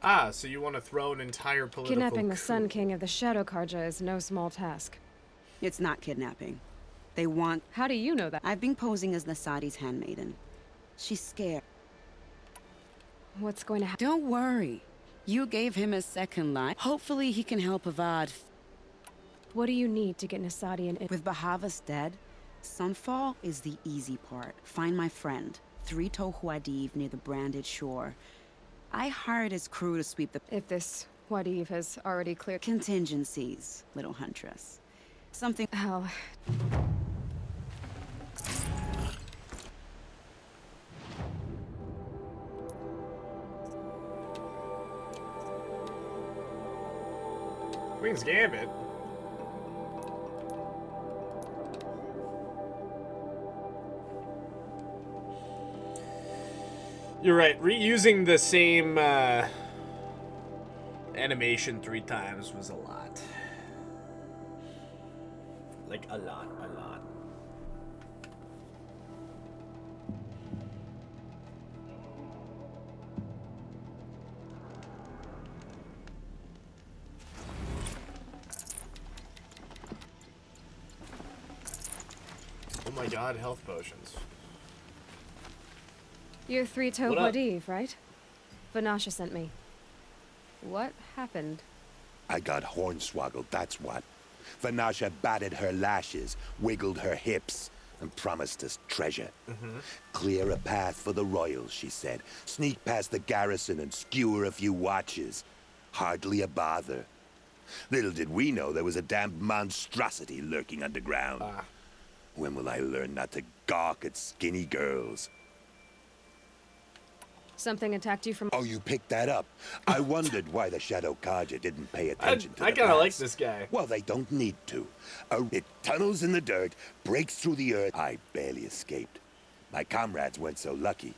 Ah, so you want to throw an entire political Kidnapping the coup. Sun King of the Shadow Karja is no small task. It's not kidnapping. They want... How do you know that? I've been posing as Nasadi's handmaiden. She's scared. What's going to happen? Don't worry. You gave him a second life. Hopefully he can help Avad. What do you need to get Nasadi and... With Bahavas dead, Sunfall is the easy part. Find my friend, 3-Toe Huadiv near the branded shore. I hired his crew to sweep the... If this Huadiv has already cleared... Contingencies, little huntress. Something... Oh... Queen's Gambit. You're right. Reusing the same animation 3 times was a lot. Like a lot. Oh my god, health potions. You're 3-Toe What up? Huadiv, right? Vanasha sent me. What happened? I got hornswoggled, that's what. Vanasha batted her lashes, wiggled her hips, and promised us treasure. Clear a path for the royals, she said. Sneak past the garrison and skewer a few watches. Hardly a bother. Little did we know there was a damned monstrosity lurking underground. When will I learn not to gawk at skinny girls? Something attacked you from... Oh, you picked that up. I wondered why the Shadow Karja didn't pay attention to I the kind of like past. this guy. Well, they don't need to. It tunnels in the dirt, breaks through the earth. I barely escaped. My comrades weren't so lucky.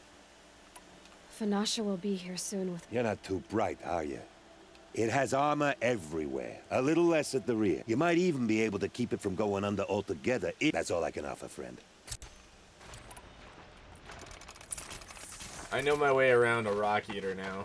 Vanasha will be here soon with... You're not too bright, are you? It has armor everywhere, a little less at the rear. You might even be able to keep it from going under altogether. That's all I can offer, friend. I know my way around a Rock Eater now.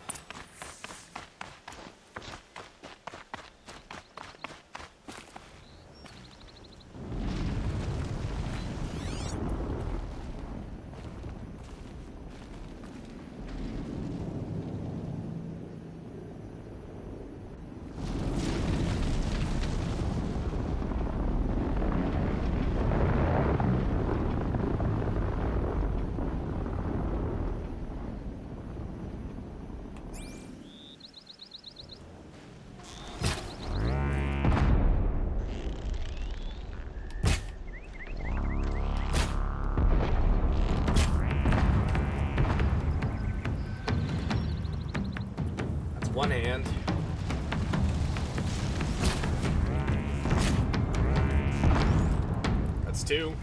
One hand. That's 2.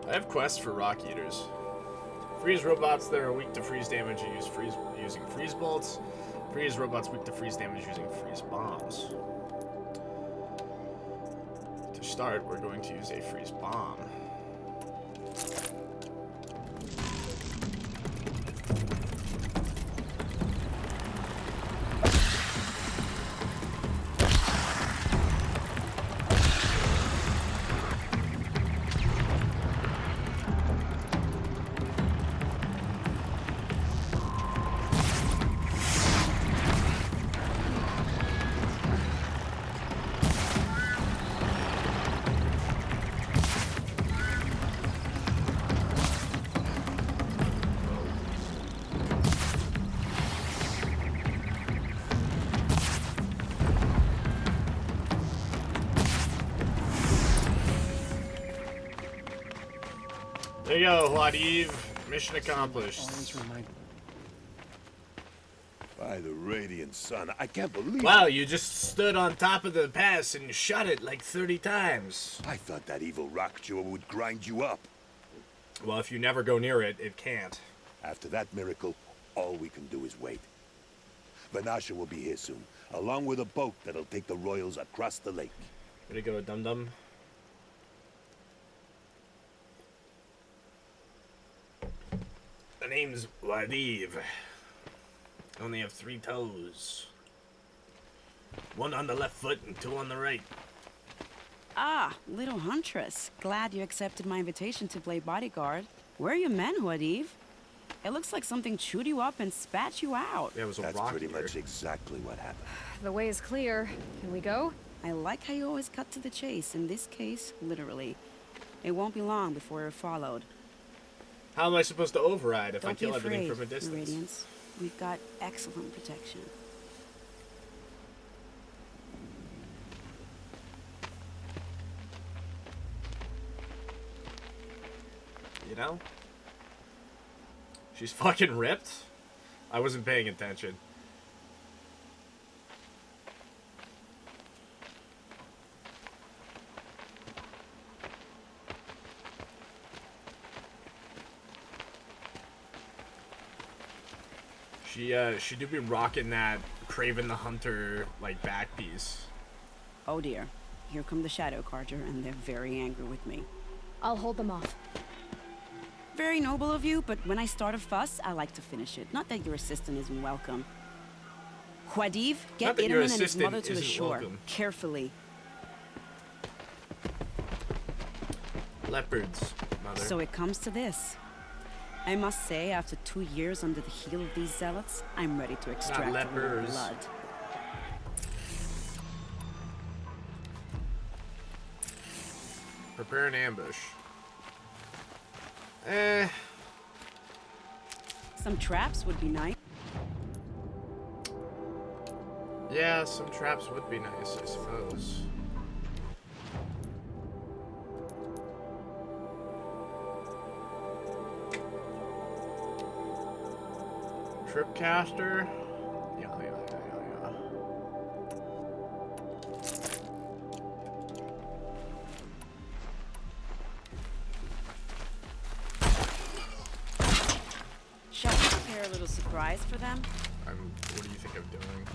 I have quests for Rock Eaters. Freeze robots that are weak to freeze damage using freeze bolts. Freeze robots weak to freeze damage using freeze bombs. To start, we're going to use a freeze bomb. There you go, Huadiv. Mission accomplished. By the radiant sun, I can't believe Wow, it. you just stood on top of the pass and shot it like 30 times. I thought that evil rock jaw would grind you up. Well, if you never go near it, it can't. After that miracle, all we can do is wait. Vanasha will be here soon, along with a boat that'll take the royals across the lake. Way to go, dum-dum. The name's Wadiv. I only have 3 toes. 1 on the left foot and 2 on the right. Ah, little huntress. Glad you accepted my invitation to play bodyguard. Where are your men, Wadiv? It looks like something chewed you up and spat you out. There was a That's rock pretty here. much exactly what happened. The way is clear. Can we go? I like how you always cut to the chase. In this case, literally. It won't be long before we're followed. How am I supposed to override if I Don't be kill everything afraid, from a distance? Meridians. We've got excellent protection. You know? She's fucking ripped? I wasn't paying attention. She do be rocking that Craven the Hunter, like, back piece. Oh dear. Here come the Shadow Carter, and they're very angry with me. I'll hold them off. Very noble of you, but when I start a fuss, I like to finish it. Not that your assistant isn't welcome. Wadiv, get Itaman and his mother to the shore. Welcome. Carefully. Leopards, mother. So it comes to this. I must say, after 2 years under the heel of these zealots, I'm ready to extract their blood. Prepare an ambush. Some traps would be nice. Yeah, some traps would be nice, I suppose. Tripcaster. Yeah. Shall we prepare a little surprise for them? What do you think I'm doing?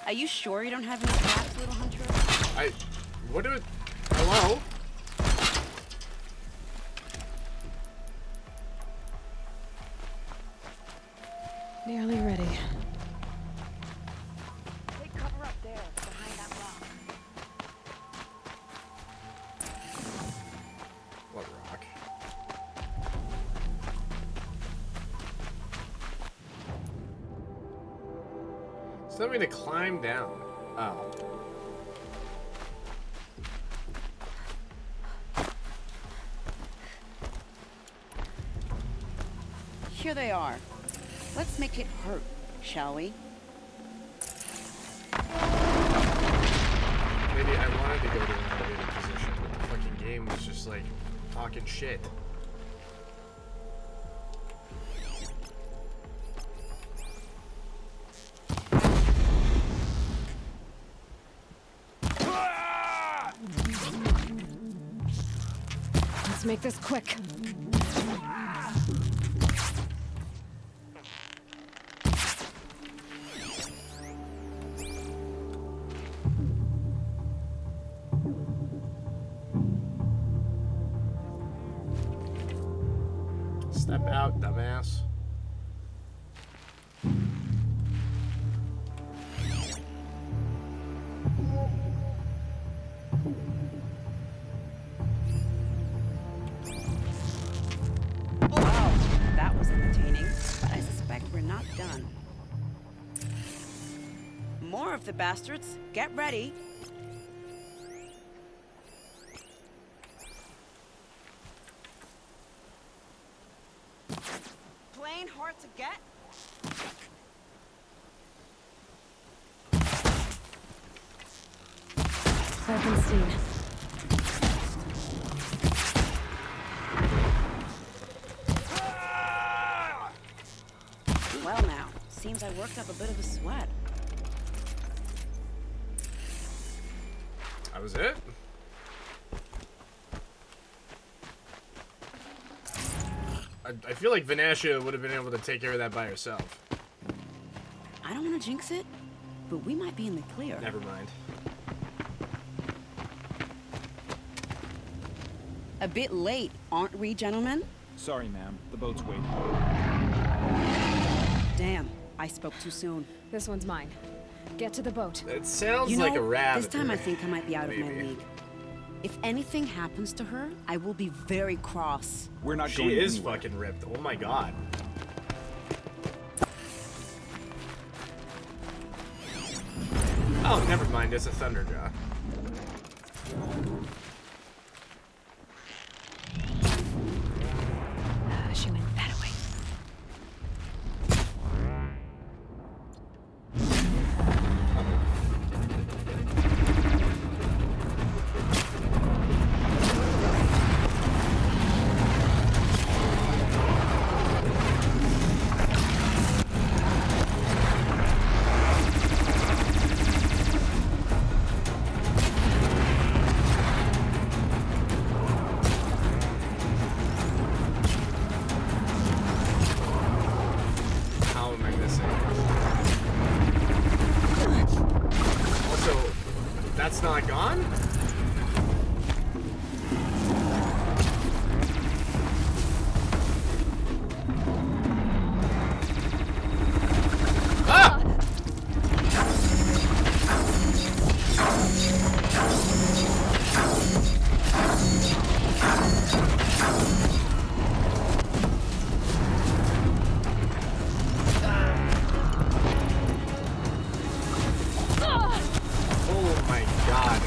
Are you sure you don't have any traps, little hunter? What do it... Hello? Nearly ready. Take cover up there, behind that rock. What rock? It's telling me to climb down. Oh. Here they are. Let's make it hurt, shall we? Maybe I wanted to go to an elevated position, but the fucking game was just like talking shit. Let's make this quick. Step out, dumbass. Wow, that was entertaining, but I suspect we're not done. More of the bastards. Get ready. Plain hard to get. Serpenstein. because I worked up a bit of a sweat. That was it? I feel like Vanasha would have been able to take care of that by herself. I don't want to jinx it, but we might be in the clear. Never mind. A bit late, aren't we, gentlemen? Sorry, ma'am. The boat's waiting. Damn, I spoke too soon. This one's mine. Get to the boat. It sounds You know, like a rabbit. this time I think I might be out of my Maybe. league. If anything happens to her, I will be very cross. We're not She going is anywhere. fucking ripped. Oh my god. Oh, never mind. It's a Thunderjaw. She went that way. How am I missing? Also, that's not gone? Ah! Oh my god.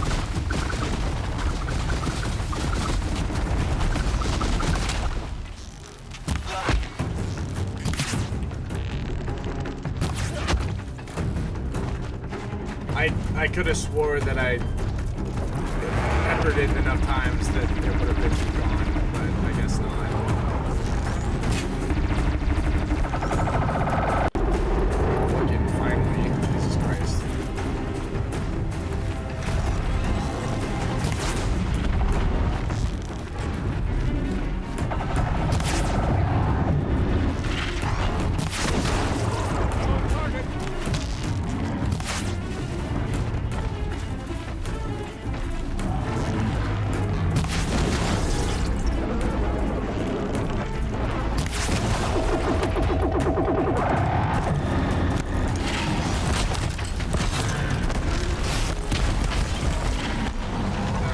I could have swore that I peppered it enough times that it would have been gone, but I guess not. Fucking finally, Jesus Christ.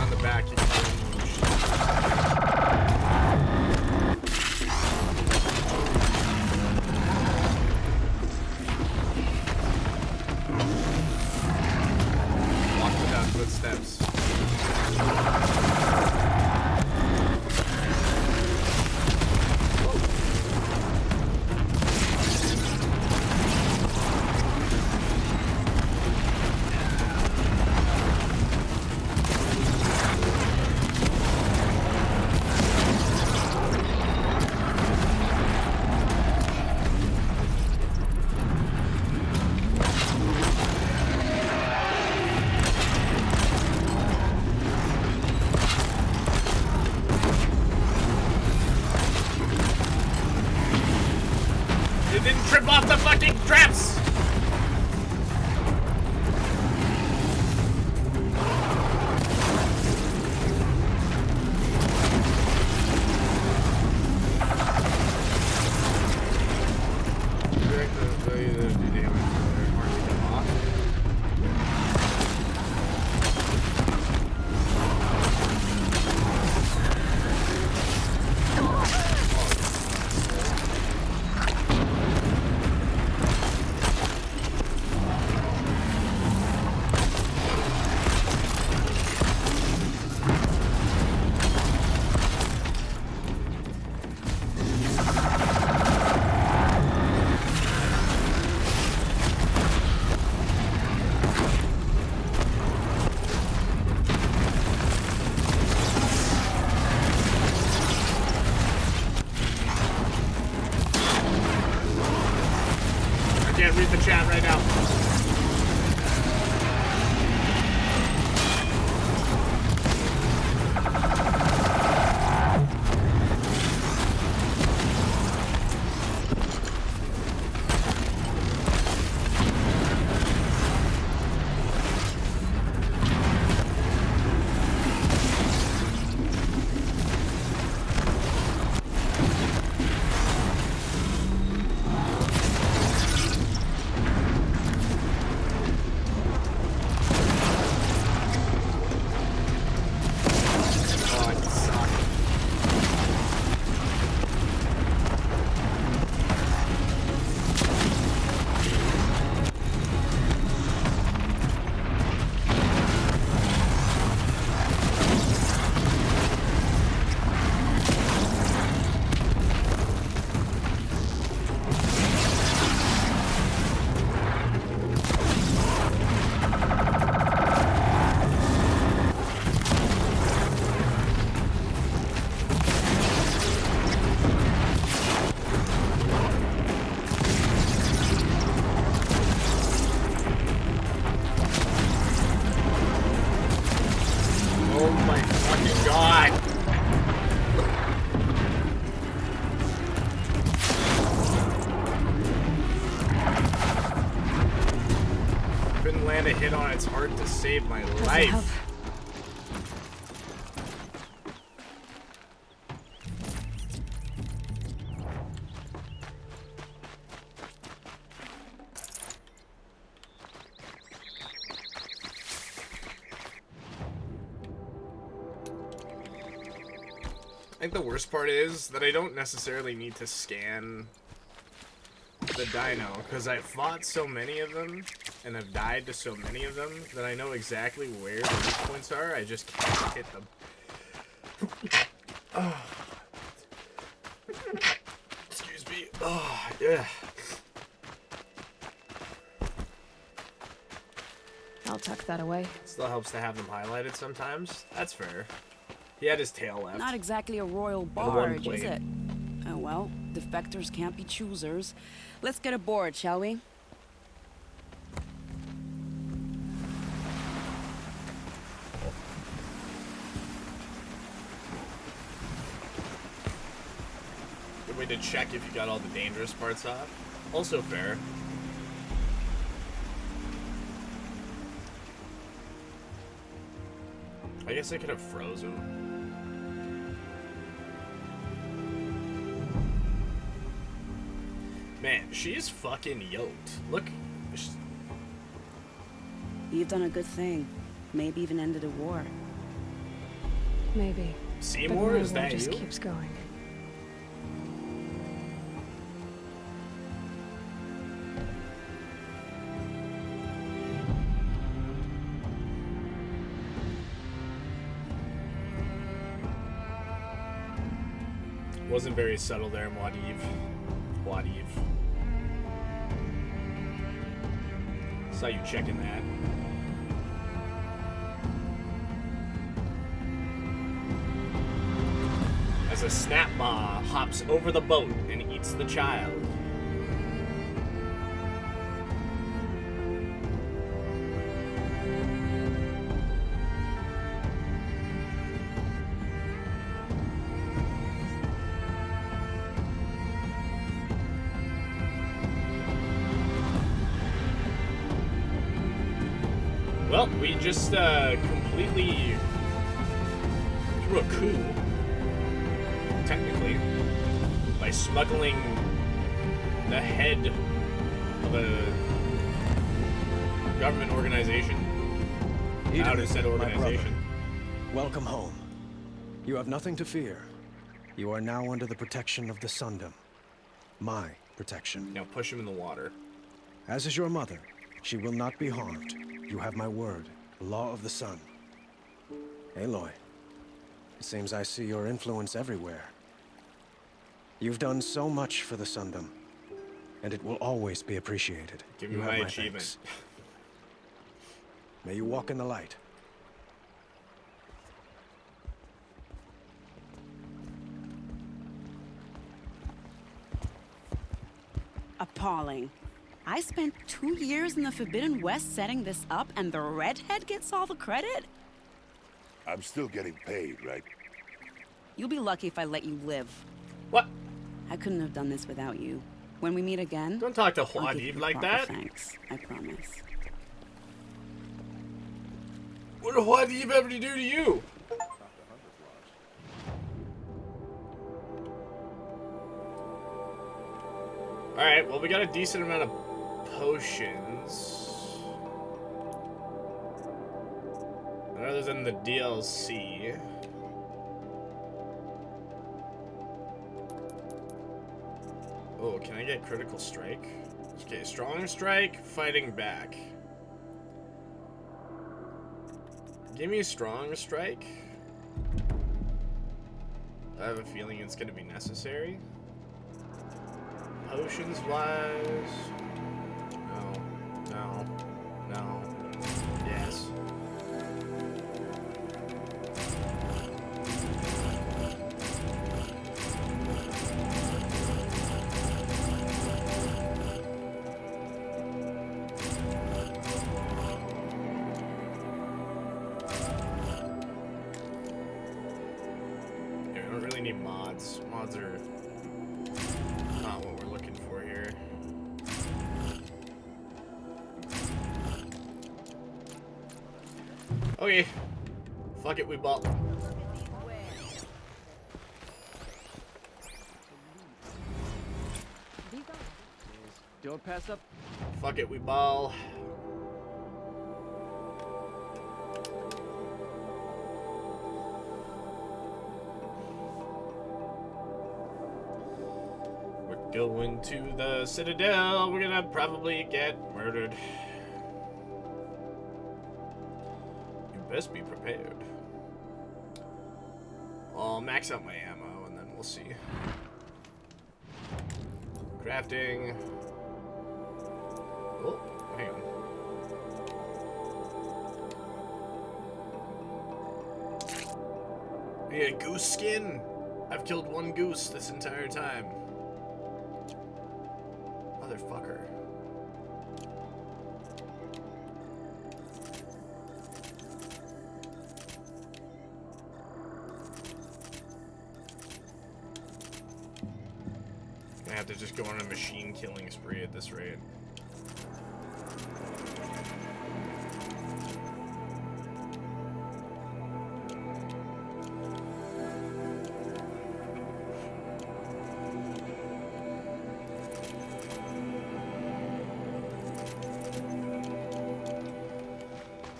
On the back, you can walk without footsteps. right now. A hit on its heart to save my life. I think the worst part is that I don't necessarily need to scan the dino, because I fought so many of them and have died to so many of them that I know exactly where the weak points are. I just can't hit them. Oh. Excuse me. Oh, yeah. I'll tuck that away. Still helps to have them highlighted sometimes. That's fair. He had his tail left. Not exactly a royal barge, is it? Oh well, defectors can't be choosers. Let's get aboard, shall we? Good way to check if you got all the dangerous parts off. Also fair. I guess I could have frozen. Man, she's fucking yoked. Look. You've done a good thing. Maybe even ended a war. Maybe. Seymour, is that just you? Keeps going. Wasn't very subtle there, Muad'Dib. Muad'Dib. Saw you checking that. As a snap maw hops over the boat and eats the child. Well, we just completely threw a coup, technically, by smuggling the head of a government organization out of said organization. Welcome home. You have nothing to fear. You are now under the protection of the Sundom. My protection. Now push him in the water. As is your mother, she will not be harmed. You have my word, the law of the sun. Aloy, it seems I see your influence everywhere. You've done so much for the Sundom, and it will always be appreciated. Give me my achievement. Thanks. May you walk in the light. Appalling. I spent 2 years in the Forbidden West setting this up, and the redhead gets all the credit? I'm still getting paid, right? You'll be lucky if I let you live. What? I couldn't have done this without you. When we meet again, don't talk to I'll give you Huadib like proper that. Thanks, I promise. What did Huadib ever do to you? Alright, well, we got a decent amount of potions. Other than the DLC. Oh, can I get critical strike? Okay, strong strike, fighting back. Give me a strong strike. I have a feeling it's gonna be necessary. Potions wise. No. Yes. I don't really need mods. Mods are not what we're looking for here. Okay. Fuck it, we ball. Don't pass up. Fuck it, we ball. We're going to the Citadel. We're gonna probably get murdered. You best be prepared. I'll max out my ammo and then we'll see. Crafting. Oh, hang on. Yeah, goose skin. I've killed one goose this entire time. Motherfucker. I have to just go on a machine killing spree at this rate.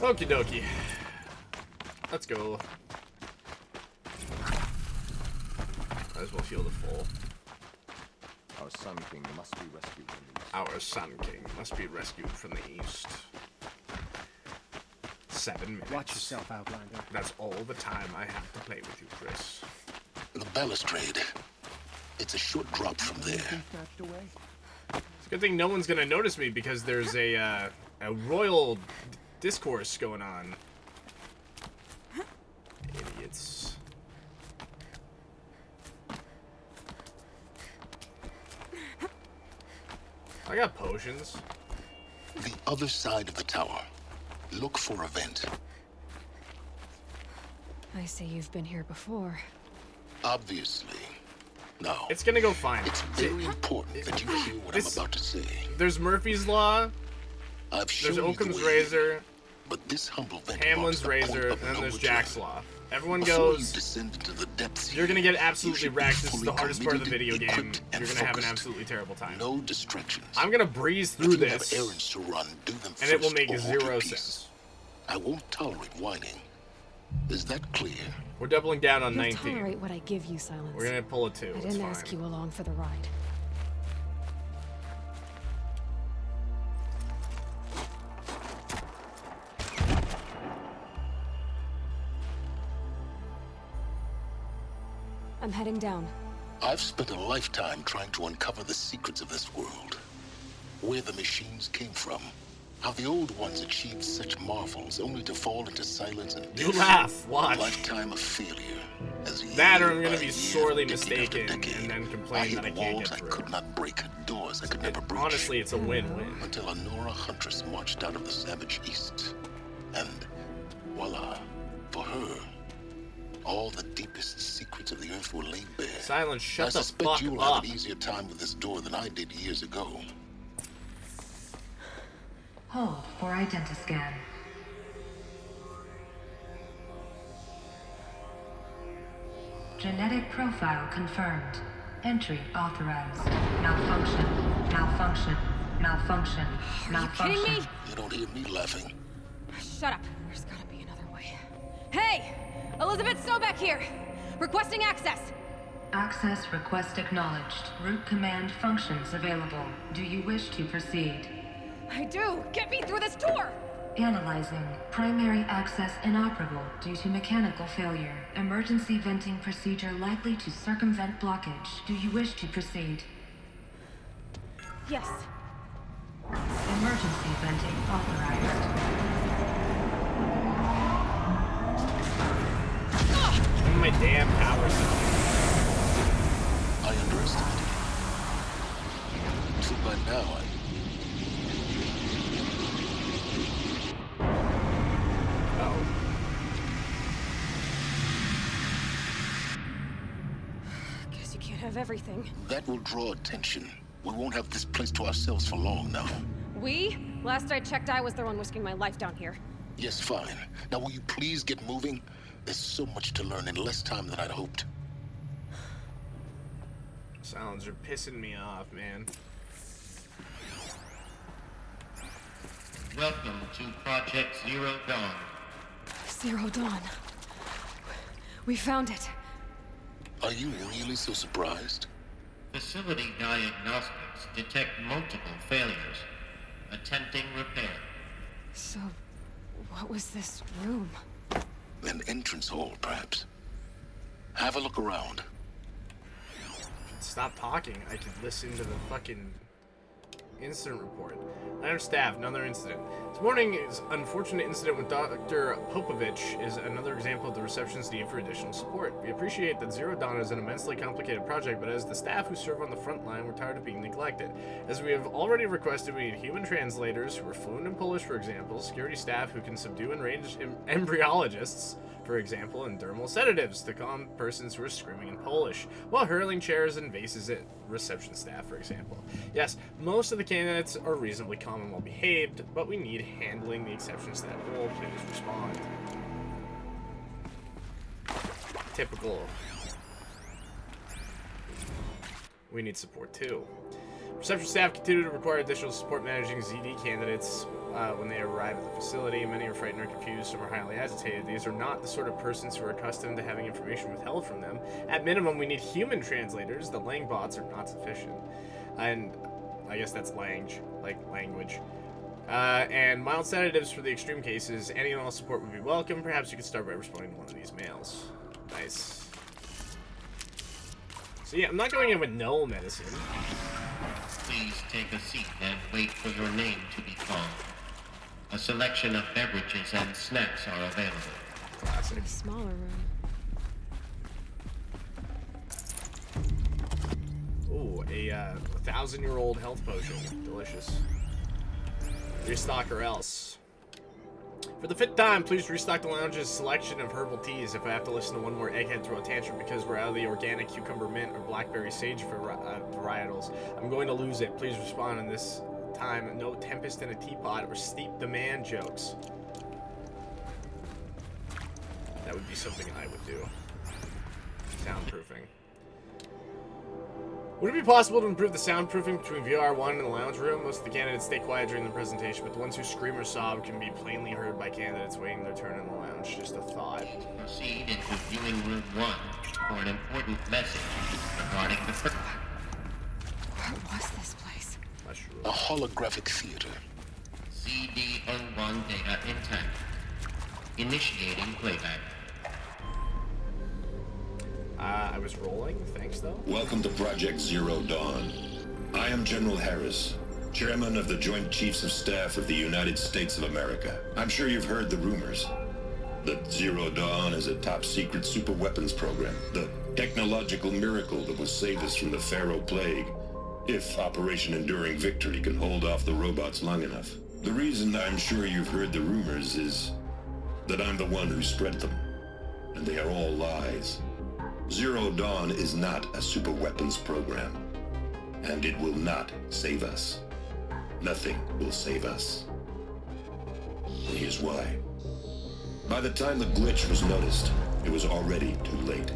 Okie dokie. Let's go. Might as well heal the full. Our Sun King must be rescued from the east. Our Sun King must be rescued from the east. 7 minutes. Watch yourself, Outlander. That's all the time I have to play with you, Chris. The balustrade. It's a short drop from there. It's a good thing no one's gonna notice me because there's a royal discourse going on. Idiots. I got potions. The other side of the tower. Look for a vent. I say you've been here before. Obviously. Now, it's gonna go fine. It's very important that you hear what I'm about to say. There's Murphy's Law. There's Occam's Razor. But this humble vent Hamlin's Razor, and then there's Jack's Law. Everyone goes, you're gonna get absolutely wrecked. This is the hardest part of the video game. You're gonna have an absolutely terrible time. No distractions. I'm gonna breeze through If you this, have errands to run, do them and it will first make or hold your 0 peace. sense. I won't tolerate whining. Is that clear? We're doubling down on You'll 19. tolerate what I give you, Silence. We're gonna pull a 2. I It's didn't fine. ask you along for the ride. I'm heading down. I've spent a lifetime trying to uncover the secrets of this world. Where the machines came from. How the old ones achieved such marvels only to fall into silence and You death. laugh. Watch. A lifetime of failure. That or I'm gonna be sorely mistaken and then complain that I can't get through. I could not break, doors I could never breach. Honestly, it's a win-win. Until a Nora Huntress marched out of the savage east. And voila, for her, all the deepest secrets of the earth were laid bare. Silence, shut the fuck up. I suspect you'll have an easier time with this door than I did years ago. Hold for identiscan. Genetic profile confirmed. Entry authorized. Malfunction. Malfunction. Malfunction. Malfunction. Are you kidding me? You don't hear me laughing. Shut up. There's gotta be another way. Hey! Elizabeth Sobeck here! Requesting access! Access request acknowledged. Root command functions available. Do you wish to proceed? I do! Get me through this door! Analyzing. Primary access inoperable due to mechanical failure. Emergency venting procedure likely to circumvent blockage. Do you wish to proceed? Yes. Emergency venting authorized. Oh, my damn powers. I underestimated. So by now, Guess you can't have everything. that will draw attention. We won't have this place to ourselves for long now. We? Last I checked, I was the one risking my life down here. Yes, fine. Now will you please get moving? There's so much to learn in less time than I'd hoped. Sounds are pissing me off, man. Welcome to Project Zero Dawn. Zero Dawn. We found it. Are you really so surprised? Facility diagnostics detect multiple failures. Attempting repair. So, what was this room? An entrance hall, perhaps. Have a look around. Stop talking. I could listen to the fucking incident report. Ladder staff, another incident. This morning's unfortunate incident with Dr. Popovich is another example of the reception's need for additional support. We appreciate that Zero Dawn is an immensely complicated project, but as the staff who serve on the front line, we're tired of being neglected. As we have already requested, we need human translators who are fluent in Polish, for example, security staff who can subdue enraged embryologists, for example, and dermal sedatives to calm persons who are screaming in Polish, while hurling chairs and vases at reception staff, for example. Yes, most of the candidates are reasonably calm and well behaved, but we need handling the exception staff role. Please respond. Typical. We need support too. Reception staff continue to require additional support managing ZD candidates when they arrive at the facility. Many are frightened or confused, some are highly agitated. These are not the sort of persons who are accustomed to having information withheld from them. At minimum, we need human translators. The lang bots are not sufficient. And I guess that's language. And mild sedatives for the extreme cases. Any and all support would be welcome. Perhaps you could start by responding to one of these mails. Nice. So yeah, I'm not going in with no medicine. Please take a seat and wait for your name to be called. A selection of beverages and snacks are available. Classic. Smaller room. Ooh, a 1,000-year-old health potion. Delicious. Restock or else. For the 5th time, please restock the lounge's selection of herbal teas. If I have to listen to one more egghead throw a tantrum because we're out of the organic cucumber mint or blackberry sage varietals, I'm going to lose it. Please respond in this time. No tempest in a teapot or steep demand jokes. That would be something I would do. Soundproofing. Would it be possible to improve the soundproofing between VR1 and the lounge room? Most of the candidates stay quiet during the presentation, but the ones who scream or sob can be plainly heard by candidates waiting their turn in the lounge. Just a thought. Proceed into viewing room 1 for an important message regarding the first. What was this place? A holographic theater. CD01 data intact. Initiating playback. I was rolling. Thanks, though. Welcome to Project Zero Dawn. I am General Harris, Chairman of the Joint Chiefs of Staff of the United States of America. I'm sure you've heard the rumors. that Zero Dawn is a top-secret super weapons program, the technological miracle that will save us from the Pharaoh Plague, if Operation Enduring Victory can hold off the robots long enough. The reason I'm sure you've heard the rumors is that I'm the one who spread them, and they are all lies. Zero Dawn is not a super weapons program, and it will not save us. Nothing will save us. Here's why. By the time the glitch was noticed, it was already too late.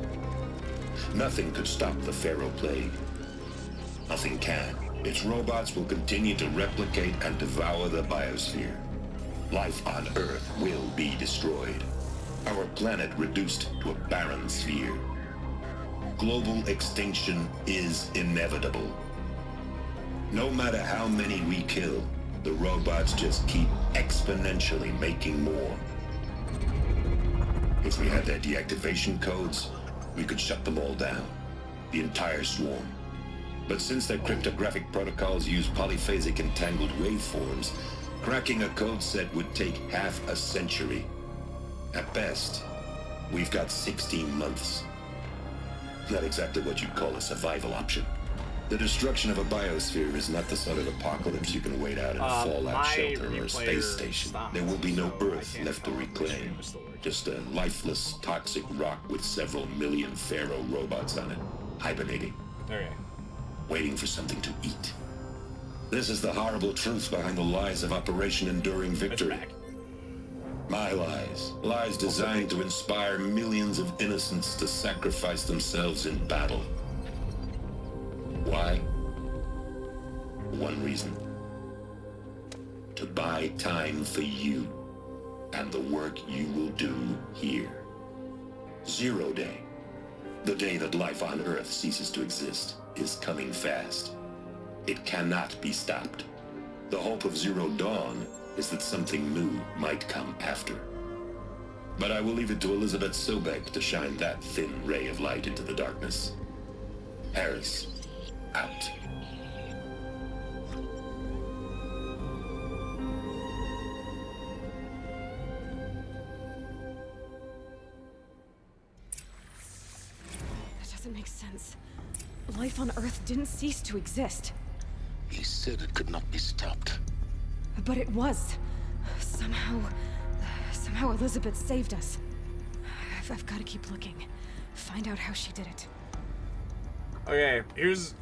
Nothing could stop the Pharaoh Plague. Nothing can. Its robots will continue to replicate and devour the biosphere. Life on Earth will be destroyed. Our planet reduced to a barren sphere. Global extinction is inevitable. No matter how many we kill, the robots just keep exponentially making more. If we had their deactivation codes, we could shut them all down. The entire swarm. But since their cryptographic protocols use polyphasic entangled waveforms, cracking a code set would take half a century. At best, we've got 16 months. Not exactly what you'd call a survival option. The destruction of a biosphere is not the sort of apocalypse you can wait out in a fallout shelter or a space station. There will be no Earth left to reclaim. Just a lifeless, toxic rock with several million Pharaoh robots on it, hibernating. Okay. Waiting for something to eat. This is the horrible truth behind the lies of Operation Enduring Victory. My lies. Lies designed to inspire millions of innocents to sacrifice themselves in battle. Why? One reason. To buy time for you and the work you will do here. Zero Day, the day that life on Earth ceases to exist, is coming fast. It cannot be stopped. The hope of Zero Dawn is that something new might come after. But I will leave it to Elizabeth Sobek to shine that thin ray of light into the darkness. Harris, out. That doesn't make sense. Life on Earth didn't cease to exist. He said it could not be stopped. But it was. Somehow Elizabeth saved us. I've got to keep looking. Find out how she did it. Okay,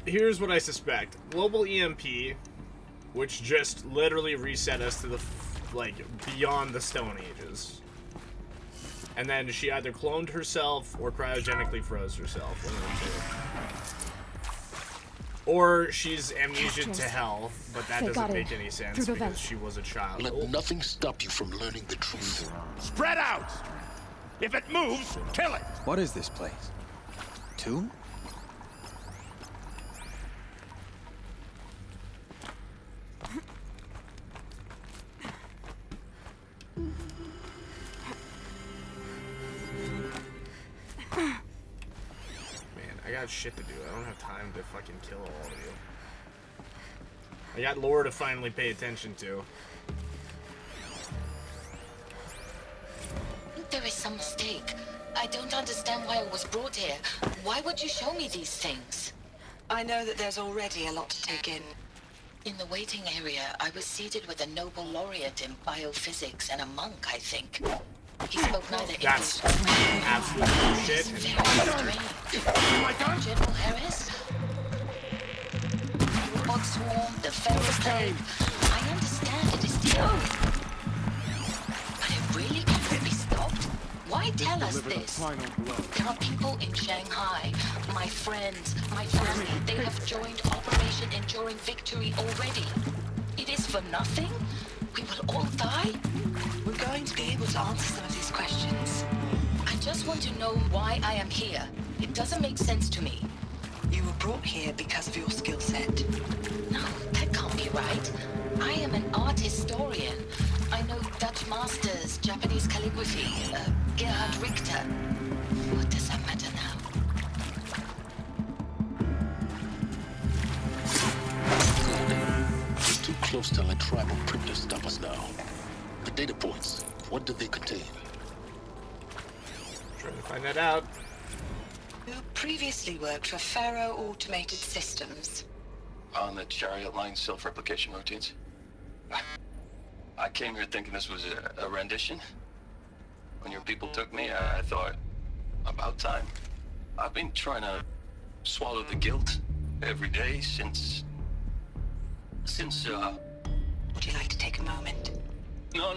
here's what I suspect. Global EMP, which just literally reset us to the, beyond the Stone Ages. And then she either cloned herself or cryogenically froze herself. One of the two. Or she's amnesiaed to hell, but that doesn't make any sense because she was a child. Let nothing stop you from learning the truth. Spread out! If it moves, kill it! What is this place? Tomb? I got shit to do. I don't have time to fucking kill all of you. I got lore to finally pay attention to. There is some mistake. I don't understand why I was brought here. Why would you show me these things? I know that there's already a lot to take in. In the waiting area, I was seated with a Nobel laureate in biophysics and a monk, I think. He spoke neither That's English absolute bullshit. General Harris? Robot swarm, the Pharaoh Plague. I understand it is the oath. But it really cannot be stopped? Why tell us this? There are people in Shanghai, my friends, my family. They have joined Operation Enduring Victory already. It is for nothing? We will all die? We're going to be able to answer some of these questions. I just want to know why I am here. It doesn't make sense to me. You were brought here because of your skill set. No, that can't be right. I am an art historian. I know Dutch masters, Japanese calligraphy, Gerhard Richter. What does that matter now? We're too close to let tribal printers stop us now. The data points, what do they contain? Trying to find that out. Who previously worked for Faro Automated Systems. On the Chariot Line self-replication routines. I came here thinking this was a rendition. When your people took me, I thought, about time. I've been trying to swallow the guilt every day since... Would you like to take a moment? No,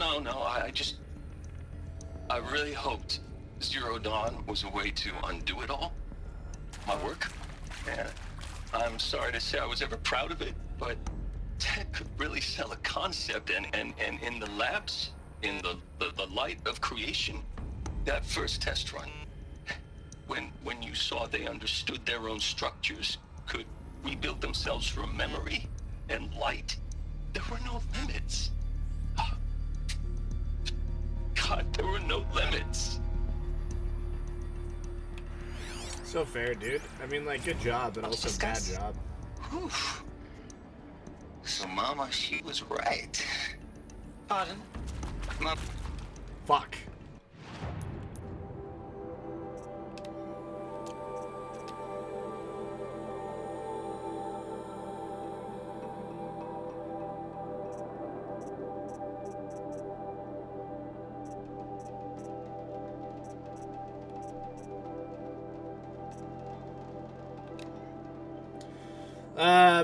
I really hoped Zero Dawn was a way to undo it all. My work. And I'm sorry to say I was ever proud of it, but Ted could really sell a concept, and in the labs, in the light of creation, that first test run, when you saw they understood their own structures, could rebuild themselves from memory and light, there were no limits. God, there were no limits. So fair, dude. I mean, like, good job, but also bad job. Whew. So Mama, she was right. Pardon? Fuck.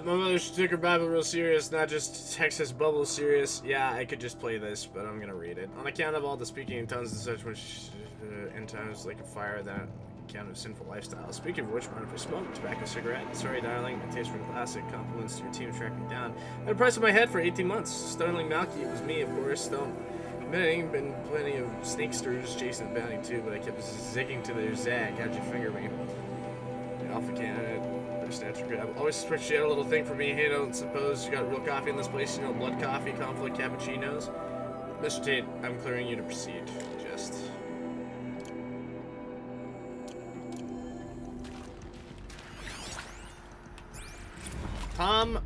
My mother took her Bible real serious, not just Texas bubble serious. Yeah, I could just play this, but I'm gonna read it. On account of all the speaking in tongues and such, which in times like a fire, that account of sinful lifestyle. Speaking of which, mind if I smoke tobacco cigarette? Sorry, darling, my taste for classic. Compliments to your team track me down. I had a price on my head for 18 months. Starling Malky, it was me, of course. Don't. Been plenty of snakesters chasing the bounty too, but I kept zigging to their zag. How'd you finger me? The alpha candidate. Snatcher grab. Always switch out a little thing for me. Hey, don't suppose you got real coffee in this place? You know, blood coffee, conflict, cappuccinos. Mr. Tate, I'm clearing you to proceed. Just. Tom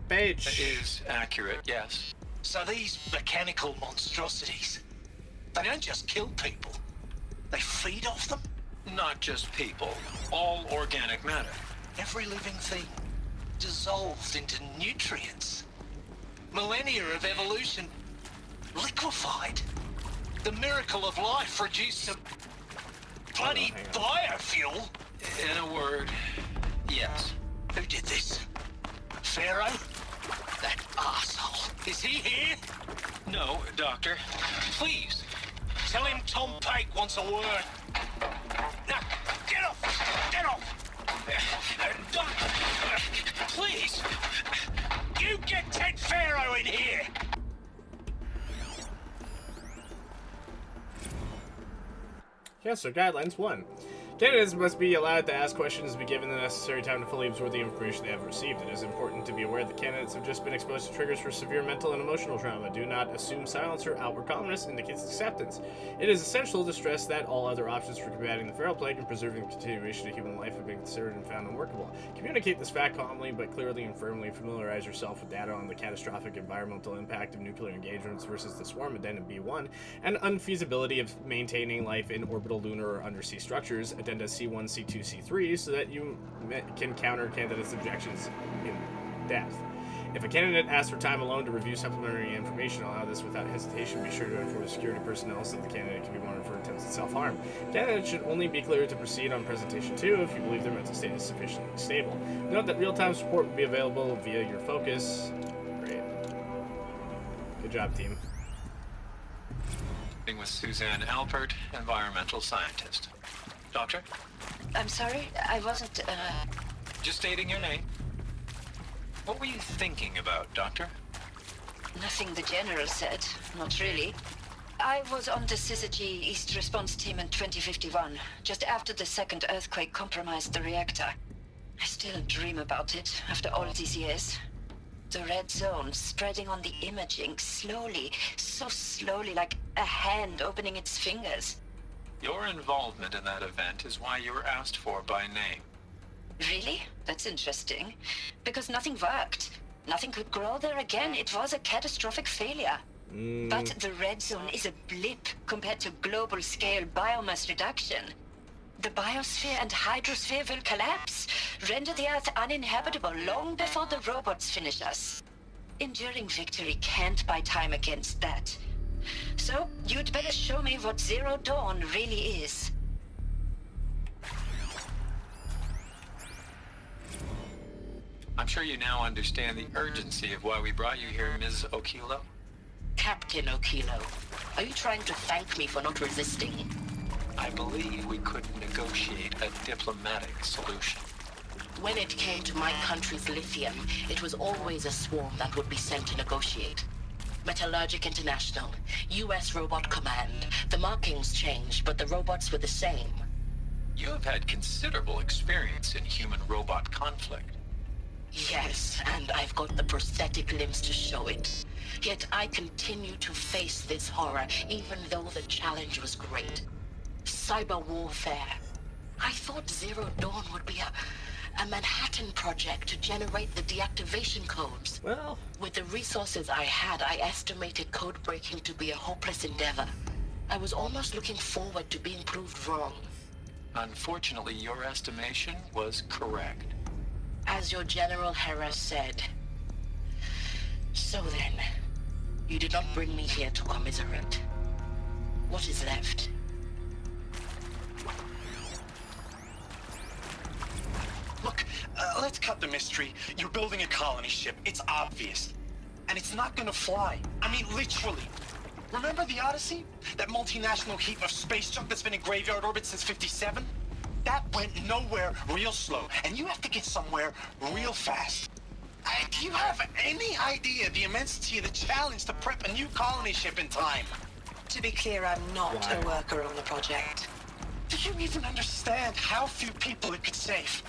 Page. That is accurate, yes. So these mechanical monstrosities, they don't just kill people. They feed off them? Not just people. All organic matter. Every living thing dissolved into nutrients. Millennia of evolution liquefied. The miracle of life reduced to bloody biofuel. In a word, yes. Who did this? Pharaoh? That asshole. Is he here? No, Doctor. Please, tell him Tom Pake wants a word. Now, get off! Get off! Doctor, please, you get Ted Pharaoh in here! Yeah, so guidelines 1. Candidates must be allowed to ask questions and be given the necessary time to fully absorb the information they have received. It is important to be aware that candidates have just been exposed to triggers for severe mental and emotional trauma. Do not assume silence or outward calmness indicates acceptance. It is essential to stress that all other options for combating the feral plague and preserving the continuation of human life have been considered and found unworkable. Communicate this fact calmly but clearly and firmly. Familiarize yourself with data on the catastrophic environmental impact of nuclear engagements versus the swarm addendum B1 and unfeasibility of maintaining life in orbital, lunar, or undersea structures. Addenda C1, C2, C3, so that you can counter candidates' objections in depth. If a candidate asks for time alone to review supplementary information, allow this without hesitation. Be sure to inform security personnel so that the candidate can be monitored for attempts at self-harm. Candidates should only be cleared to proceed on presentation 2 if you believe their mental state is sufficiently stable. Note that real-time support will be available via your focus. Great. Good job, team. With Suzanne Alpert, environmental scientist. Doctor? I'm sorry, I wasn't, Just stating your name. What were you thinking about, Doctor? Nothing the General said, not really. I was on the Syzygy East Response Team in 2051, just after the second earthquake compromised the reactor. I still dream about it, after all these years. The red zone spreading on the imaging, slowly, so slowly, like a hand opening its fingers. Your involvement in that event is why you were asked for by name. Really? That's interesting. Because nothing worked. Nothing could grow there again. It was a catastrophic failure. But the red zone is a blip compared to global-scale biomass reduction. The biosphere and hydrosphere will collapse, render the Earth uninhabitable long before the robots finish us. Enduring victory can't buy time against that. So, you'd better show me what Zero Dawn really is. I'm sure you now understand the urgency of why we brought you here, Ms. Okilo. Captain Okilo, are you trying to thank me for not resisting? I believe we could negotiate a diplomatic solution. When it came to my country's lithium, it was always a swarm that would be sent to negotiate. Metallurgic International, U.S. Robot Command. The markings changed, but the robots were the same. You have had considerable experience in human-robot conflict. Yes, and I've got the prosthetic limbs to show it. Yet I continue to face this horror, even though the challenge was great. Cyber warfare. I thought Zero Dawn would be a Manhattan project to generate the deactivation codes. Well, with the resources I had, I estimated code breaking to be a hopeless endeavor. I was almost looking forward to being proved wrong. Unfortunately, your estimation was correct. As your General Hera said. So then, you did not bring me here to commiserate. What is left? Look, let's cut the mystery. You're building a colony ship. It's obvious. And it's not gonna fly. I mean, literally. Remember the Odyssey? That multinational heap of space junk that's been in graveyard orbit since '57? That went nowhere real slow, and you have to get somewhere real fast. Do you have any idea the immensity of the challenge to prep a new colony ship in time? To be clear, I'm not a worker on the project. Do you even understand how few people it could save?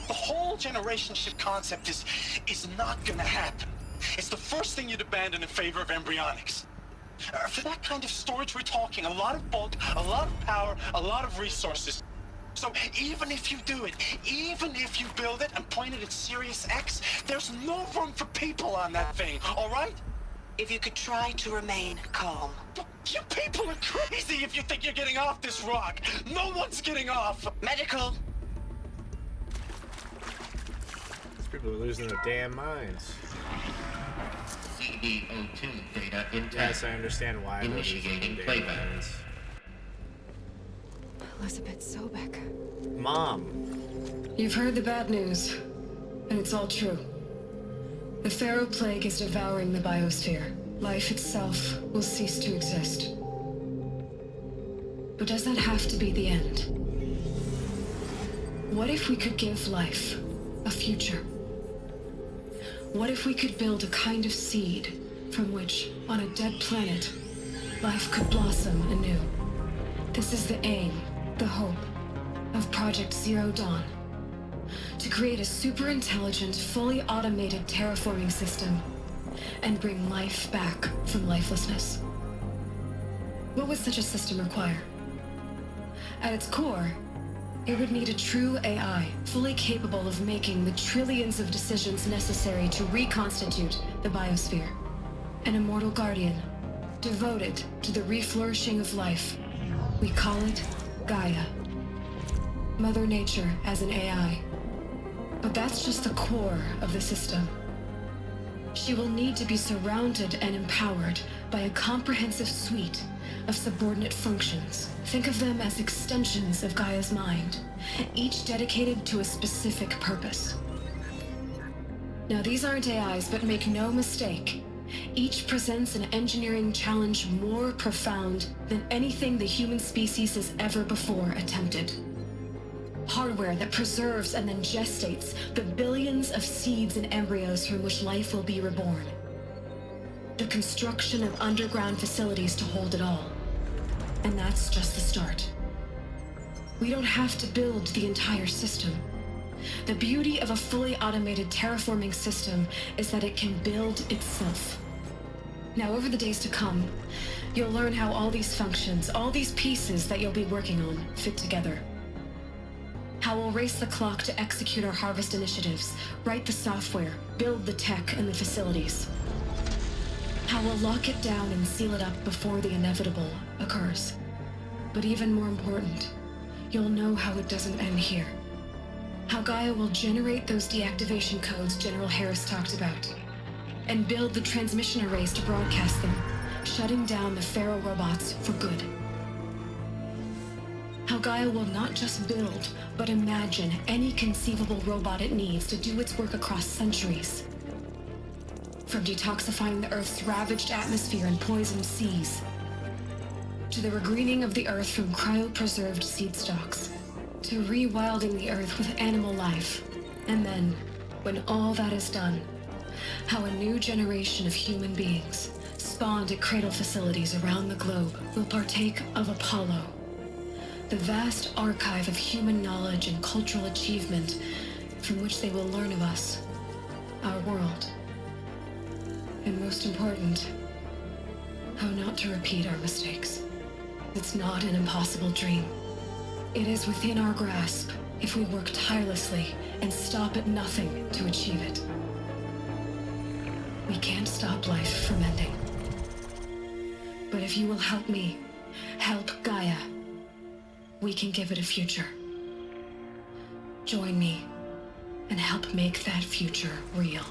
The whole generation ship concept is not gonna happen. It's the first thing you'd abandon in favor of embryonics. For that kind of storage, we're talking a lot of bulk, a lot of power, a lot of resources. So even if you do it, even if you build it and point it at Sirius X, there's no room for people on that thing, all right? If you could try to remain calm. You people are crazy if you think you're getting off this rock. No one's getting off. Medical. These people are losing their damn minds. CD02 data intact. Yes, I understand why. Initiating playback. Elizabeth Sobek. Mom. You've heard the bad news, and it's all true. The Pharaoh Plague is devouring the biosphere. Life itself will cease to exist. But does that have to be the end? What if we could give life a future? What if we could build a kind of seed from which, on a dead planet, life could blossom anew? This is the aim, the hope, of Project Zero Dawn. To create a super-intelligent, fully automated terraforming system and bring life back from lifelessness. What would such a system require? At its core, it would need a true AI, fully capable of making the trillions of decisions necessary to reconstitute the biosphere. An immortal guardian, devoted to the reflourishing of life. We call it Gaia. Mother Nature as an AI. But that's just the core of the system. She will need to be surrounded and empowered by a comprehensive suite of subordinate functions. Think of them as extensions of Gaia's mind, each dedicated to a specific purpose. Now, these aren't AIs, but make no mistake, each presents an engineering challenge more profound than anything the human species has ever before attempted. Hardware that preserves and then gestates the billions of seeds and embryos from which life will be reborn. The construction of underground facilities to hold it all. And that's just the start. We don't have to build the entire system. The beauty of a fully automated terraforming system is that it can build itself. Now, over the days to come, you'll learn how all these functions, all these pieces that you'll be working on, fit together. How we'll race the clock to execute our harvest initiatives, write the software, build the tech and the facilities. How we'll lock it down and seal it up before the inevitable occurs. But even more important, you'll know how it doesn't end here. How Gaia will generate those deactivation codes General Harris talked about, and build the transmission arrays to broadcast them, shutting down the Pharaoh robots for good. How Gaia will not just build, but imagine any conceivable robot it needs to do its work across centuries. From detoxifying the Earth's ravaged atmosphere and poisoned seas, to the regreening of the Earth from cryopreserved seed stalks, to rewilding the Earth with animal life. And then, when all that is done, how a new generation of human beings, spawned at cradle facilities around the globe, will partake of Apollo, the vast archive of human knowledge and cultural achievement from which they will learn of us, our world. And most important, how not to repeat our mistakes. It's not an impossible dream. It is within our grasp if we work tirelessly and stop at nothing to achieve it. We can't stop life from ending. But if you will help me, help Gaia, we can give it a future. Join me and help make that future real.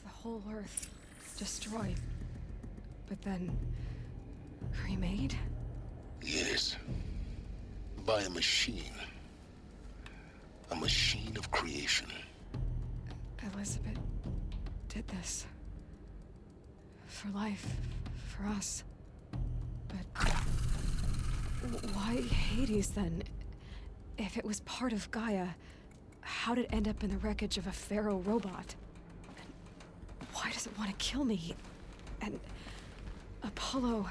The whole Earth destroyed, but then remade? Yes. By a machine. A machine of creation. Elizabeth did this. For life. For us. But why Hades then? If it was part of Gaia, how did it end up in the wreckage of a Pharaoh robot? And why does it want to kill me? And Apollo,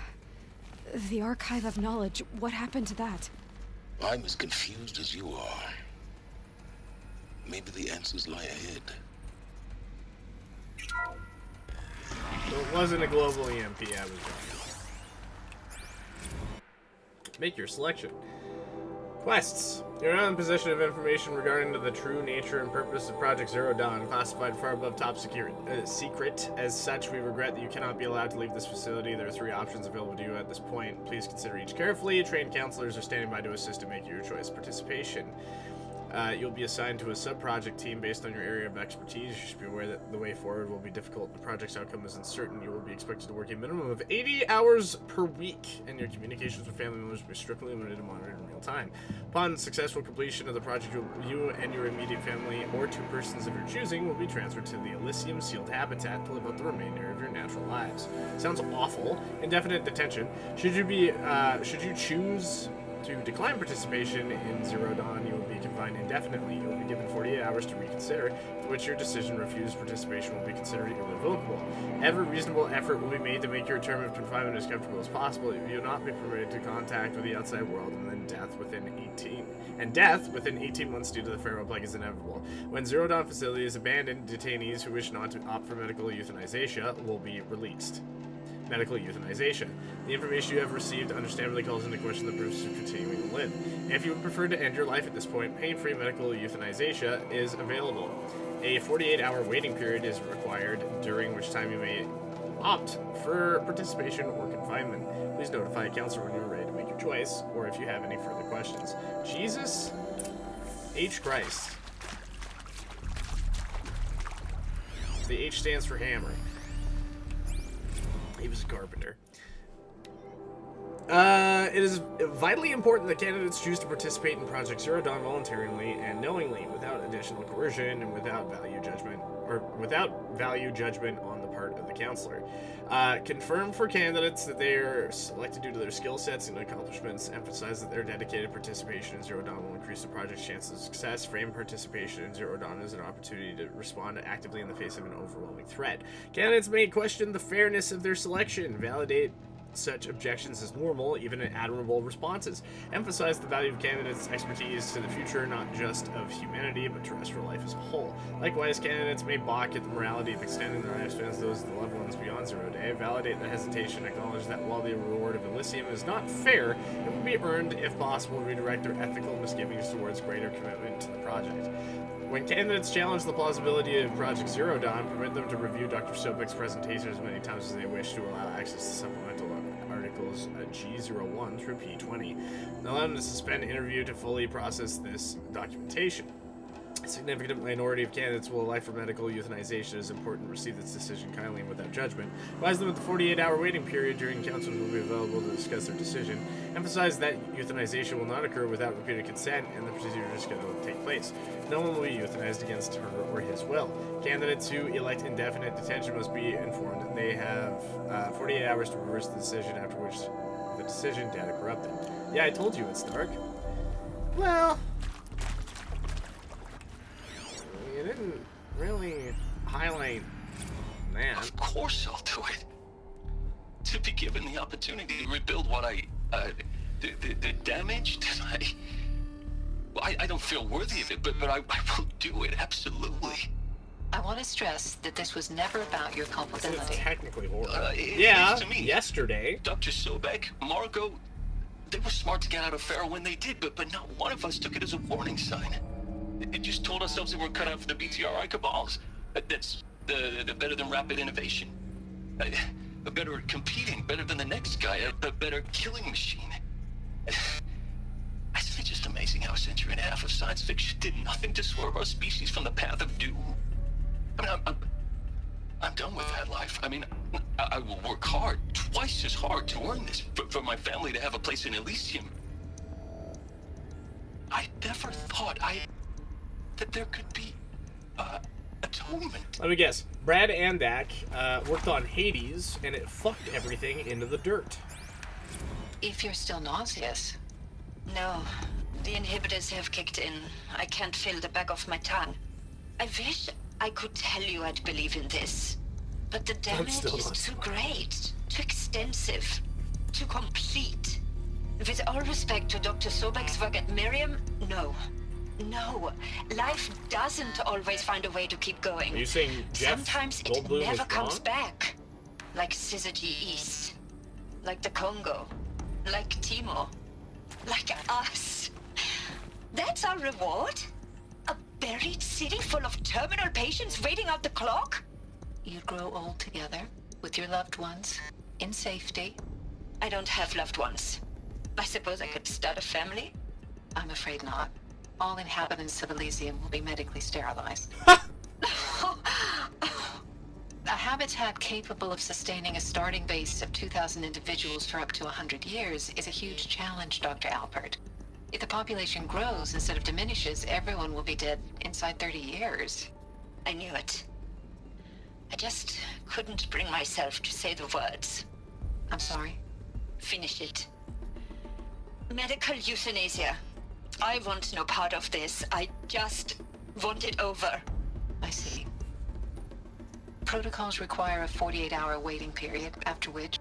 the Archive of Knowledge, what happened to that? I'm as confused as you are. Maybe the answers lie ahead. So it wasn't a global EMP, I was wrong. Make your selection. Quests. You're not in possession of information regarding the true nature and purpose of Project Zero Dawn, classified far above top secret. As such, we regret that you cannot be allowed to leave this facility. There are 3 options available to you at this point. Please consider each carefully. Trained counselors are standing by to assist in making your choice. Participation. You'll be assigned to a sub-project team based on your area of expertise. You should be aware that the way forward will be difficult. The project's outcome is uncertain. You will be expected to work a minimum of 80 hours per week, and your communications with family members will be strictly limited and monitored in real time. Upon successful completion of the project, you and your immediate family, or 2 persons of your choosing, will be transferred to the Elysium Sealed Habitat to live out the remainder of your natural lives. Sounds awful. Indefinite detention. Should you choose to decline participation in Zero Dawn, you will be confined indefinitely. You will be given 48 hours to reconsider, to which your decision refused participation will be considered irrevocable. Every reasonable effort will be made to make your term of confinement as comfortable as possible. You will not be permitted to contact with the outside world, and death within 18 months due to the Pharaoh plague is inevitable. When Zero Dawn facility is abandoned, detainees who wish not to opt for medical euthanization will be released. Medical euthanization. The information you have received understandably calls into question the purpose of continuing to live. If you would prefer to end your life at this point, pain-free medical euthanization is available. A 48-hour waiting period is required, during which time you may opt for participation or confinement. Please notify a counselor when you're ready to make your choice, or if you have any further questions. Jesus H. Christ. The H stands for hammer. He was a carpenter. It is vitally important that candidates choose to participate in Project Zero Dawn voluntarily and knowingly, without additional coercion and without value judgment on the part of the counselor. Confirm for candidates that they are selected due to their skill sets and accomplishments. Emphasize that their dedicated participation in Zero Dawn will increase the project's chances of success. Frame participation in Zero Dawn as an opportunity to respond actively in the face of an overwhelming threat. Candidates may question the fairness of their selection. Validate such objections as normal, even in admirable responses. Emphasize the value of candidates' expertise to the future, not just of humanity, but terrestrial life as a whole. Likewise, candidates may balk at the morality of extending their lifespans to those of the loved ones beyond 0 day. Validate the hesitation, acknowledge that while the reward of Elysium is not fair, it will be earned if possible. Redirect their ethical misgivings towards greater commitment to the project. When candidates challenge the plausibility of Project Zero Dawn, permit them to review Dr. Sobek's presentation as many times as they wish to allow access to supplemental articles G01 through P20. Allow them to suspend interview to fully process this documentation. A significant minority of candidates will life for medical euthanization is important. Receive this decision kindly and without judgment. Advise them that the 48-hour waiting period during counseling will be available to discuss their decision. Emphasize that euthanization will not occur without repeated consent, and the procedure is scheduled to take place. No one will be euthanized against her or his will. Candidates who elect indefinite detention must be informed that they have 48 hours to reverse the decision, after which the decision data corrupted. Yeah, I told you it's dark. Well, you didn't really highlight that. Of course I'll do it. To be given the opportunity to rebuild what the damage that I don't feel worthy of it, but I will do it, absolutely. I want to stress that this was never about your culpability. This is technically horrible. Yeah, to me, yesterday. Dr. Sobek, Margot, they were smart to get out of Pharaoh when they did, but not one of us took it as a warning sign. It just told ourselves that we're cut out for the BTRI cabals. That's the better than rapid innovation. A better at competing, better than the next guy, a better killing machine. Isn't it just amazing how a century and a half of science fiction did nothing to swerve our species from the path of doom? I mean, I'm done with that life. I mean, I will work hard, twice as hard, to earn this, for my family to have a place in Elysium. I never thought that there could be atonement. Let me guess. Brad Andak worked on Hades, and it fucked everything into the dirt. If you're still nauseous. No, the inhibitors have kicked in. I can't feel the back of my tongue. I wish I could tell you I'd believe in this. But the damage is too great, too extensive, too complete. With all respect to Dr. Sobek's work at Miriam, no. No, life doesn't always find a way to keep going. Are you saying Jeff Sometimes it Goldblum never was comes wrong? back. Like Syzygy East. Like the Congo. Like Timor. Like us. That's our reward? A buried city full of terminal patients waiting out the clock? You'd grow old together, with your loved ones, in safety. I don't have loved ones. I suppose I could start a family? I'm afraid not. All inhabitants of Elysium will be medically sterilized. A habitat capable of sustaining a starting base of 2,000 individuals for up to 100 years is a huge challenge, Dr. Alpert. If the population grows instead of diminishes, everyone will be dead inside 30 years. I knew it. I just couldn't bring myself to say the words. I'm sorry? Finish it. Medical euthanasia. I want no part of this. I just want it over. I see. Protocols require a 48-hour waiting period, after which...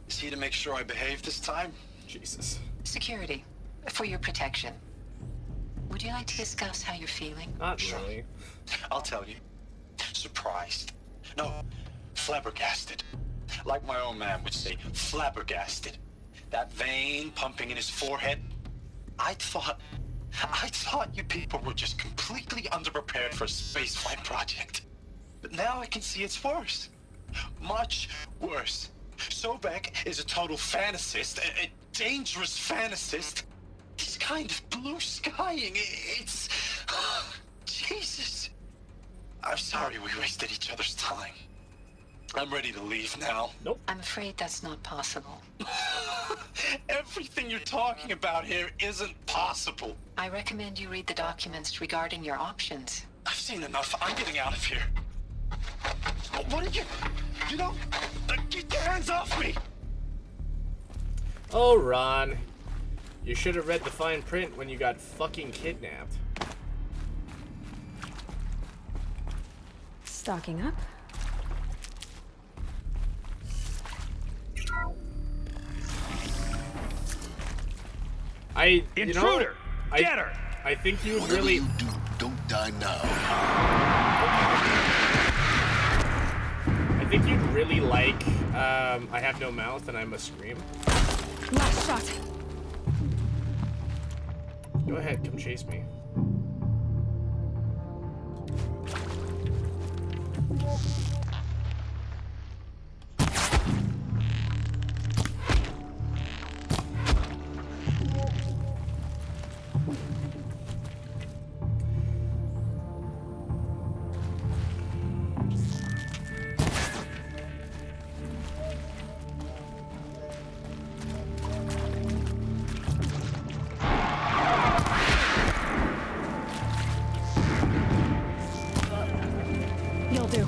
Is he to make sure I behave this time? Jesus. Security. For your protection. Would you like to discuss how you're feeling? Not really. I'll tell you. Surprised. No, flabbergasted. Like my own man would say, flabbergasted. That vein pumping in his forehead. I thought you people were just completely underprepared for a spaceflight project. But now I can see it's worse. Much worse. Sobek is a total fantasist, a dangerous fantasist. He's kind of blue skying. It's... Jesus. I'm sorry we wasted each other's time. I'm ready to leave now. Nope. I'm afraid that's not possible. Everything you're talking about here isn't possible. I recommend you read the documents regarding your options. I've seen enough. I'm getting out of here. What did you... You know... Get your hands off me! Oh, Ron. You should have read the fine print when you got fucking kidnapped. Stocking up. Intruder! Get her! I think you Whatever really... you do, don't die now. I think you'd really like I Have No Mouth and I Must Scream. Last shot. Go ahead, come chase me. You'll do.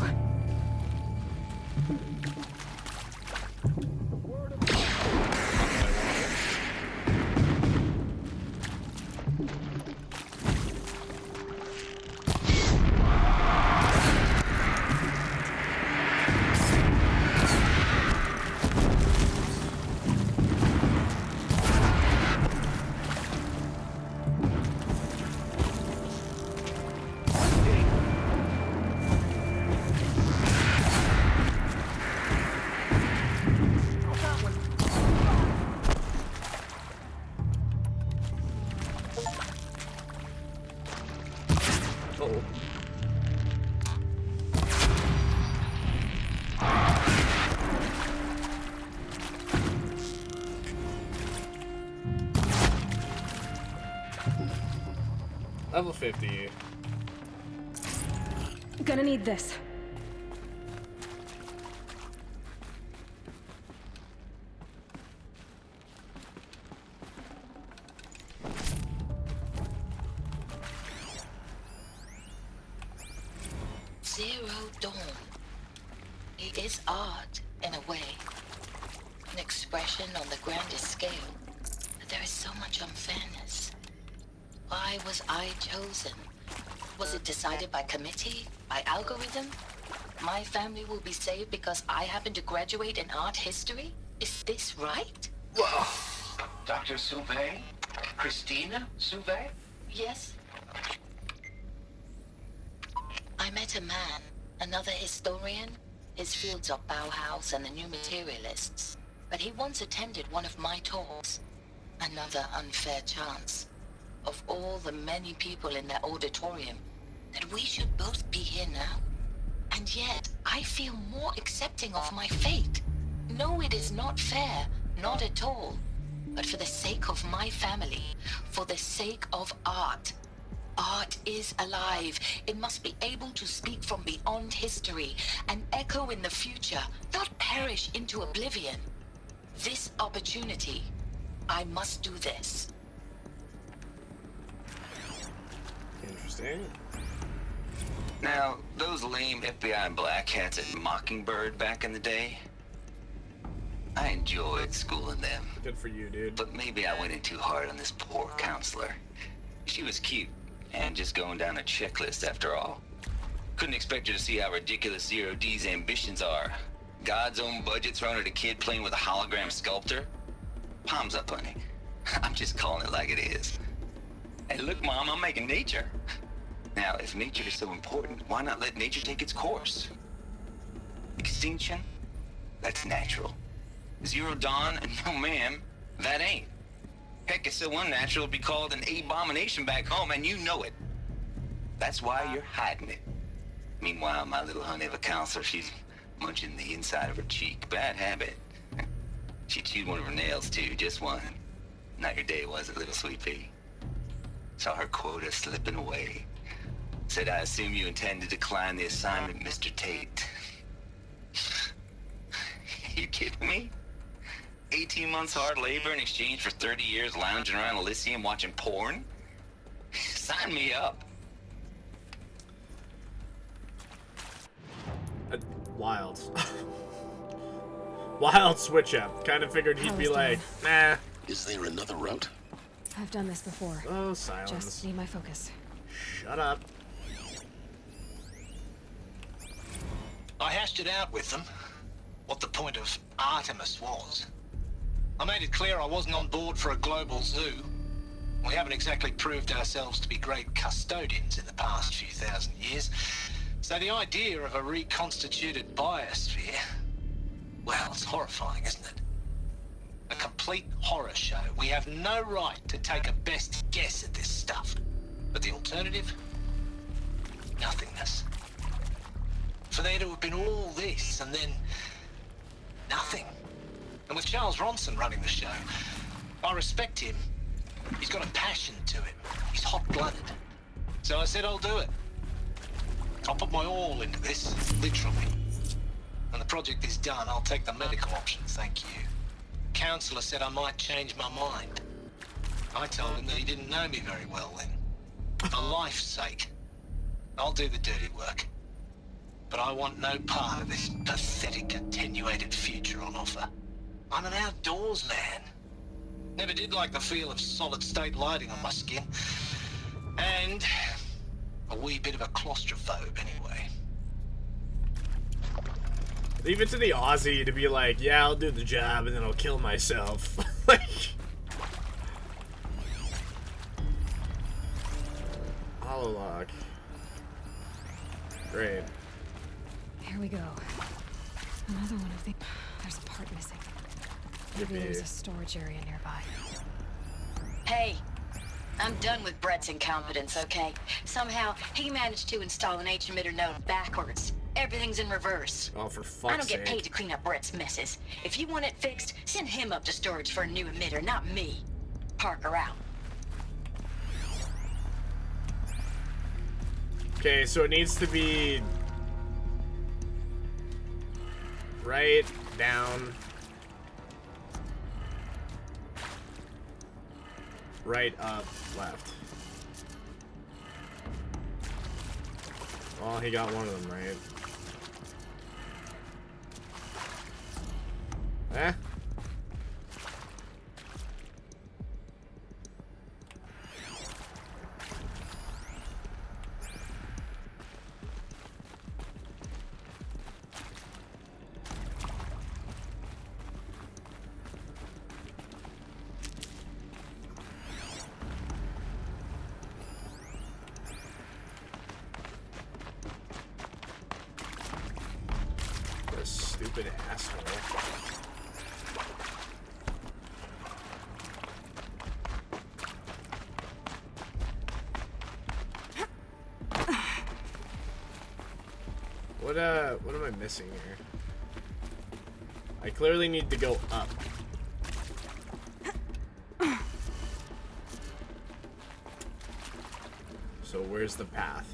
Level 50. Gonna need this. Zero Dawn. It is art, in a way. An expression on the grandest scale. But there is so much unfairness. Why was I chosen? Was it decided by committee? By algorithm? My family will be saved because I happen to graduate in art history? Is this right? Whoa. Dr. Sauvé? Christina Sauvé? Yes. I met a man, another historian. His fields are Bauhaus and the New Materialists. But he once attended one of my talks. Another unfair chance. Of all the many people in that auditorium, that we should both be here now. And yet, I feel more accepting of my fate. No, it is not fair, not at all. But for the sake of my family, for the sake of art. Art is alive. It must be able to speak from beyond history and echo in the future, not perish into oblivion. This opportunity, I must do this. Interesting. Now, those lame FBI black hats at Mockingbird back in the day, I enjoyed schooling them. Good for you, dude. But maybe I went in too hard on this poor counselor. She was cute, and just going down a checklist after all. Couldn't expect her to see how ridiculous Zero D's ambitions are. God's own budget thrown at a kid playing with a hologram sculptor? Palms up, honey. I'm just calling it like it is. Hey, look, Mom, I'm making nature. Now, if nature is so important, why not let nature take its course? Extinction? That's natural. Zero Dawn? No, ma'am, that ain't. Heck, it's so unnatural to be called an abomination back home, and you know it. That's why you're hiding it. Meanwhile, my little honey of a counselor, she's munching the inside of her cheek. Bad habit. She chewed one of her nails, too, just one. Not your day, was it, little sweet pea? Saw her quota slipping away. Said, I assume you intend to decline the assignment, Mr. Tate. You kidding me? 18 months hard labor in exchange for 30 years lounging around Elysium watching porn? Sign me up. Wild. Wild switch up. Kind of figured he'd be like, nah. Is there another route? I've done this before. Oh, silence. Just need my focus. Shut up. I hashed it out with them. What the point of Artemis was. I made it clear I wasn't on board for a global zoo. We haven't exactly proved ourselves to be great custodians in the past few thousand years. So the idea of a reconstituted biosphere, well, it's horrifying, isn't it? A complete horror show. We have no right to take a best guess at this stuff. But the alternative? Nothingness. For there to have been all this and then nothing. And with Charles Ronson running the show, I respect him. He's got a passion to him. He's hot-blooded. So I said I'll do it. I'll put my all into this, literally. When the project is done, I'll take the medical option, thank you. Counselor said I might change my mind. I told him that he didn't know me very well then. For life's sake, I'll do the dirty work. But I want no part of this pathetic, attenuated future on offer. I'm an outdoors man. Never did like the feel of solid-state lighting on my skin. And a wee bit of a claustrophobe, anyway. Leave it to the Aussie to be like, yeah, I'll do the job and then I'll kill myself. Like... Hololog. Great. Here we go. Another one of the... There's a part missing. Maybe there's a storage area nearby. Hey, I'm done with Brett's incompetence, okay? Somehow, he managed to install an H-emitter node backwards. Everything's in reverse. Oh, for fuck's I don't get sake. paid to clean up Brett's messes. If you want it fixed, send him up to storage for a new emitter, not me. Parker out. Okay, so it needs to be... right, down... right, up, left. Well, he got one of them right. Eh? This stupid asshole. What am I missing here? I clearly need to go up. So where's the path?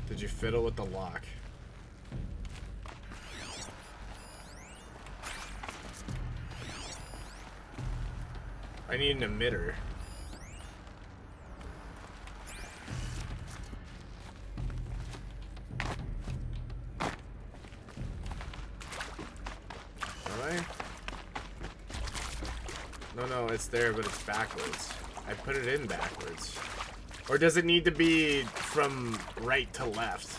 Did you fiddle with the lock? I need an emitter. Am I? No, it's there, but it's backwards. I put it in backwards. Or does it need to be from right to left?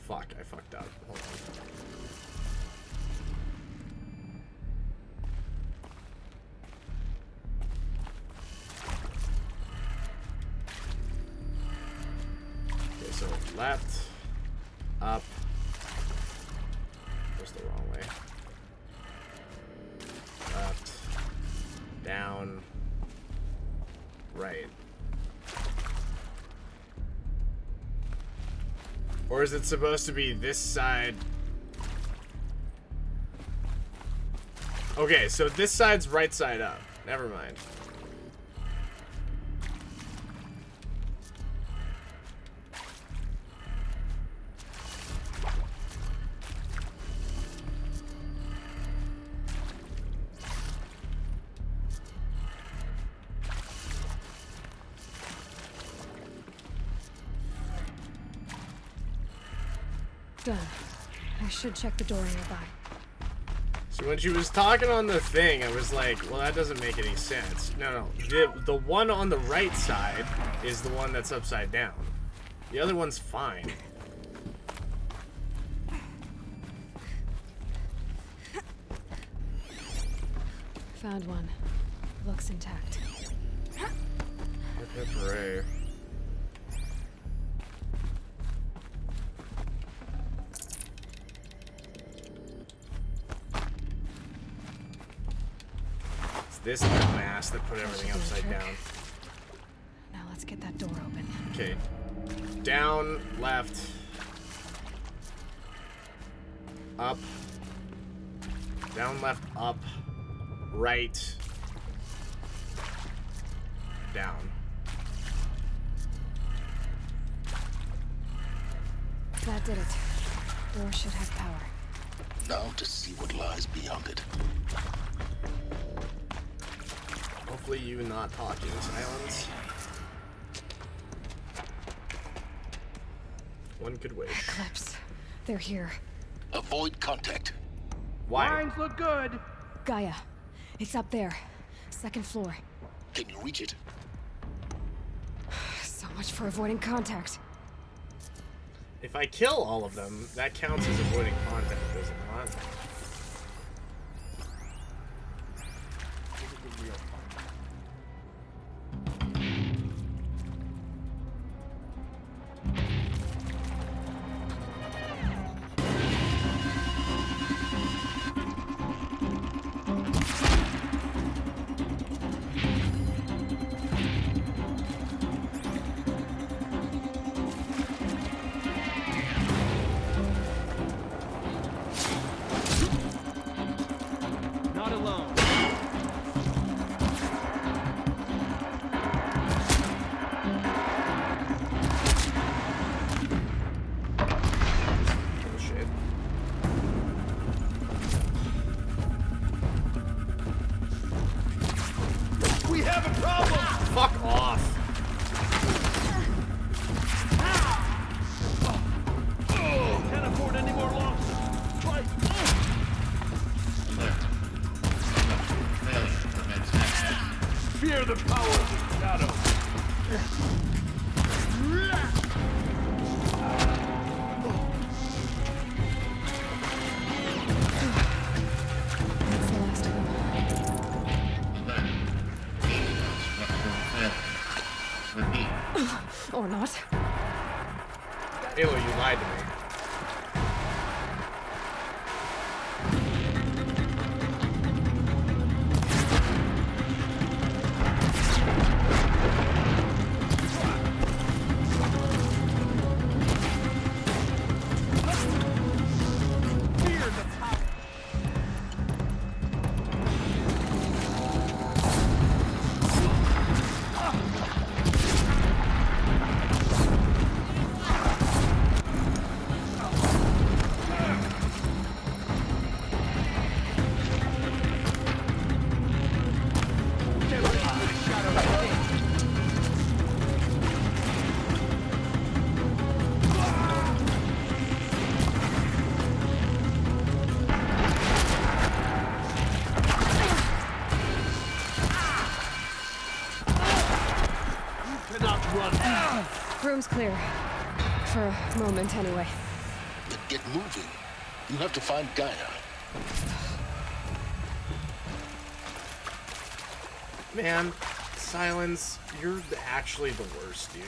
Fuck, I fucked up. Hold on. Okay, so left, up. Goes the wrong way. Left, down, right. Or is it supposed to be this side? Okay, so this side's right side up. Never mind. Done. I should check the door nearby. So when she was talking on the thing, I was like, well, that doesn't make any sense. No. The one on the right side is the one that's upside down. The other one's fine. Found one. Looks intact. Hooray. It's this mass that put everything upside down. Now let's get that door open. Okay. Down, left. Up. Down, left, up. Right. Down. That did it. Door should have power. Now to see what lies beyond it. Hopefully you not talking, Silence. One could wish. Eclipse. They're here. Avoid contact. Why? Lines look good. Gaia. It's up there. Second floor. Can you reach it? So much for avoiding contact. If I kill all of them, that counts as avoiding contact, does it not? Or not. Aloy, you lied to me. Room's clear. For a moment, anyway. Then get moving. You have to find Gaia. Man, Silence, you're actually the worst, dude.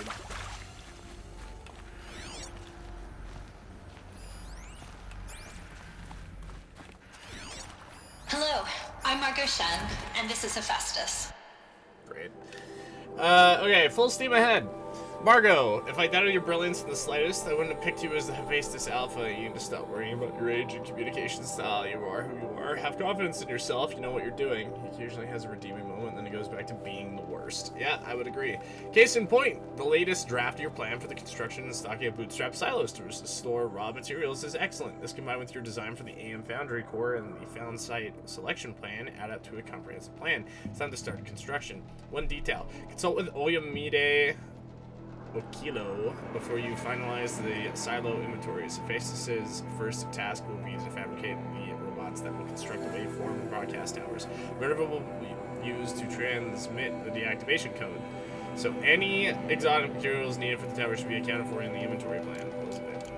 Hello, I'm Margot Shen, and this is Hephaestus. Great. Okay, full steam ahead. Margot, if I doubted your brilliance in the slightest, I wouldn't have picked you as the Hephaestus Alpha. You need to stop worrying about your age and communication style. You are who you are. Have confidence in yourself. You know what you're doing. He occasionally has a redeeming moment, then he goes back to being the worst. Yeah, I would agree. Case in point, the latest draft of your plan for the construction and stocking of bootstrap silos to store raw materials is excellent. This combined with your design for the AM Foundry core and the found site selection plan add up to a comprehensive plan. It's time to start construction. One detail. Consult with Oyamide Okilo before you finalize the silo inventories. Hephaestus's first task will be to fabricate the robots that will construct the waveform and broadcast towers. Minerva will be used to transmit the deactivation code. So any exotic materials needed for the tower should be accounted for in the inventory plan. Elizabeth.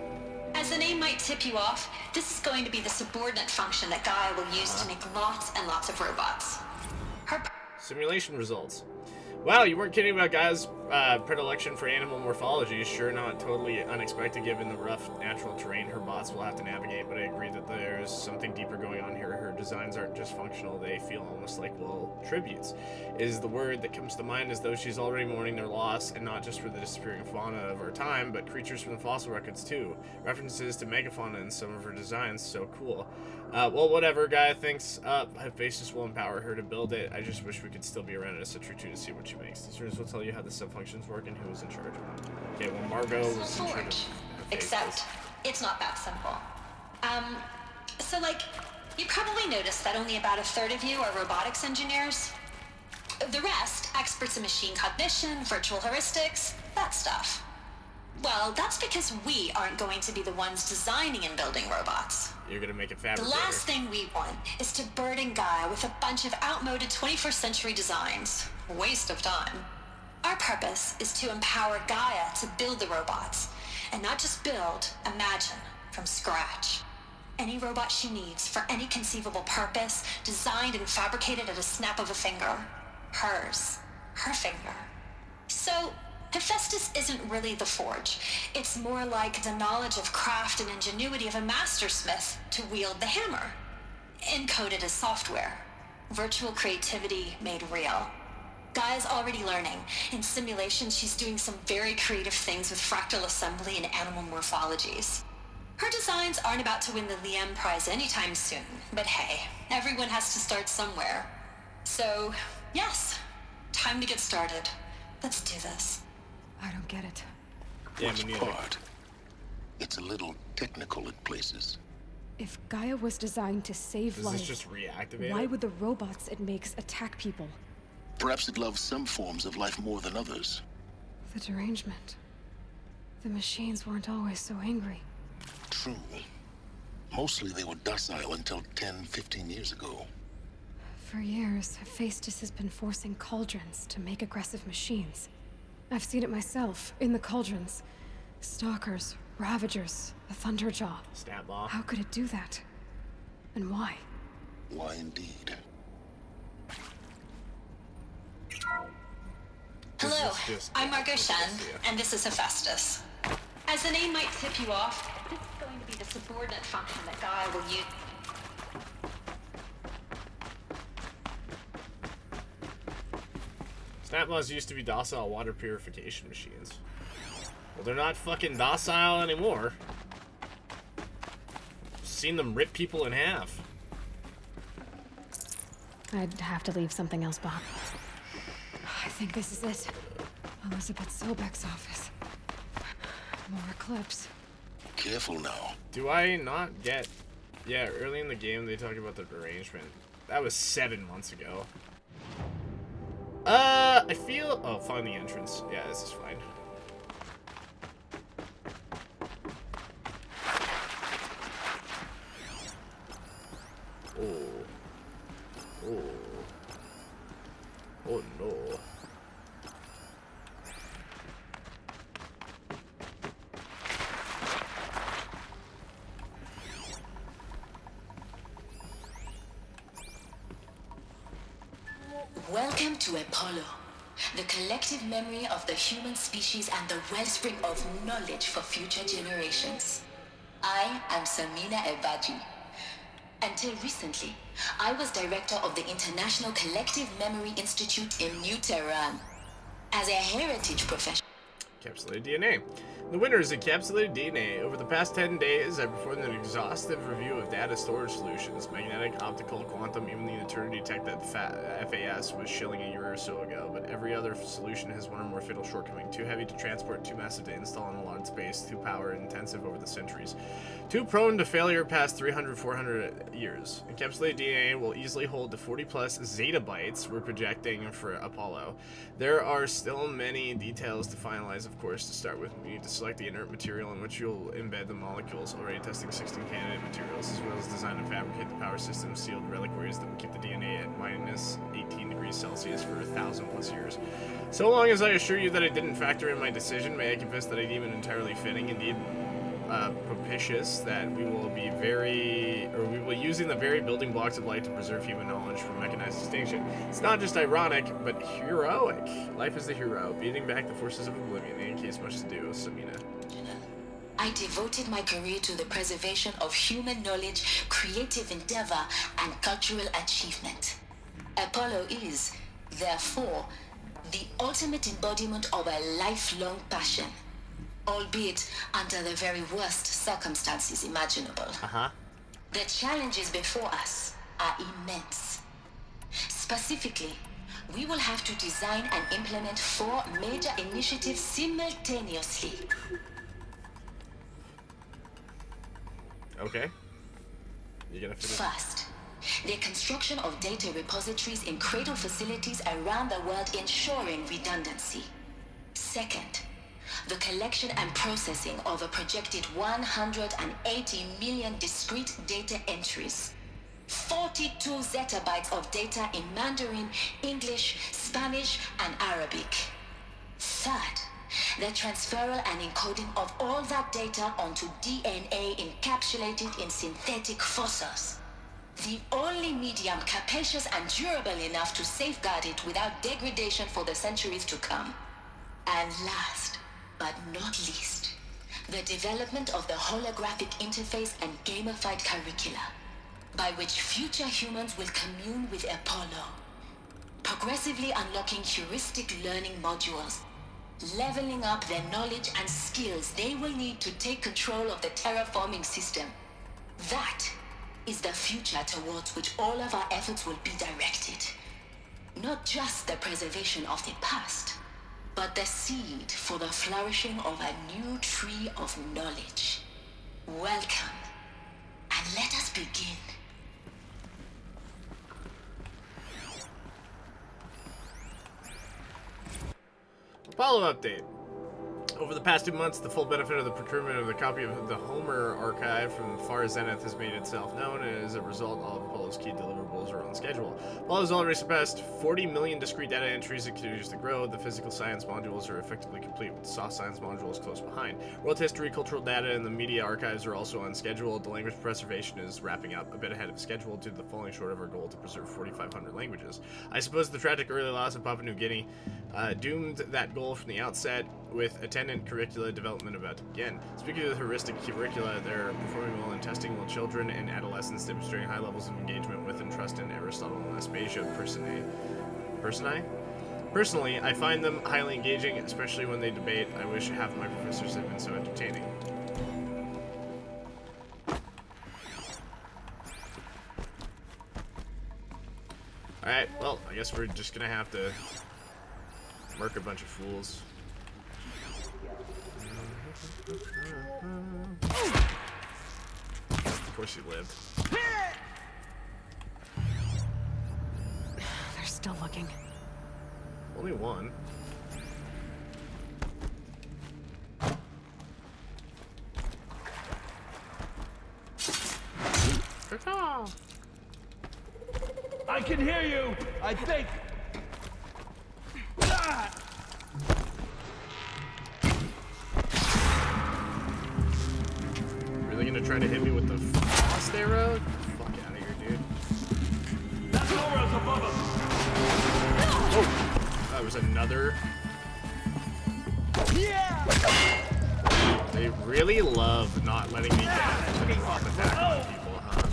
As the name might tip you off, this is going to be the subordinate function that Gaia will use to make lots and lots of robots. Simulation results. Wow, you weren't kidding about Gaia's predilection for animal morphology. Sure, not totally unexpected given the rough natural terrain her bots will have to navigate, but I agree that there's something deeper going on here. Her designs aren't just functional, they feel almost like, well, tributes. Is the word that comes to mind as though she's already mourning their loss, and not just for the disappearing fauna of our time, but creatures from the fossil records too. References to megafauna in some of her designs, so cool. Well, whatever, Gaia thinks Hephaestus will empower her to build it. I just wish we could still be around at a Citrus 2 to see what she makes. These rules will tell you how the subfunctions work and who is in charge of them. Okay, well, Margot was in charge of Except, it's not that simple. So, like, you probably noticed that only about a third of you are robotics engineers. The rest, experts in machine cognition, virtual heuristics, that stuff. Well, that's because we aren't going to be the ones designing and building robots. You're gonna make it fabricator. The last thing we want is to burden Gaia with a bunch of outmoded 21st century designs. Waste of time. Our purpose is to empower Gaia to build the robots. And not just build, imagine, from scratch. Any robot she needs for any conceivable purpose, designed and fabricated at a snap of a finger. Hers. Her finger. So, Hephaestus isn't really the forge. It's more like the knowledge of craft and ingenuity of a mastersmith to wield the hammer. Encoded as software. Virtual creativity made real. Gaia's already learning. In simulation, she's doing some very creative things with fractal assembly and animal morphologies. Her designs aren't about to win the Liam Prize anytime soon, but hey, everyone has to start somewhere. So, yes, time to get started. Let's do this. I don't get it. Yeah, Which part? It's a little technical in places. If Gaia was designed to save life, Does this just reactivate why it? would the robots it makes attack people? Perhaps it loves some forms of life more than others. The derangement. The machines weren't always so angry. True. Mostly they were docile until 10, 15 years ago. For years, Hephaestus has been forcing cauldrons to make aggressive machines. I've seen it myself, in the cauldrons. Stalkers, Ravagers, the Thunderjaw. Snapball. How could it do that? And why? Why indeed? Hello, I'm Margot Shen, and this is Hephaestus. As the name might tip you off, this is going to be the subordinate function that Gaia will use. Snapmaws used to be docile water purification machines. Well, they're not fucking docile anymore. Seen them rip people in half. I'd have to leave something else behind. I think this is it. Elizabeth Sobek's office. More Eclipse. Careful now. Do I not get... Yeah, early in the game they talk about the derangement. That was 7 months ago. I feel... Oh, find the entrance. Yeah, this is fine. Oh. Oh. Oh no. Welcome to Apollo, the collective memory of the human species and the wellspring of knowledge for future generations. I am Samina Ebaji. Until recently, I was director of the International Collective Memory Institute in New Tehran. As a heritage professional, Encapsulated DNA. The winner is Encapsulated DNA. Over the past 10 days, I performed an exhaustive review of data storage solutions, magnetic, optical, quantum, even the Eternity Tech that FAS was shilling a year or so ago, but every other solution has one or more fatal shortcoming. Too heavy to transport, too massive to install in a large space, too power intensive over the centuries. Too prone to failure past 300-400 years. Encapsulated DNA will easily hold the 40 plus zettabytes we're projecting for Apollo. There are still many details to finalize of course, to start with, we need to select the inert material in which you'll embed the molecules, already testing 16 candidate materials, as well as design and fabricate the power system sealed reliquaries that will keep the DNA at minus 18 degrees Celsius for 1,000 plus years. So long as I assure you that I didn't factor in my decision, may I confess that I deem it entirely fitting, indeed propitious, that we will be using the very building blocks of life to preserve human knowledge from mechanized extinction. It's not just ironic, but heroic. Life is the hero, beating back the forces of oblivion. In case much to do, Samina. I devoted my career to the preservation of human knowledge, creative endeavor, and cultural achievement. Apollo is, therefore, the ultimate embodiment of a lifelong passion, albeit under the very worst circumstances imaginable. The challenges before us are immense. Specifically, we will have to design and implement 4 major initiatives simultaneously. Okay. You're gonna finish. First, the construction of data repositories in cradle facilities around the world, ensuring redundancy. Second, the collection and processing of a projected 180 million discrete data entries. 42 zettabytes of data in Mandarin, English, Spanish, and Arabic. Third, the transferal and encoding of all that data onto DNA encapsulated in synthetic fossils. The only medium capacious and durable enough to safeguard it without degradation for the centuries to come. And last, but not least, the development of the holographic interface and gamified curricula, by which future humans will commune with Apollo, progressively unlocking heuristic learning modules, leveling up their knowledge and skills they will need to take control of the terraforming system. That is the future towards which all of our efforts will be directed. Not just the preservation of the past, but the seed for the flourishing of a new tree of knowledge. Welcome, and let us begin. Follow update. Over the past 2 months, the full benefit of the procurement of the copy of the Homer archive from Far Zenith has made itself known, and as a result, all of Apollo's key deliverables are on schedule. Apollo's already surpassed 40 million discrete data entries and continues to grow. The physical science modules are effectively complete, with the soft science modules close behind. World history, cultural data, and the media archives are also on schedule. The language preservation is wrapping up a bit ahead of schedule due to the falling short of our goal to preserve 4,500 languages. I suppose the tragic early loss of Papua New Guinea doomed that goal from the outset, with attendant curricula development about to begin. Speaking of the heuristic curricula, they're performing well in testing, while children and adolescents demonstrating high levels of engagement with and trust in Aristotle and Aspasia personae. Personally, I find them highly engaging, especially when they debate. I wish half of my professors had been so entertaining. Alright, well, I guess we're just gonna have to murk a bunch of fools. Of course he lived. They're still looking. Only one. I can hear you, I think. Really gonna try to hit me with the frost arrow? Fuck out of here, dude. That aura's above us. Oh, that was another. Yeah. They really love not letting me get an off attack on people, huh?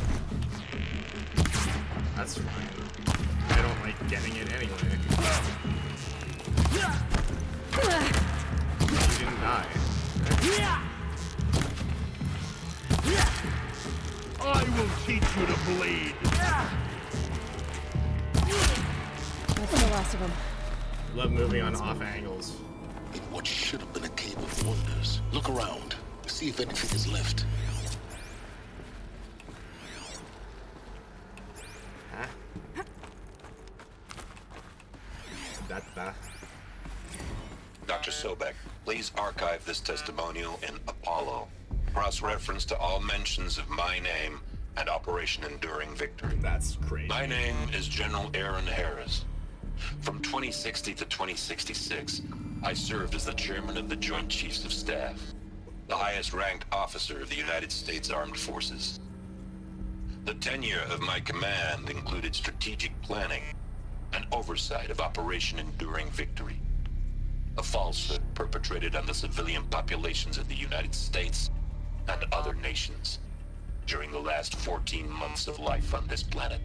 That's fine. I don't like getting it anyway. You didn't die. I will teach you to bleed. That's the last of them. Love moving on off angles. In what should have been a cave of wonders. Look around. See if anything is left. Huh? Dr. Sobek, Please archive this testimonial in Apollo. Cross-reference to all mentions of my name and Operation Enduring Victory. That's crazy. My name is General Aaron Harris. From 2060 to 2066, I served as the chairman of the Joint Chiefs of Staff, the highest-ranked officer of the United States Armed Forces. The tenure of my command included strategic planning and oversight of Operation Enduring Victory, a falsehood perpetrated on the civilian populations of the United States and other nations during the last 14 months of life on this planet.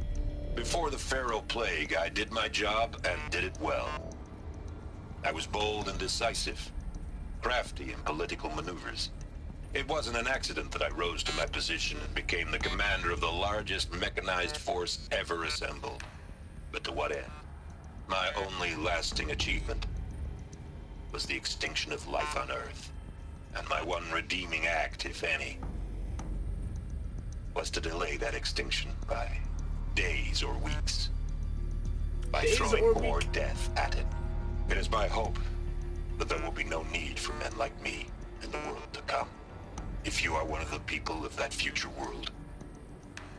Before the Pharaoh Plague, I did my job and did it well. I was bold and decisive, crafty in political maneuvers. It wasn't an accident that I rose to my position and became the commander of the largest mechanized force ever assembled. But to what end? My only lasting achievement was the extinction of life on Earth. And my one redeeming act, if any, was to delay that extinction by days or weeks. By throwing more death at it. It is my hope that there will be no need for men like me in the world to come. If you are one of the people of that future world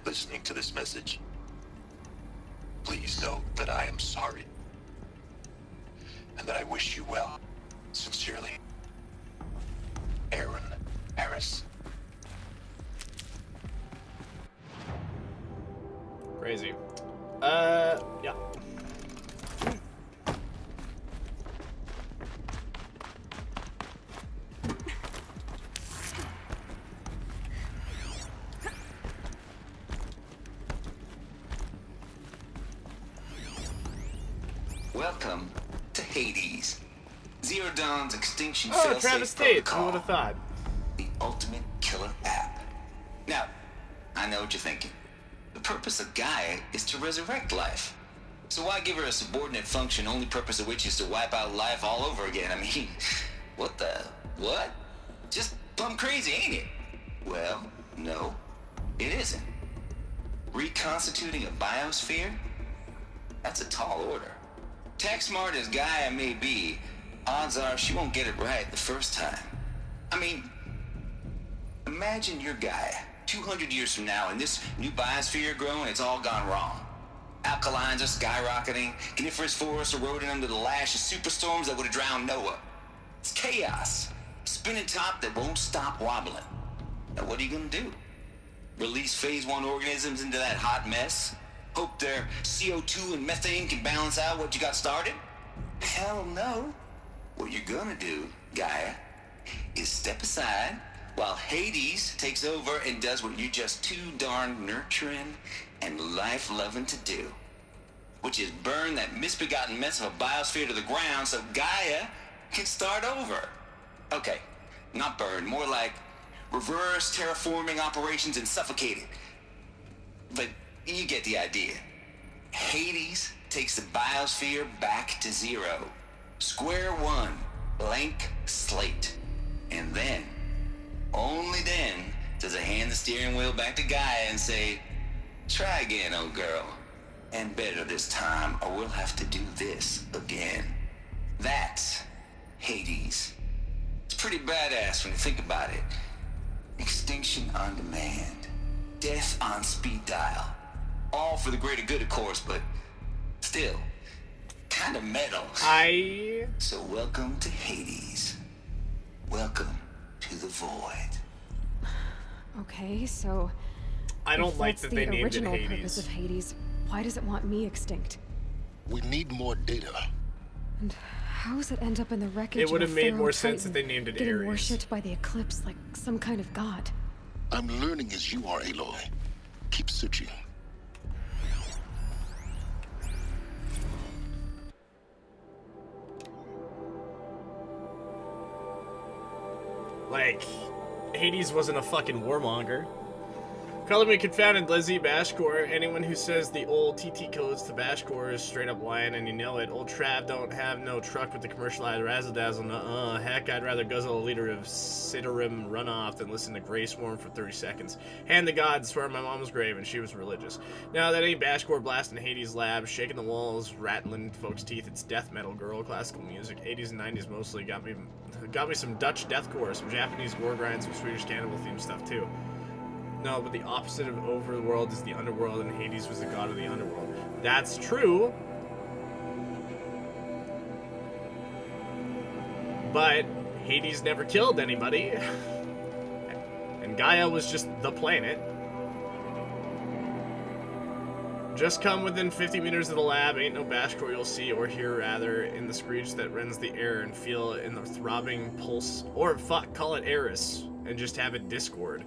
listening to this message, please know that I am sorry and that I wish you well. Sincerely, Aaron Harris. Crazy. Yeah. Welcome to Hades. Zero Dawn's extinction Oh, failsafe Travis Tate. protocol. Who would have thought? The ultimate killer app. Now, I know what you're thinking. The purpose of Gaia is to resurrect life. So why give her a subordinate function, only purpose of which is to wipe out life all over again? I mean, what? Just plumb crazy, ain't it? Well, no, it isn't. Reconstituting a biosphere? That's a tall order. Tech smart as Gaia may be, odds are she won't get it right the first time. I mean, imagine you're Gaia, 200 years from now, and this new biosphere growing, it's all gone wrong. Alkalines are skyrocketing, coniferous forests eroding under the lash of superstorms that would have drowned Noah. It's chaos, a spinning top that won't stop wobbling. Now what are you gonna do? Release phase 1 organisms into that hot mess? Hope their CO2 and methane can balance out what you got started? Hell no. What you're gonna do, Gaia, is step aside while Hades takes over and does what you're just too darn nurturing and life-loving to do, which is burn that misbegotten mess of a biosphere to the ground so Gaia can start over. Okay, not burn, more like reverse terraforming operations and suffocate it. But you get the idea. Hades takes the biosphere back to zero. Square one, blank slate. And then, only then, does it hand the steering wheel back to Gaia and say, try again, old girl. And better this time, or we'll have to do this again. That's Hades. It's pretty badass when you think about it. Extinction on demand. Death on speed dial. All for the greater good, of course, but still, kind of metal. So welcome to Hades. Welcome to the void. Okay, so I don't like that they named it original Hades. purpose of Hades. Why does it want me extinct? We need more data. And how does it end up in the wreckage? It would have of a made Pharaoh more sense if Titan, they named it getting Ares. worshipped by the Eclipse like some kind of god. I'm learning as you are, Aloy. Keep searching. Like, Hades wasn't a fucking warmonger. Color me confounded, Lizzie Bashcore. Anyone who says the old TT codes to Bashcore is straight up lying, and you know it. Old Trav don't have no truck with the commercialized razzle dazzle. Nuh-uh. Heck, I'd rather guzzle a liter of Ciderim runoff than listen to Grey Swarm for 30 seconds. Hand to God, swear on my mom's grave, and she was religious. Now that ain't Bashcore blasting Hades Lab, shaking the walls, rattling folks' teeth. It's death metal, girl, classical music, 80s and 90s mostly. Got me some Dutch deathcore, some Japanese gore grind, some Swedish cannibal themed stuff too. No, but the opposite of overworld is the underworld, and Hades was the god of the underworld. That's true. But Hades never killed anybody. And Gaia was just the planet. Just come within 50 meters of the lab, ain't no Bashcore you'll see or hear, rather, in the screech that rends the air, and feel in the throbbing pulse, or fuck, call it Eris, and just have it Discord.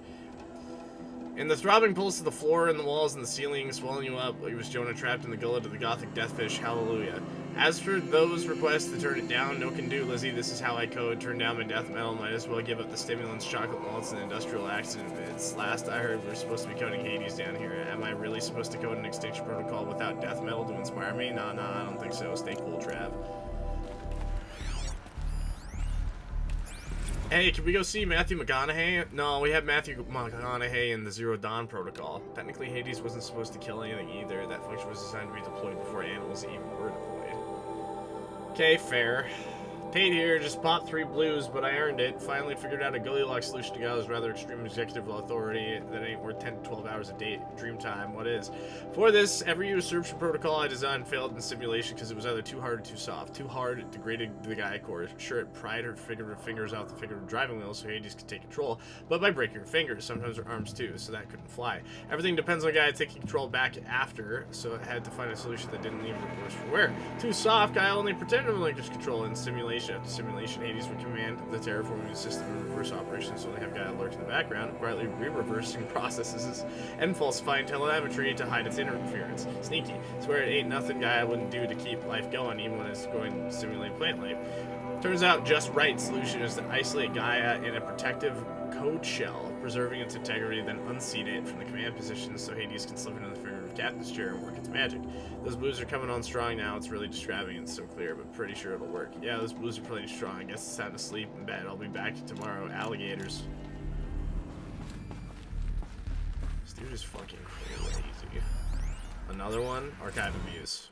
In the throbbing pulse of the floor and the walls and the ceiling swelling you up, he was Jonah trapped in the gullet of the gothic deathfish, hallelujah. As for those requests to turn it down, no can do, Lizzie, this is how I code. Turn down my death metal, might as well give up the stimulants, chocolate malts, and industrial accident bits. Last I heard, we're supposed to be coding Hades down here. Am I really supposed to code an Extinction Protocol without death metal to inspire me? Nah, I don't think so. Stay cool, Trav. Hey, can we go see Matthew McConaughey? No, we have Matthew McConaughey in the Zero Dawn Protocol. Technically, Hades wasn't supposed to kill anything either. That function was designed to be deployed before animals even were deployed. Okay, fair. Tate here, just popped 3 blues, but I earned it. Finally figured out a Goldilocks solution to Gala's rather extreme executive authority that ain't worth 10 to 12 hours a day dream time. What is? For this, every usurpation protocol I designed failed in simulation because it was either too hard or too soft. Too hard, it degraded the Gaia core. Sure, it pried her fingers off the figurative driving wheel so Hades could take control, but by breaking her fingers, sometimes her arms too, so that couldn't fly. Everything depends on Gaia taking control back after, so it had to find a solution that didn't leave her worse for wear. Too soft, Gaia only pretended to relinquish control in simulation after simulation. Hades would command the terraforming system in reverse operations, so they have Gaia lurk in the background, quietly re-reversing processes and falsifying telemetry to hide its interference. Sneaky. Swear it ain't nothing Gaia wouldn't do to keep life going, even when it's going to simulate plant life. Turns out just right solution is to isolate Gaia in a protective code shell, preserving its integrity, then unseat it from the command position so Hades can slip into the figurative captain's chair and work its magic. Those blues are coming on strong now. It's really describing it so clear, but pretty sure it'll work. Yeah, those blues are pretty strong. I guess it's time to sleep in bed. I'll be back tomorrow. Alligators. This dude is fucking crazy. Another one? Archive abuse.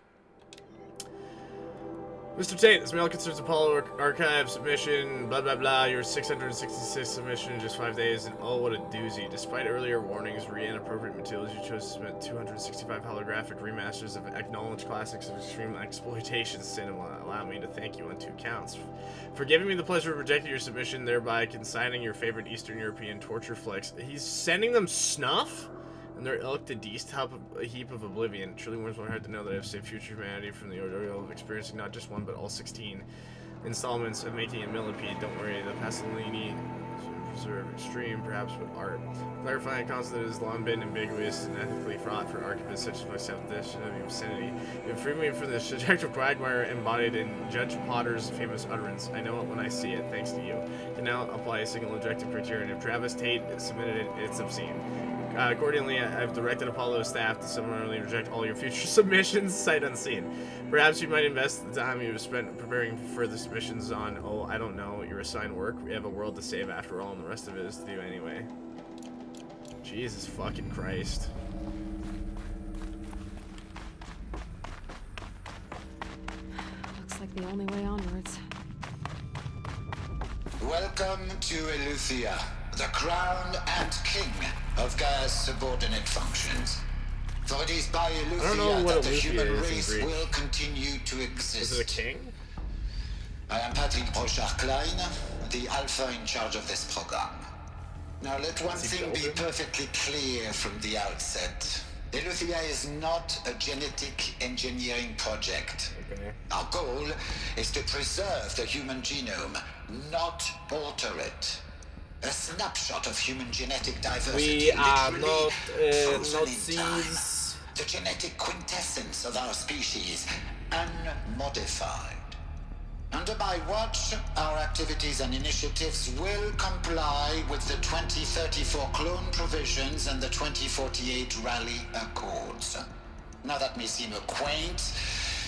Mr. Tate, this mail concerns Apollo Archive submission, blah blah blah, your 666 submission in just 5 days, and oh, what a doozy. Despite earlier warnings, inappropriate materials, you chose to submit 265 holographic remasters of acknowledged classics of extreme exploitation cinema. Allow me to thank you on 2 counts. For giving me the pleasure of rejecting your submission, thereby consigning your favorite Eastern European torture flicks. He's sending them snuff? And their ilk to a heap of oblivion. It truly warms my heart to know that I have saved future humanity from the ordeal of experiencing not just one, but all 16 installments of making a millipede. Don't worry, the Pasolini preserve extreme, perhaps with art. Clarifying a concept that has long been ambiguous and ethically fraught for archivists such as myself, this of your vicinity. You have freed me from the subjective quagmire embodied in Judge Potter's famous utterance. I know it when I see it, thanks to you. Can now apply a single objective criterion. If Travis Tate submitted it, it's obscene. Accordingly, I've directed Apollo's staff to summarily reject all your future submissions, sight unseen. Perhaps you might invest the time you've spent preparing for further submissions on, oh, I don't know, your assigned work. We have a world to save after all, and the rest of it is to do anyway. Jesus fucking Christ. Looks like the only way onwards. Welcome to Eleuthia, the crown and king of Gaia's subordinate functions. For it is by Eleuthia that the human race will continue to exist. Is it a king? I am Patrick Brochard-Klein, the alpha in charge of this program. Now let one thing be perfectly clear from the outset. Eleuthia is not a genetic engineering project. Okay. Our goal is to preserve the human genome, not alter it. A snapshot of human genetic diversity. We are not Nazis. The genetic quintessence of our species, unmodified. Under my watch, our activities and initiatives will comply with the 2034 clone provisions and the 2048 Rally Accords. Now that may seem a quaint,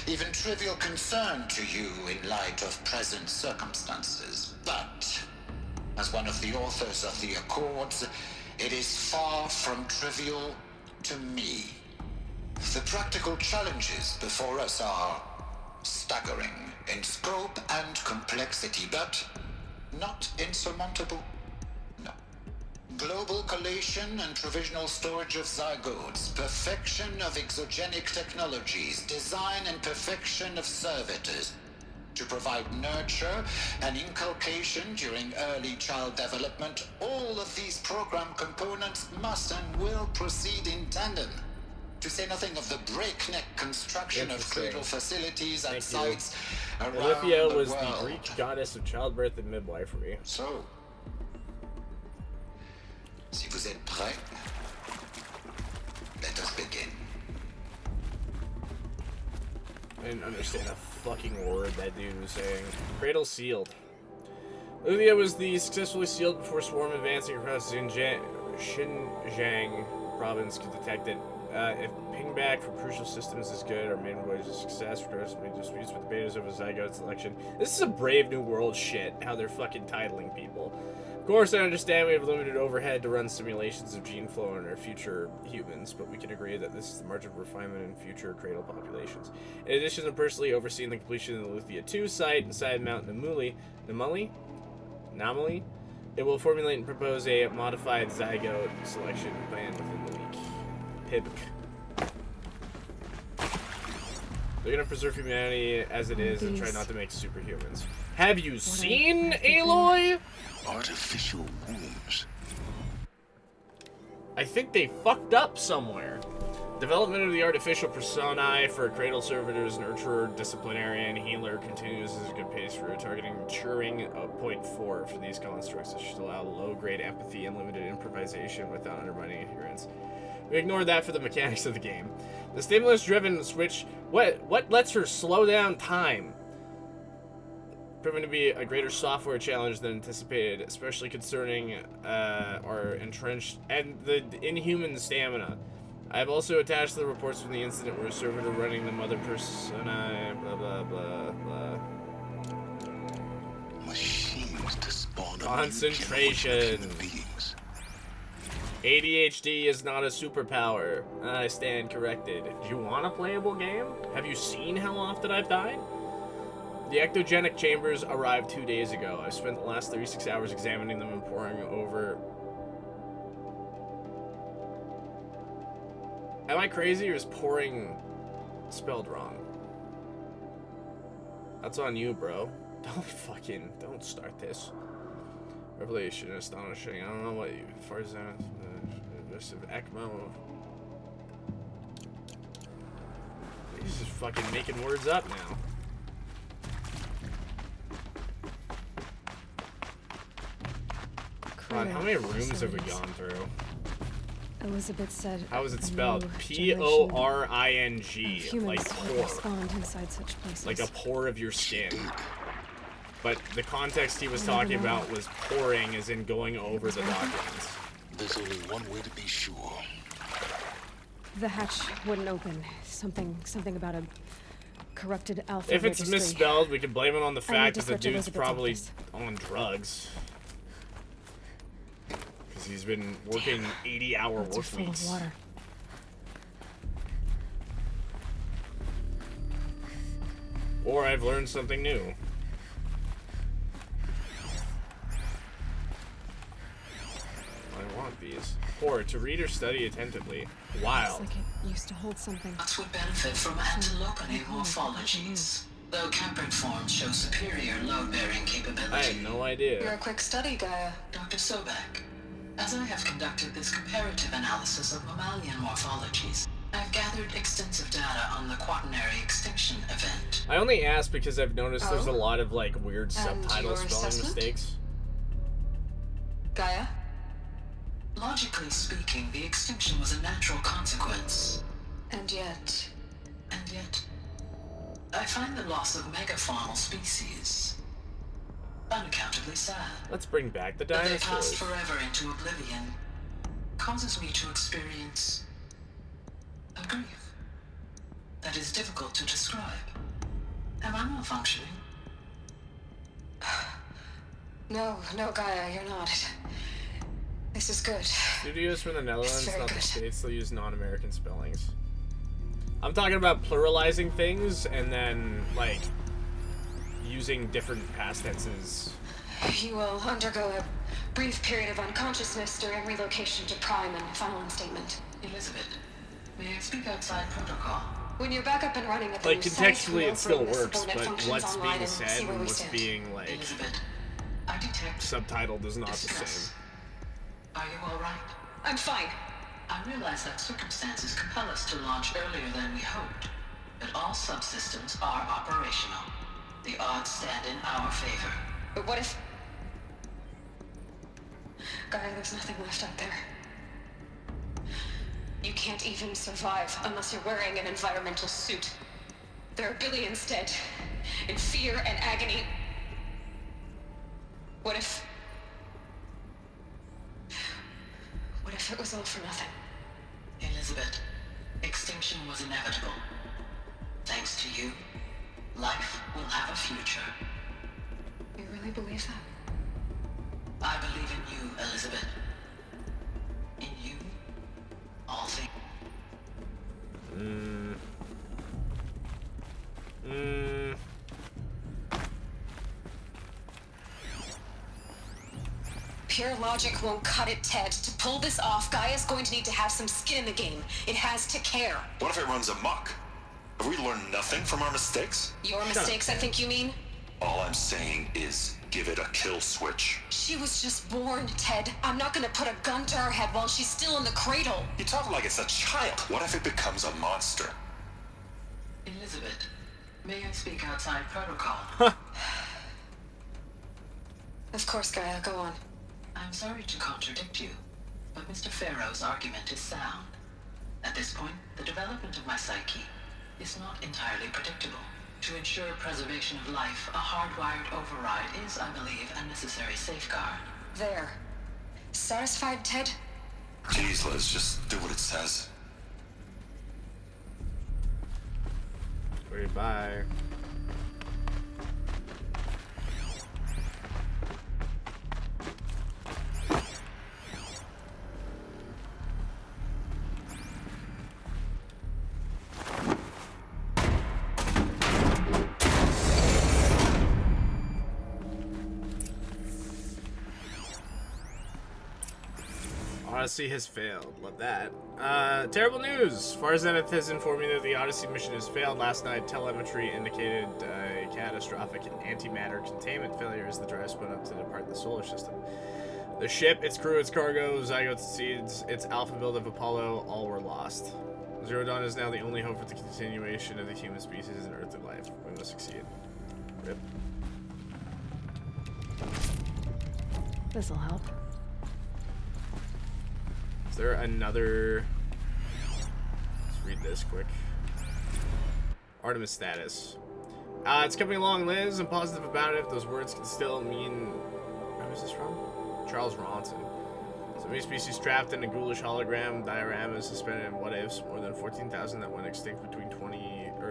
even trivial concern to you in light of present circumstances, but as one of the authors of the Accords, it is far from trivial to me. The practical challenges before us are staggering in scope and complexity, but not insurmountable. No. Global collation and provisional storage of zygotes, perfection of exogenic technologies, design and perfection of servitors, to provide nurture and inculcation during early child development. All of these program components must and will proceed in tandem. To say nothing of the breakneck construction of cradle facilities and sites around Olivia the was world. the Greek goddess of childbirth and midwifery. So, si vous êtes prêts, let us begin. I didn't understand a fucking word that dude was saying. Cradle sealed. Olivia was the successfully sealed before swarm advancing across Xinjiang province could detect it. If pingback from crucial systems is good, our main way is a success. Regardless of disputes with the betas over zygote selection. This is a Brave New World shit, how they're fucking titling people. Of course, I understand we have limited overhead to run simulations of gene flow in our future humans, but we can agree that this is the margin of refinement in future cradle populations. In addition to personally overseeing the completion of the Luthia 2 site inside Mount Namuli, it will formulate and propose a modified zygote selection plan within the week. PIBC. They're gonna preserve humanity as it is and try not to make superhumans. Have you seen Aloy? Artificial wombs. I think they fucked up somewhere. Development of the artificial personae for cradle servitors, nurturer, disciplinarian, healer continues at a good pace for targeting maturing 0.4 for these constructs. It should allow low-grade empathy and limited improvisation without undermining adherence. We ignored that for the mechanics of the game. The stimulus-driven switch, what lets her slow down time? Proven to be a greater software challenge than anticipated, especially concerning our entrenched and the inhuman stamina. I have also attached the reports from the incident where a servitor running the mother persona, blah blah blah blah. Machines to spawn concentration. ADHD is not a superpower. I stand corrected. Do you want a playable game? Have you seen how often I've died? The ectogenic chambers arrived 2 days ago. I've spent the last 36 hours examining them and poring over. Am I crazy or is pouring spelled wrong? That's on you, bro. Don't start this. Revelation, astonishing. I don't know what you, as far as that, ECMO. He's just fucking making words up now. God, how many rooms have we gone through? Elizabeth said. How is it spelled? P-O-R-I-N-G. Like pore. Inside such places. Like a pore of your skin. But the context he was talking about was pouring, as in going over the documents. There's only one way to be sure. The hatch wouldn't open. Something about a corrupted alpha If it's registry. misspelled, we can blame it on the fact that the search dude's Elizabeth's probably office. on drugs. Because he's been working 80-hour Those are work full weeks. of water. Or I've learned something new. I want these. Or to read or study attentively. Wow. Looks like it used to hold something. That would benefit from antilopinae morphologies, though Capric forms show superior load-bearing capability. I had no idea. You're a quick study, Gaia. Dr. Sobek. As I have conducted this comparative analysis of mammalian morphologies, I've gathered extensive data on the quaternary extinction event. I only asked because I've noticed there's a Oh. lot of like weird And subtitle your spelling assessment? mistakes. Gaia? Logically speaking, the extinction was a natural consequence. And yet... I I find the loss of megafaunal species unaccountably sad. Let's bring back the That they passed dinosaurs. forever into oblivion causes me to experience a grief that is difficult to describe. Am I malfunctioning? No, Gaia, you're not. This is good. Studios from the Netherlands, very not the good. States, they'll use non-American spellings. I'm talking about pluralizing things and then, like, using different past tenses. You will undergo a brief period of unconsciousness during relocation to Prime and final statement. Elizabeth, may I speak outside protocol? When you're back up and running at the Like, new site, contextually we'll it still bring the works, subordinate but functions what's online being and said see and where we what's stand. being, like, I detect subtitled is not the same. Are you all right? I'm fine. I realize that circumstances compel us to launch earlier than we hoped, but all subsystems are operational. The odds stand in our favor. But what if... Gaia, there's nothing left out there. You can't even survive unless you're wearing an environmental suit. There are billions dead, in fear and agony. What if it was all for nothing? Elizabeth, extinction was inevitable. Thanks to you, life will have a future. You really believe that? I believe in you, Elizabeth. In you, all things. Pure logic won't cut it, Ted. To pull this off, Gaia's going to need to have some skin in the game. It has to care. What if it runs amok? Have we learned nothing from our mistakes? Your mistakes, I think you mean? All I'm saying is give it a kill switch. She was just born, Ted. I'm not gonna put a gun to her head while she's still in the cradle. You talk like it's a child. What if it becomes a monster? Elizabeth, may I speak outside protocol? Of course, Gaia, go on. I'm sorry to contradict you, but Mr. Farrow's argument is sound. At this point, the development of my psyche is not entirely predictable. To ensure preservation of life, a hardwired override is, I believe, a necessary safeguard. There. Satisfied, Ted? Jeez, Liz, just do what it says. Goodbye. Odyssey has failed. Love that. Terrible news! Far Zenith has informed me that the Odyssey mission has failed. Last night, telemetry indicated a catastrophic antimatter containment failure as the drive spun up to depart the solar system. The ship, its crew, its cargo, zygotes, seeds, its alpha build of Apollo, all were lost. Zero Dawn is now the only hope for the continuation of the human species and earthly life. We must succeed. Rip. This'll help. Is there another... Let's read this quick. Artemis status. It's coming along, Liz. I'm positive about it. If those words can still mean... Who is this from? Charles Ronson. So many species trapped in a ghoulish hologram diorama suspended in what-ifs. More than 14,000 that went extinct between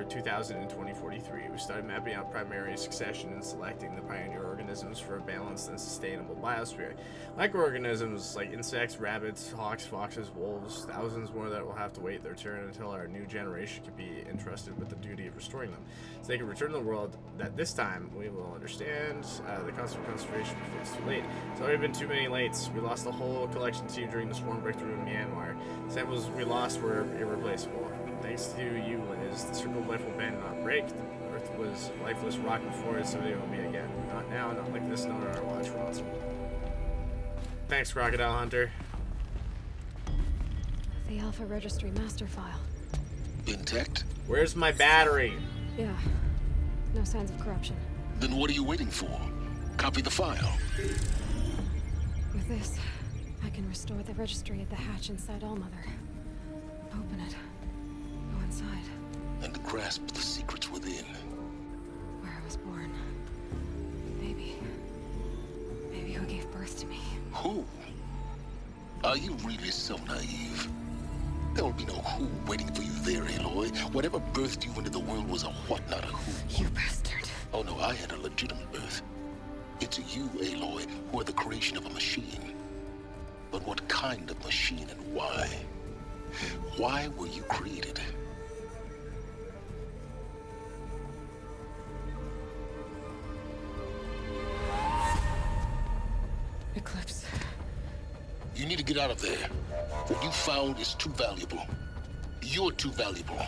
2000 and 2043. We started mapping out primary succession and selecting the pioneer organisms for a balanced and sustainable biosphere. Microorganisms like insects, rabbits, hawks, foxes, wolves, thousands more that will have to wait their turn until our new generation can be entrusted with the duty of restoring them. So they can return to the world that this time we will understand the constant conservation before it's too late. It's already been too many lates. We lost the whole collection team during the swarm breakthrough in Myanmar. Samples we lost were irreplaceable. Thanks to you, Liz, the circle of life will bend, not break. The Earth was lifeless rock before it, so it will be again. Not now, not like this, not on our watch, Ronson. Thanks, Crocodile Hunter. The Alpha Registry master file. Intact? Where's my battery? Yeah. No signs of corruption. Then what are you waiting for? Copy the file. With this, I can restore the registry at the hatch inside Allmother. Open it. Go inside. And grasp the secrets within. Are you really so naive? There will be no who waiting for you there, Aloy. Whatever birthed you into the world was a what, not a who. You bastard. Oh no, I had a legitimate birth. It's you, Aloy, who are the creation of a machine. But what kind of machine and why? Why were you created? Eclipse. You need to get out of there. What you found is too valuable. You're too valuable.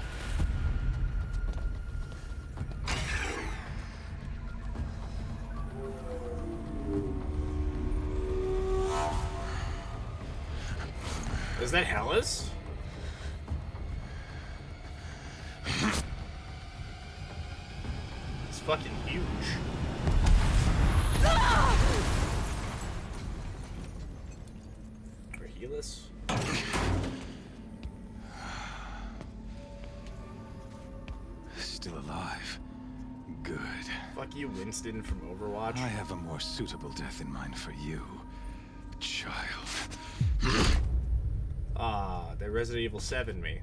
Is that Hellas? It's fucking huge. Or Hellas? Still alive. Good. Fuck you, Winston from Overwatch. I have a more suitable death in mind for you, child. Ah, that Resident Evil 7 me.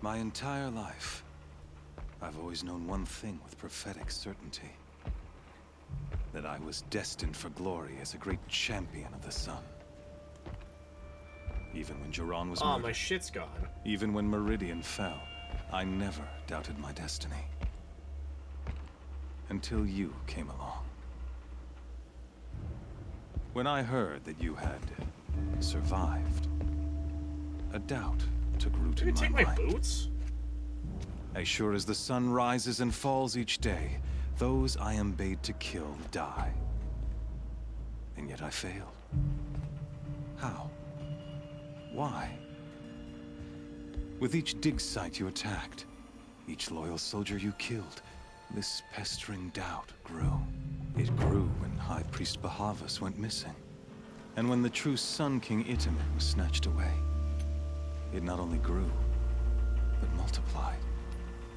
My entire life, I've always known one thing with prophetic certainty. That I was destined for glory as a great champion of the sun. Even when Jiran was murdered. Oh, my shit's gone. Even when Meridian fell, I never doubted my destiny. Until you came along. When I heard that you had survived, a doubt took root in my mind. Take my boots? As sure as the sun rises and falls each day, those I am bade to kill die. And yet I failed. How? Why? With each dig site you attacked, each loyal soldier you killed, this pestering doubt grew. It grew when High Priest Bahavas went missing. And when the true Sun King Itamen was snatched away. It not only grew, but multiplied.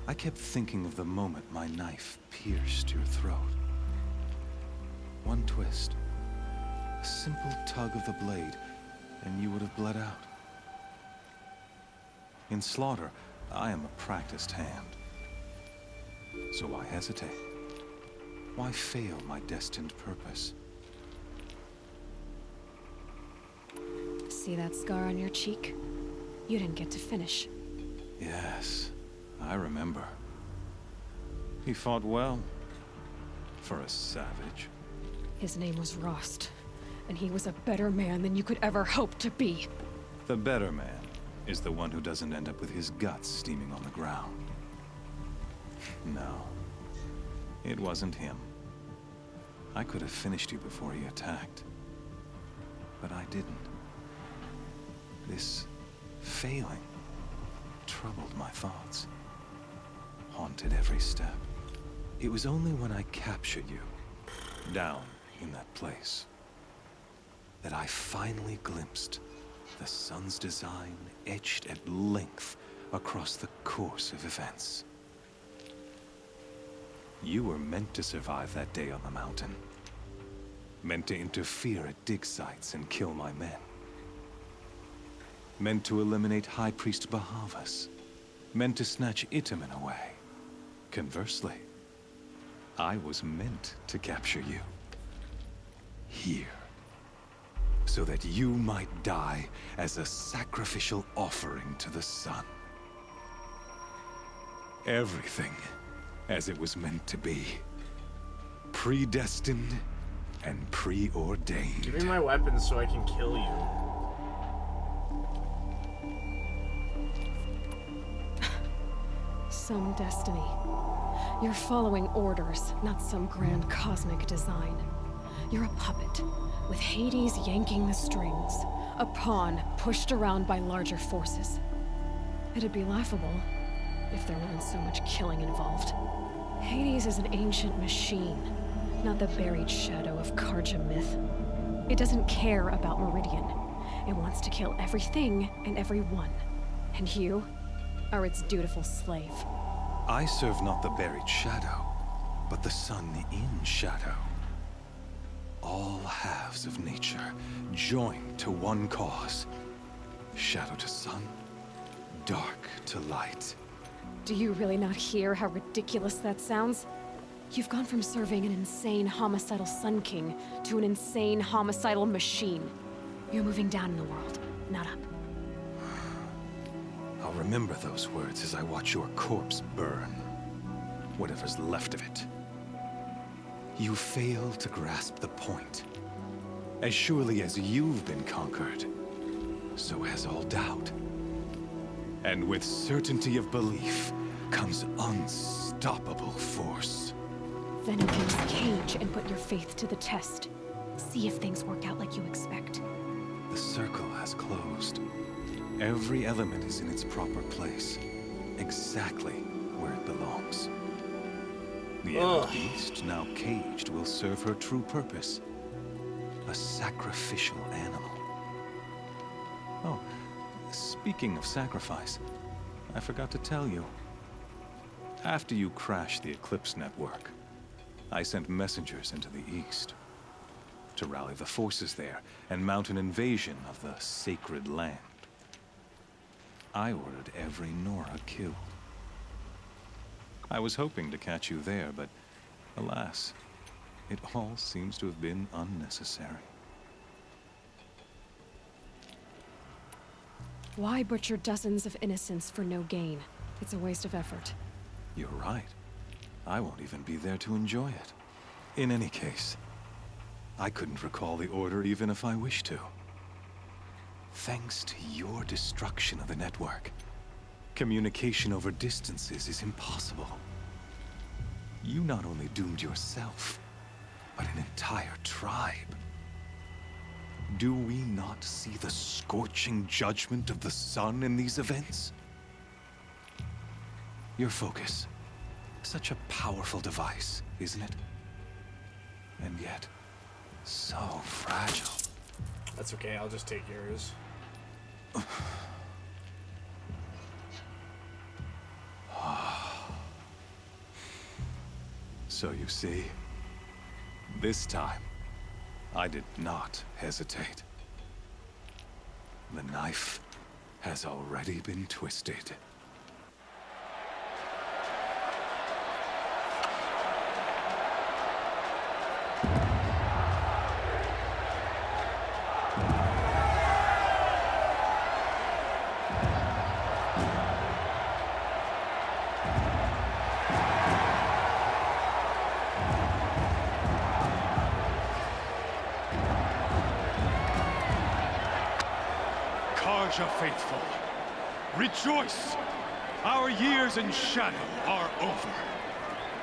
I kept thinking of the moment my knife pierced your throat. One twist, a simple tug of the blade, and you would have bled out. In slaughter, I am a practiced hand. So why hesitate? Why fail my destined purpose? See that scar on your cheek? You didn't get to finish. Yes, I remember. He fought well. For a savage. His name was Rost, and he was a better man than you could ever hope to be. The better man is the one who doesn't end up with his guts steaming on the ground. No, it wasn't him. I could have finished you before he attacked. But I didn't. This failing troubled my thoughts. Haunted every step. It was only when I captured you, down in that place, that I finally glimpsed the sun's design etched at length across the course of events. You were meant to survive that day on the mountain. Meant to interfere at dig sites and kill my men. Meant to eliminate High Priest Bahavas. Meant to snatch Itamen away. Conversely, I was meant to capture you. Here. So that you might die as a sacrificial offering to the sun. Everything as it was meant to be. Predestined and preordained. Give me my weapons so I can kill you. Some destiny. You're following orders, not some grand cosmic design. You're a puppet, with Hades yanking the strings. A pawn pushed around by larger forces. It'd be laughable if there weren't so much killing involved. Hades is an ancient machine, not the buried shadow of Karja myth. It doesn't care about Meridian. It wants to kill everything and everyone. And you? are its dutiful slave. I serve not the buried shadow, but the sun in shadow. All halves of nature joined to one cause. Shadow to sun, dark to light. Do you really not hear how ridiculous that sounds? You've gone from serving an insane homicidal Sun King to an insane homicidal machine. You're moving down in the world, not up. I'll remember those words as I watch your corpse burn. Whatever's left of it. You fail to grasp the point. As surely as you've been conquered, so has all doubt. And with certainty of belief comes unstoppable force. Then open this cage and put your faith to the test. See if things work out like you expect. The circle has closed. Every element is in its proper place. Exactly where it belongs. The Emerald Beast, now caged, will serve her true purpose. A sacrificial animal. Oh, speaking of sacrifice, I forgot to tell you. After you crashed the Eclipse network, I sent messengers into the East to rally the forces there and mount an invasion of the Sacred Land. I ordered every Nora killed. I was hoping to catch you there, but alas, it all seems to have been unnecessary. Why butcher dozens of innocents for no gain? It's a waste of effort. You're right. I won't even be there to enjoy it. In any case, I couldn't recall the order even if I wished to. Thanks to your destruction of the network, communication over distances is impossible. You not only doomed yourself, but an entire tribe. Do we not see the scorching judgment of the sun in these events? Your focus. Such a powerful device, isn't it? And yet, so fragile. That's okay, I'll just take yours. So you see, this time, I did not hesitate. The knife has already been twisted. Karja faithful, rejoice! Our years in shadow are over.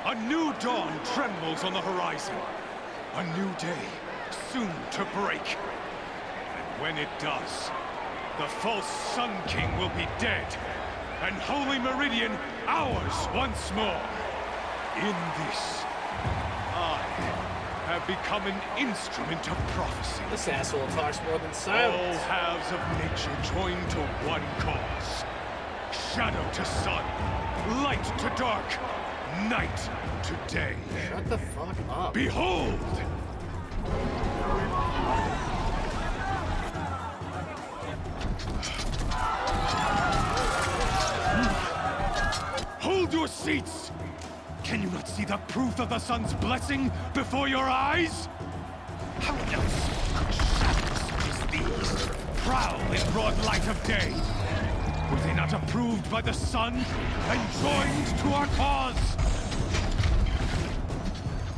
A new dawn trembles on the horizon. A new day, soon to break. And when it does, the false Sun King will be dead, and Holy Meridian ours once more. In this, I have become an instrument of prophecy. This asshole talks more than silence. All halves of nature joined to one cause. Shadow to sun, light to dark, night to day. Shut the fuck up. Behold! Hold your seats! Can you not see the proof of the sun's blessing before your eyes? How else could shadows such as these prowl in broad light of day? Were they not approved by the sun and joined to our cause?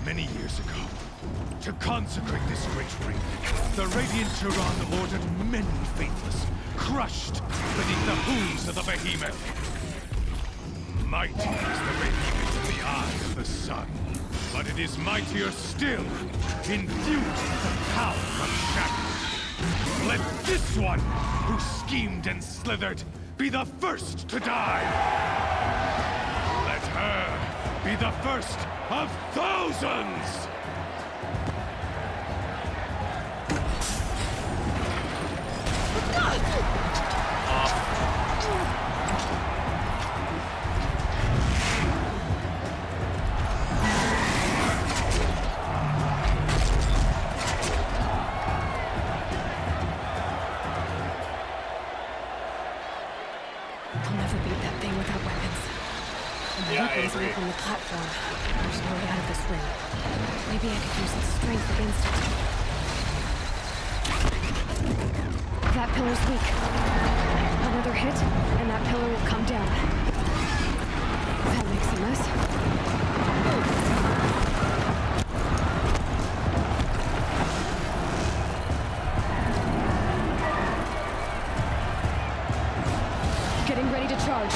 Many years ago, to consecrate this great ring, the Radiant Turan ordered many faithless, crushed beneath the hooves of the behemoth. Mighty is the behemoth in the eye of the sun, but it is mightier still, enthused with the power of shadow. Let this one, who schemed and slithered, be the first to die. Let her be the first of thousands! form. There's no way out of this ring. Maybe I could use its strength against it. That pillar's weak. Another hit, and that pillar will come down. That makes a mess. Getting ready to charge.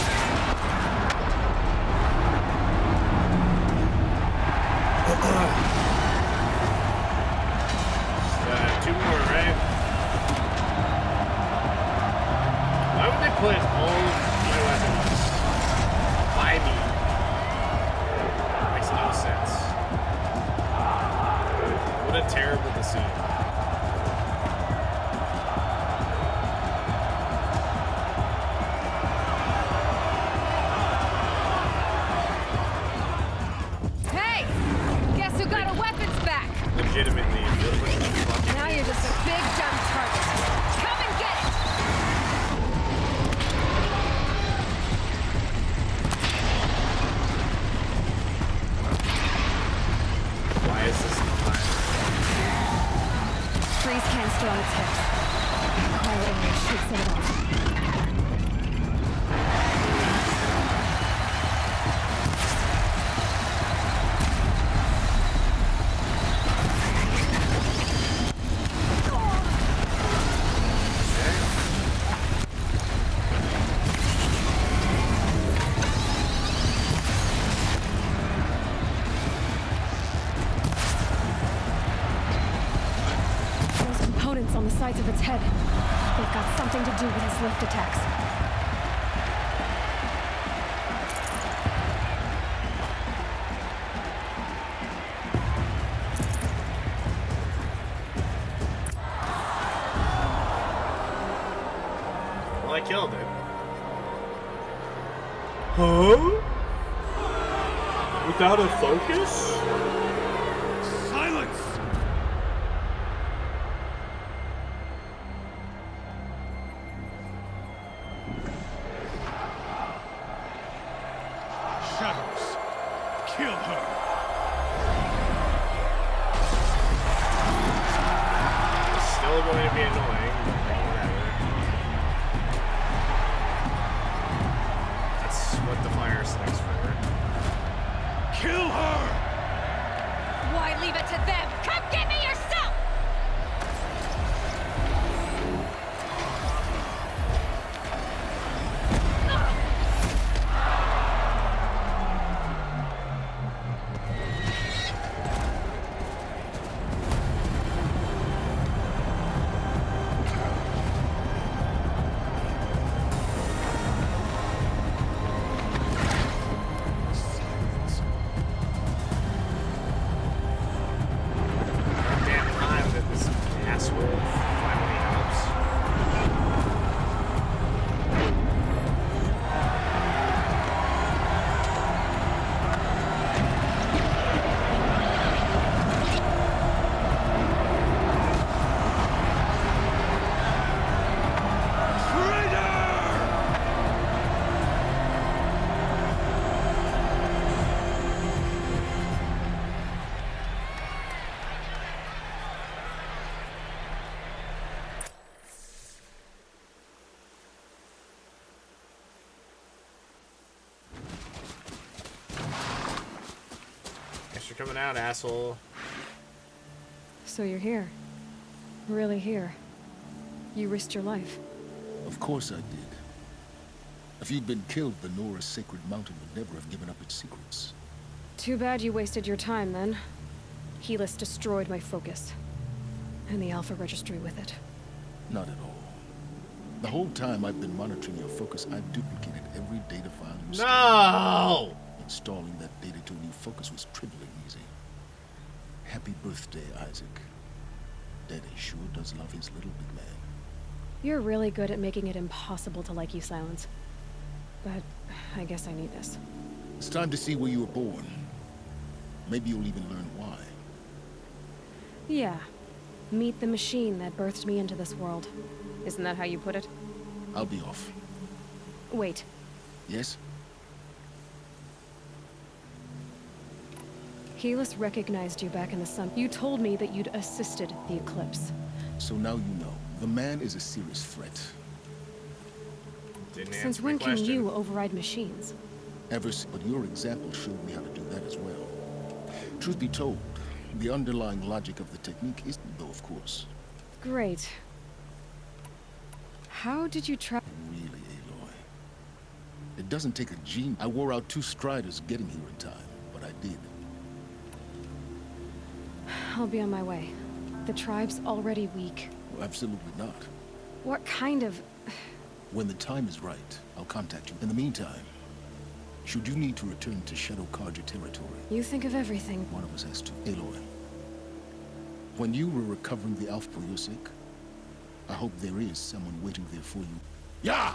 Two more, right? Why would they put all my weapons by me? Makes no sense. What a terrible decision. Legitimately, now you're just a big dumb target. Come and get it! Why is this not? Freeze can still on its hips. Quiet area should set it off. On the sides of its head. They've got something to do with his lift attacks. Well, I killed it. Huh? Without a focus? Silence! Shadows. Kill her. It's still going to be annoying, but whatever. That's what the fire stick's for. Kill her! Why leave it to them? Come get me yourself! You're coming out, asshole. So you're here. Really here. You risked your life. Of course I did. If you'd been killed, the Nora's sacred mountain would never have given up its secrets. Too bad you wasted your time, then. Helis destroyed my focus. And the Alpha Registry with it. Not at all. The whole time I've been monitoring your focus, I've duplicated every data file you No! Installing that data to a new focus was trivially easy. Happy birthday, Isaac. Daddy sure does love his little big man. You're really good at making it impossible to like you, Silence. But I guess I need this. It's time to see where you were born. Maybe you'll even learn why. Yeah. Meet the machine that birthed me into this world. Isn't that how you put it? I'll be off. Wait. Yes? Kalis recognized you back in the sun. You told me that you'd assisted the Eclipse. So now you know. The man is a serious threat. Since when can you override machines? But your example showed me how to do that as well. Truth be told, the underlying logic of the technique isn't, though, of course. Great. How did you try? Really, Aloy. It doesn't take a genius. I wore out 2 striders getting here in time, but I did. I'll be on my way. The tribe's already weak. Well, absolutely not. What kind of... When the time is right, I'll contact you. In the meantime, should you need to return to Shadow Carja territory... You think of everything. One of us has to. Aloy. When you were recovering the Alpha for your sake, I hope there is someone waiting there for you. Yeah!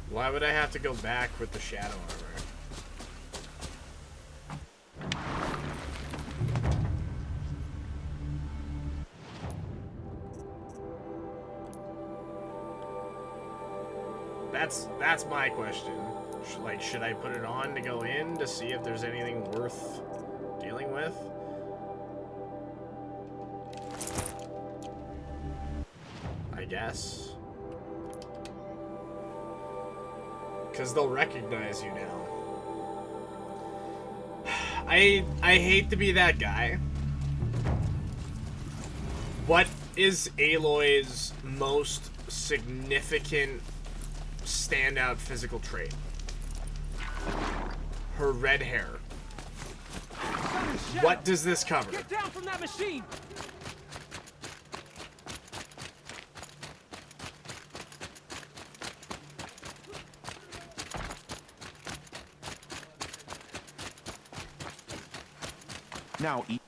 Why would I have to go back with the shadow armor? That's my question. Should I put it on to go in to see if there's anything worth dealing with? I guess. Because they'll recognize you now. I hate to be that guy. What is Aloy's most significant standout physical trait? Her red hair. What does this cover? Get down from that machine! Now eat.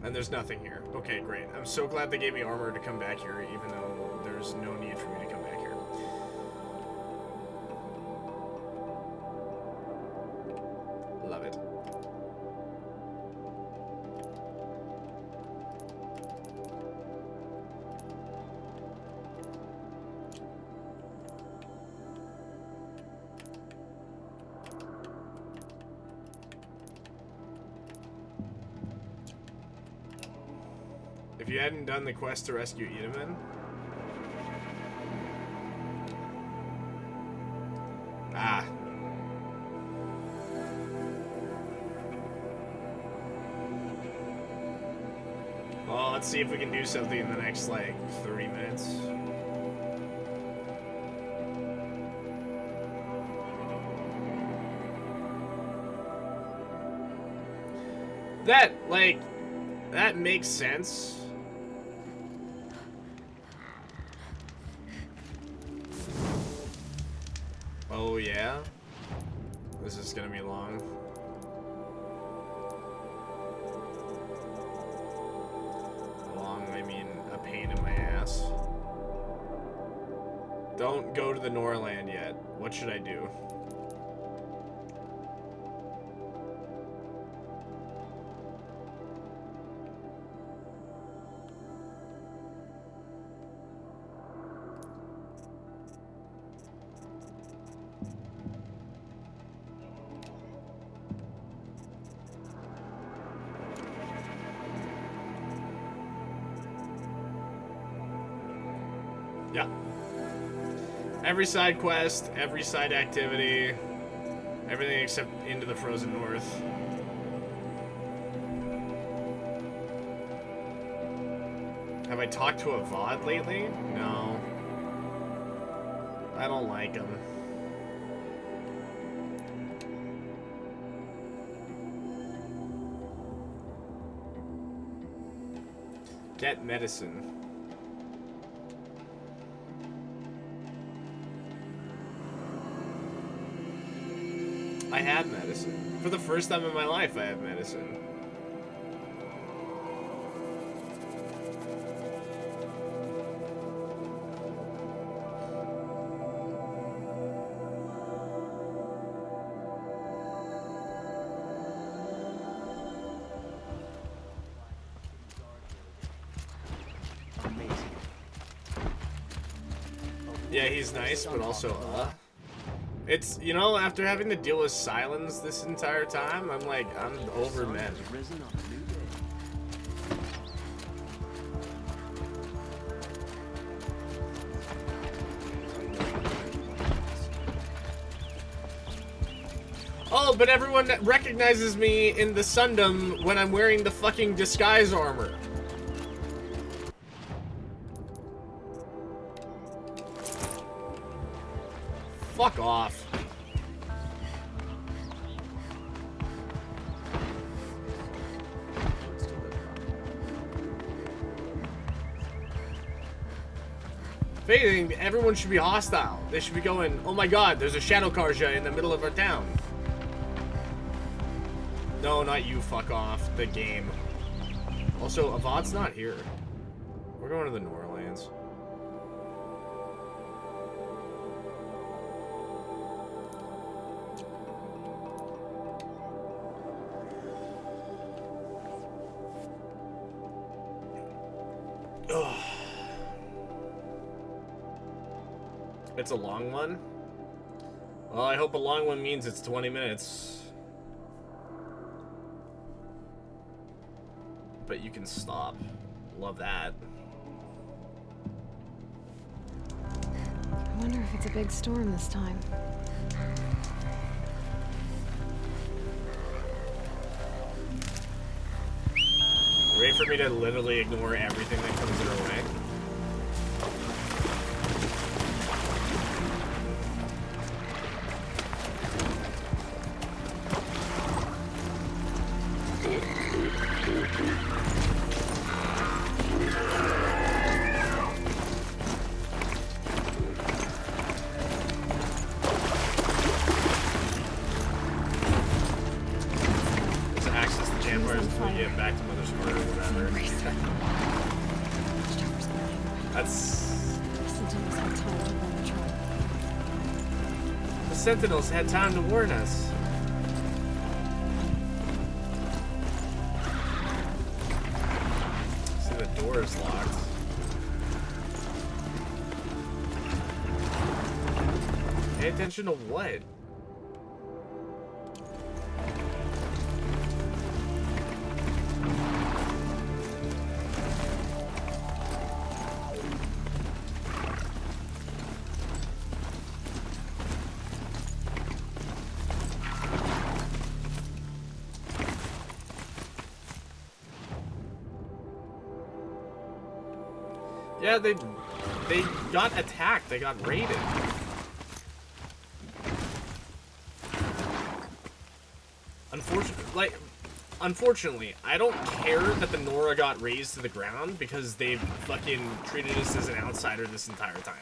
And there's nothing here. Okay, great. I'm so glad they gave me armor to come back here, even though there's no need for me to come back here. Love it. If you hadn't done the quest to rescue Itamen... Ah. Well, let's see if we can do something in the next, like, 30 minutes. That, like, that makes sense. Oh, yeah? This is gonna be long. Long, I mean a pain in my ass. Don't go to the Norland yet. What should I do? Yeah. Every side quest, every side activity, everything except Into the Frozen North. Have I talked to Avad lately? No. I don't like him. Get medicine. I have medicine. For the first time in my life, I have medicine. Yeah, he's nice, but also, It's, you know, after having to deal with silence this entire time, I'm like, I'm over men. Oh, but everyone recognizes me in the Sundom when I'm wearing the fucking disguise armor. Fuck off. If anything, everyone should be hostile. They should be going, oh my god, there's a Shadow Karja in the middle of our town. No, not you, fuck off. The game. Also, Avad's not here. We're going to the Norlands. Ugh. It's a long one? Well, I hope a long one means it's 20 minutes. But you can stop. Love that. I wonder if it's a big storm this time. Wait for me to literally ignore everything that comes in our way. Sentinels had time to warn us. See, the door is locked. Pay attention to what? Yeah, they got attacked. They got raided. Unfortunately, I don't care that the Nora got razed to the ground because they've fucking treated us as an outsider this entire time.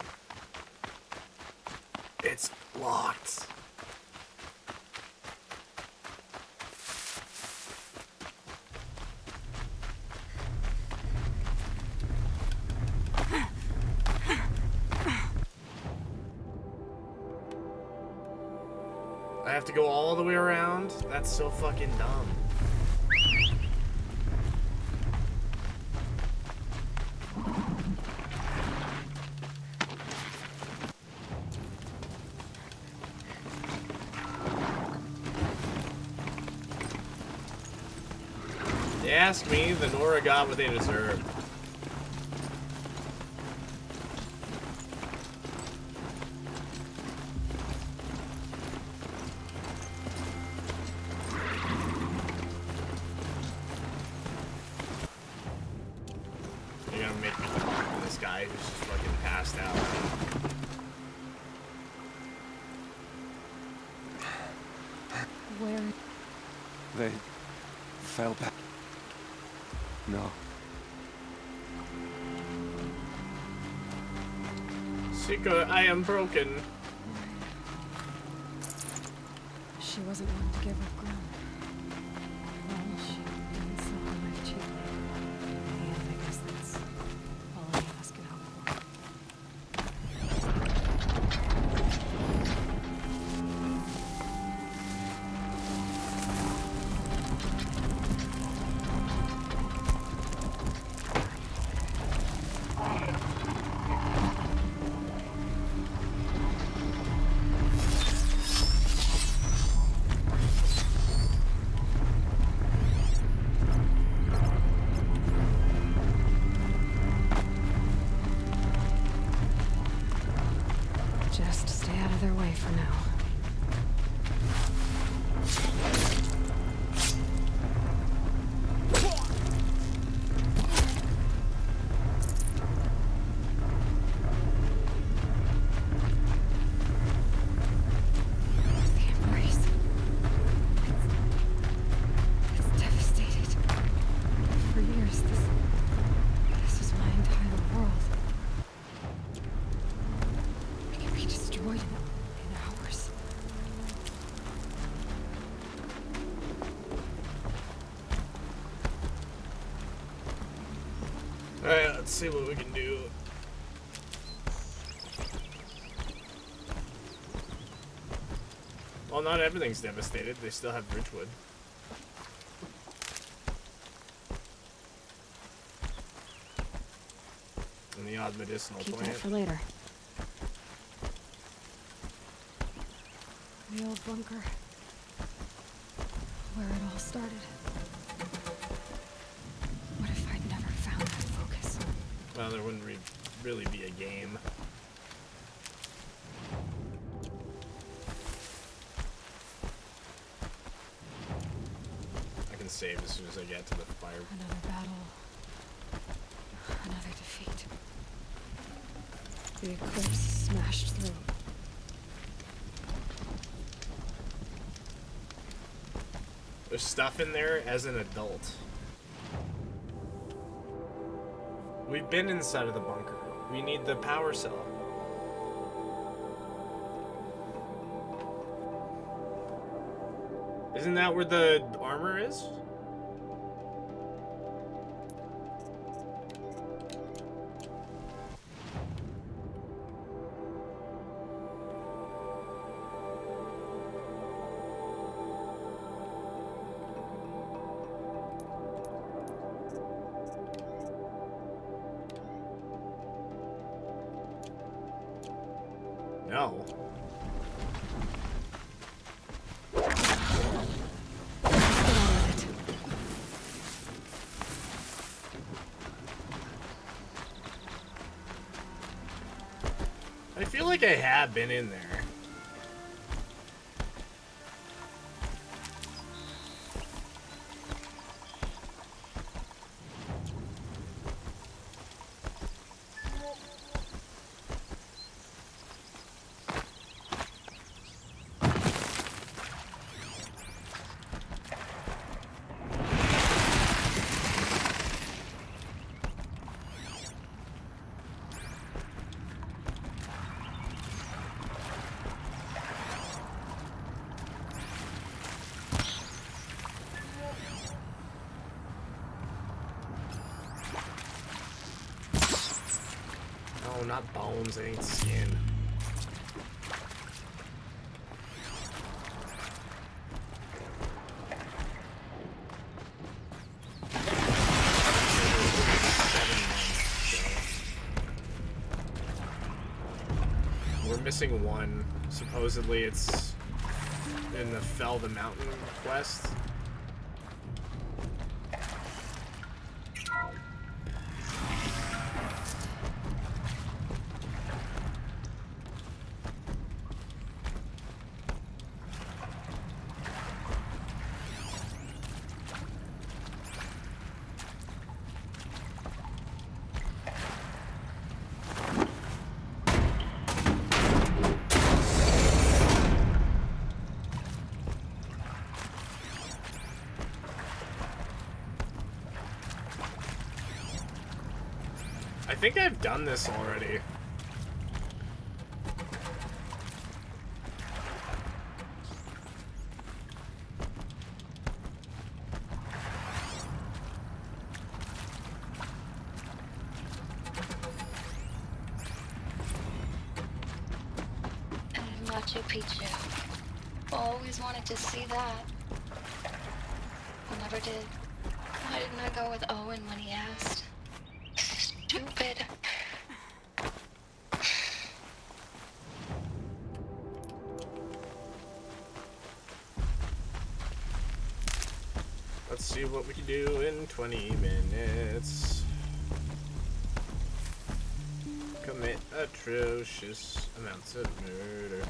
It's locked. I have to go all the way around? That's so fucking dumb. They asked me, the Nora got what they deserved. They fell back. No. Sika, I am broken. She wasn't one to give up ground. Well, she didn't sell her life cheaply. And I guess that's all any of us can hope for. Let's see what we can do. Well, not everything's devastated. They still have Ridgewood. And the odd medicinal Keep plant. that for later. The old bunker. Where it all started. What if I'd never found that focus? Well, there wouldn't really be a game. I can save as soon as I get to the fire. Another battle. Another defeat. The eclipse smashed through. There's stuff in there as an adult. We've been inside of the bunker. We need the power cell. Isn't that where the armor is? No. I feel like I have been in there. No, not bones, I think skin. We're missing one. Supposedly it's in the Fell the Mountain quest. I think I've done this already. And Machu Picchu. Always wanted to see that. Never did. Why didn't I go with Owen when he asked? Stupid. Let's see what we can do in 20 minutes. Commit atrocious amounts of murder.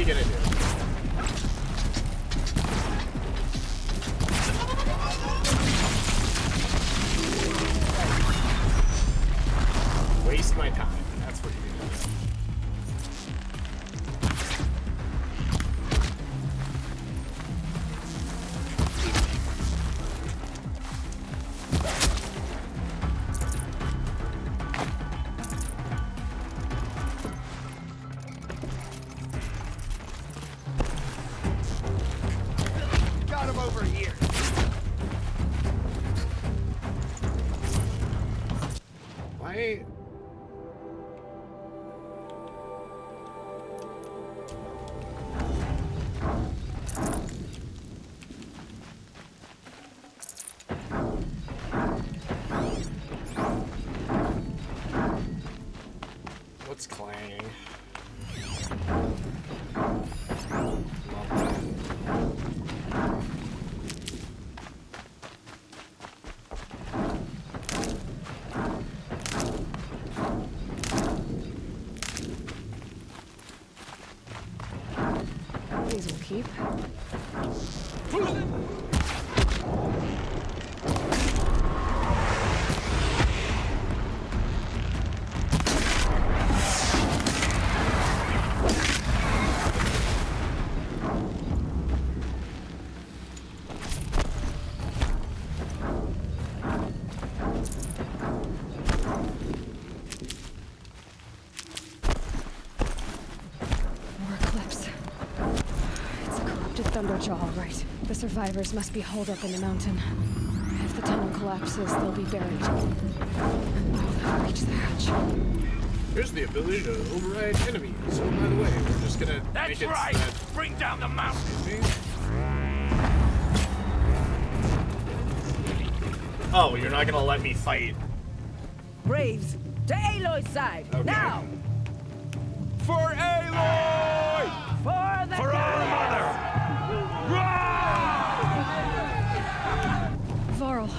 gonna do? Waste my time. That's what you're gonna do. Got him over here. Why? What's clanging? These will keep. More Eclipse. It's a corrupted Thunderjaw, all right. The survivors must be holed up in the mountain. If the tunnel collapses, they'll be buried. And they'll never reach the hatch. Here's the ability to override enemies. Oh, by the way, we're just gonna That's make it right! so that Bring down the mountain! Oh, you're not gonna let me fight. Braves, to Aloy's side, Okay. now! For Aloy! For the For our mother! Varl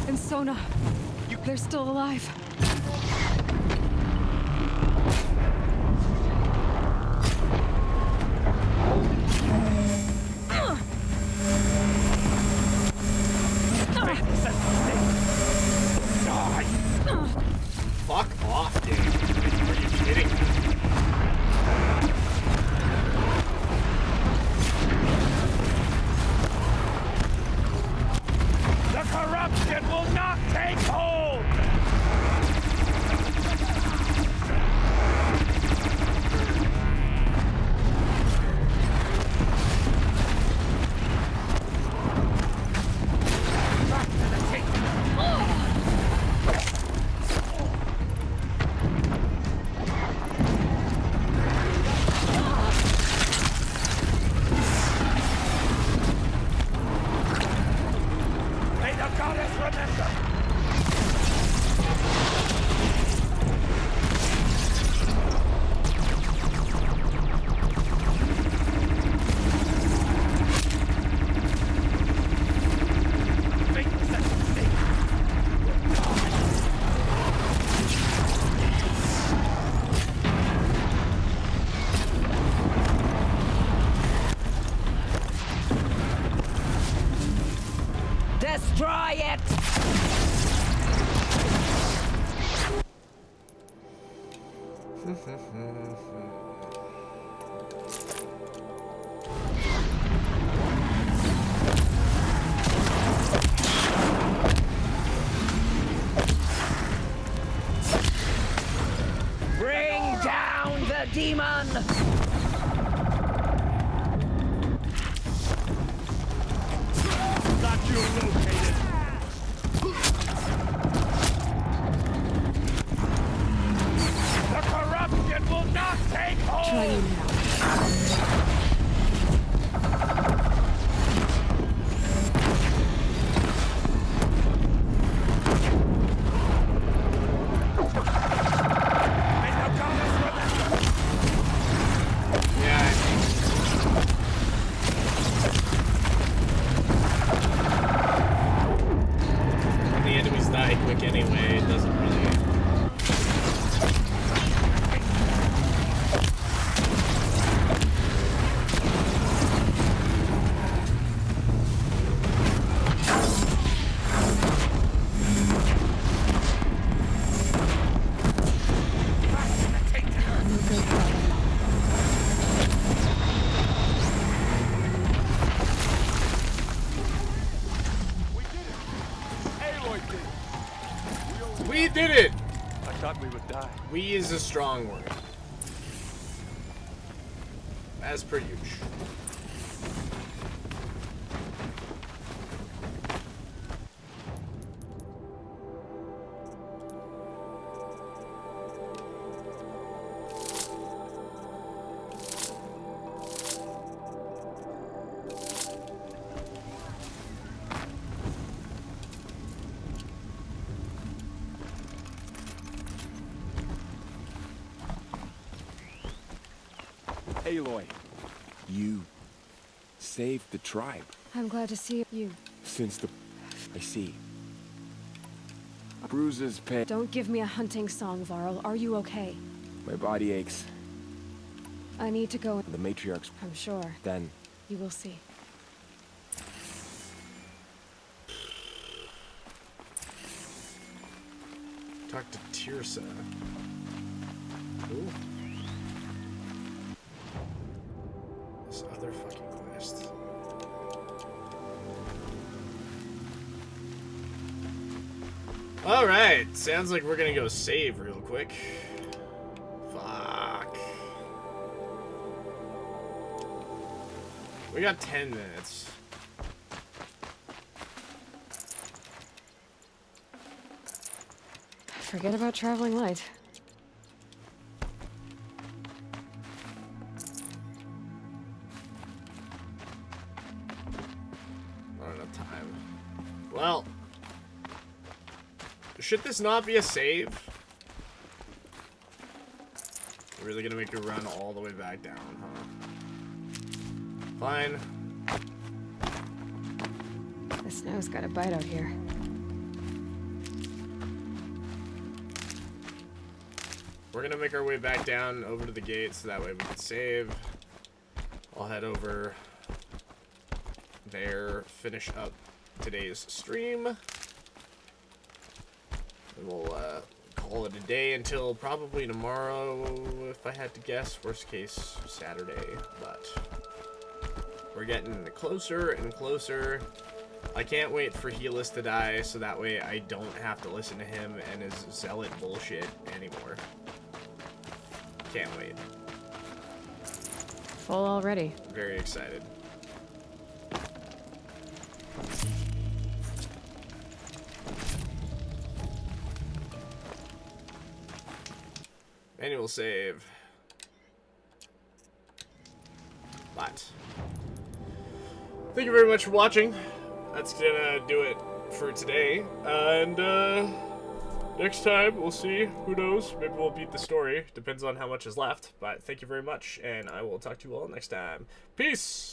and Sona, they're still alive. Fuck off, dude. Are you kidding me? The corruption will not take hold! May the goddess remember! Destroy it! Bring down the demon! Got you located! The corruption will not take hold! Try you now. When the enemies die quick anyway, it doesn't really... we would die. We is a strong word. As per usual. Aloy, you saved the tribe. I'm glad to see you. Since the... I see. Bruises, pain... Don't give me a hunting song, Varl. Are you okay? My body aches. I need to go. The matriarchs... I'm sure. Then... You will see. Talk to Tirsa. Ooh. This other fucking quest. Alright, sounds like we're gonna go save real quick. Fuck. We got 10 minutes. Forget about traveling light. Not enough time. Well, should this not be a save? We're really gonna make you run all the way back down, huh? Fine. The snow's got a bite out here. We're gonna make our way back down over to the gate so that way we can save. I'll head over there, finish up today's stream. And we'll call it a day until probably tomorrow, if I had to guess. Worst case, Saturday. But we're getting closer and closer. I can't wait for Helis to die so that way I don't have to listen to him and his zealot bullshit anymore. Can't wait. Full already. Very excited. Manual save. But thank you very much for watching. That's gonna do it for today. And next time, we'll see. Who knows? Maybe we'll beat the story. Depends on how much is left. But thank you very much, and I will talk to you all next time. Peace!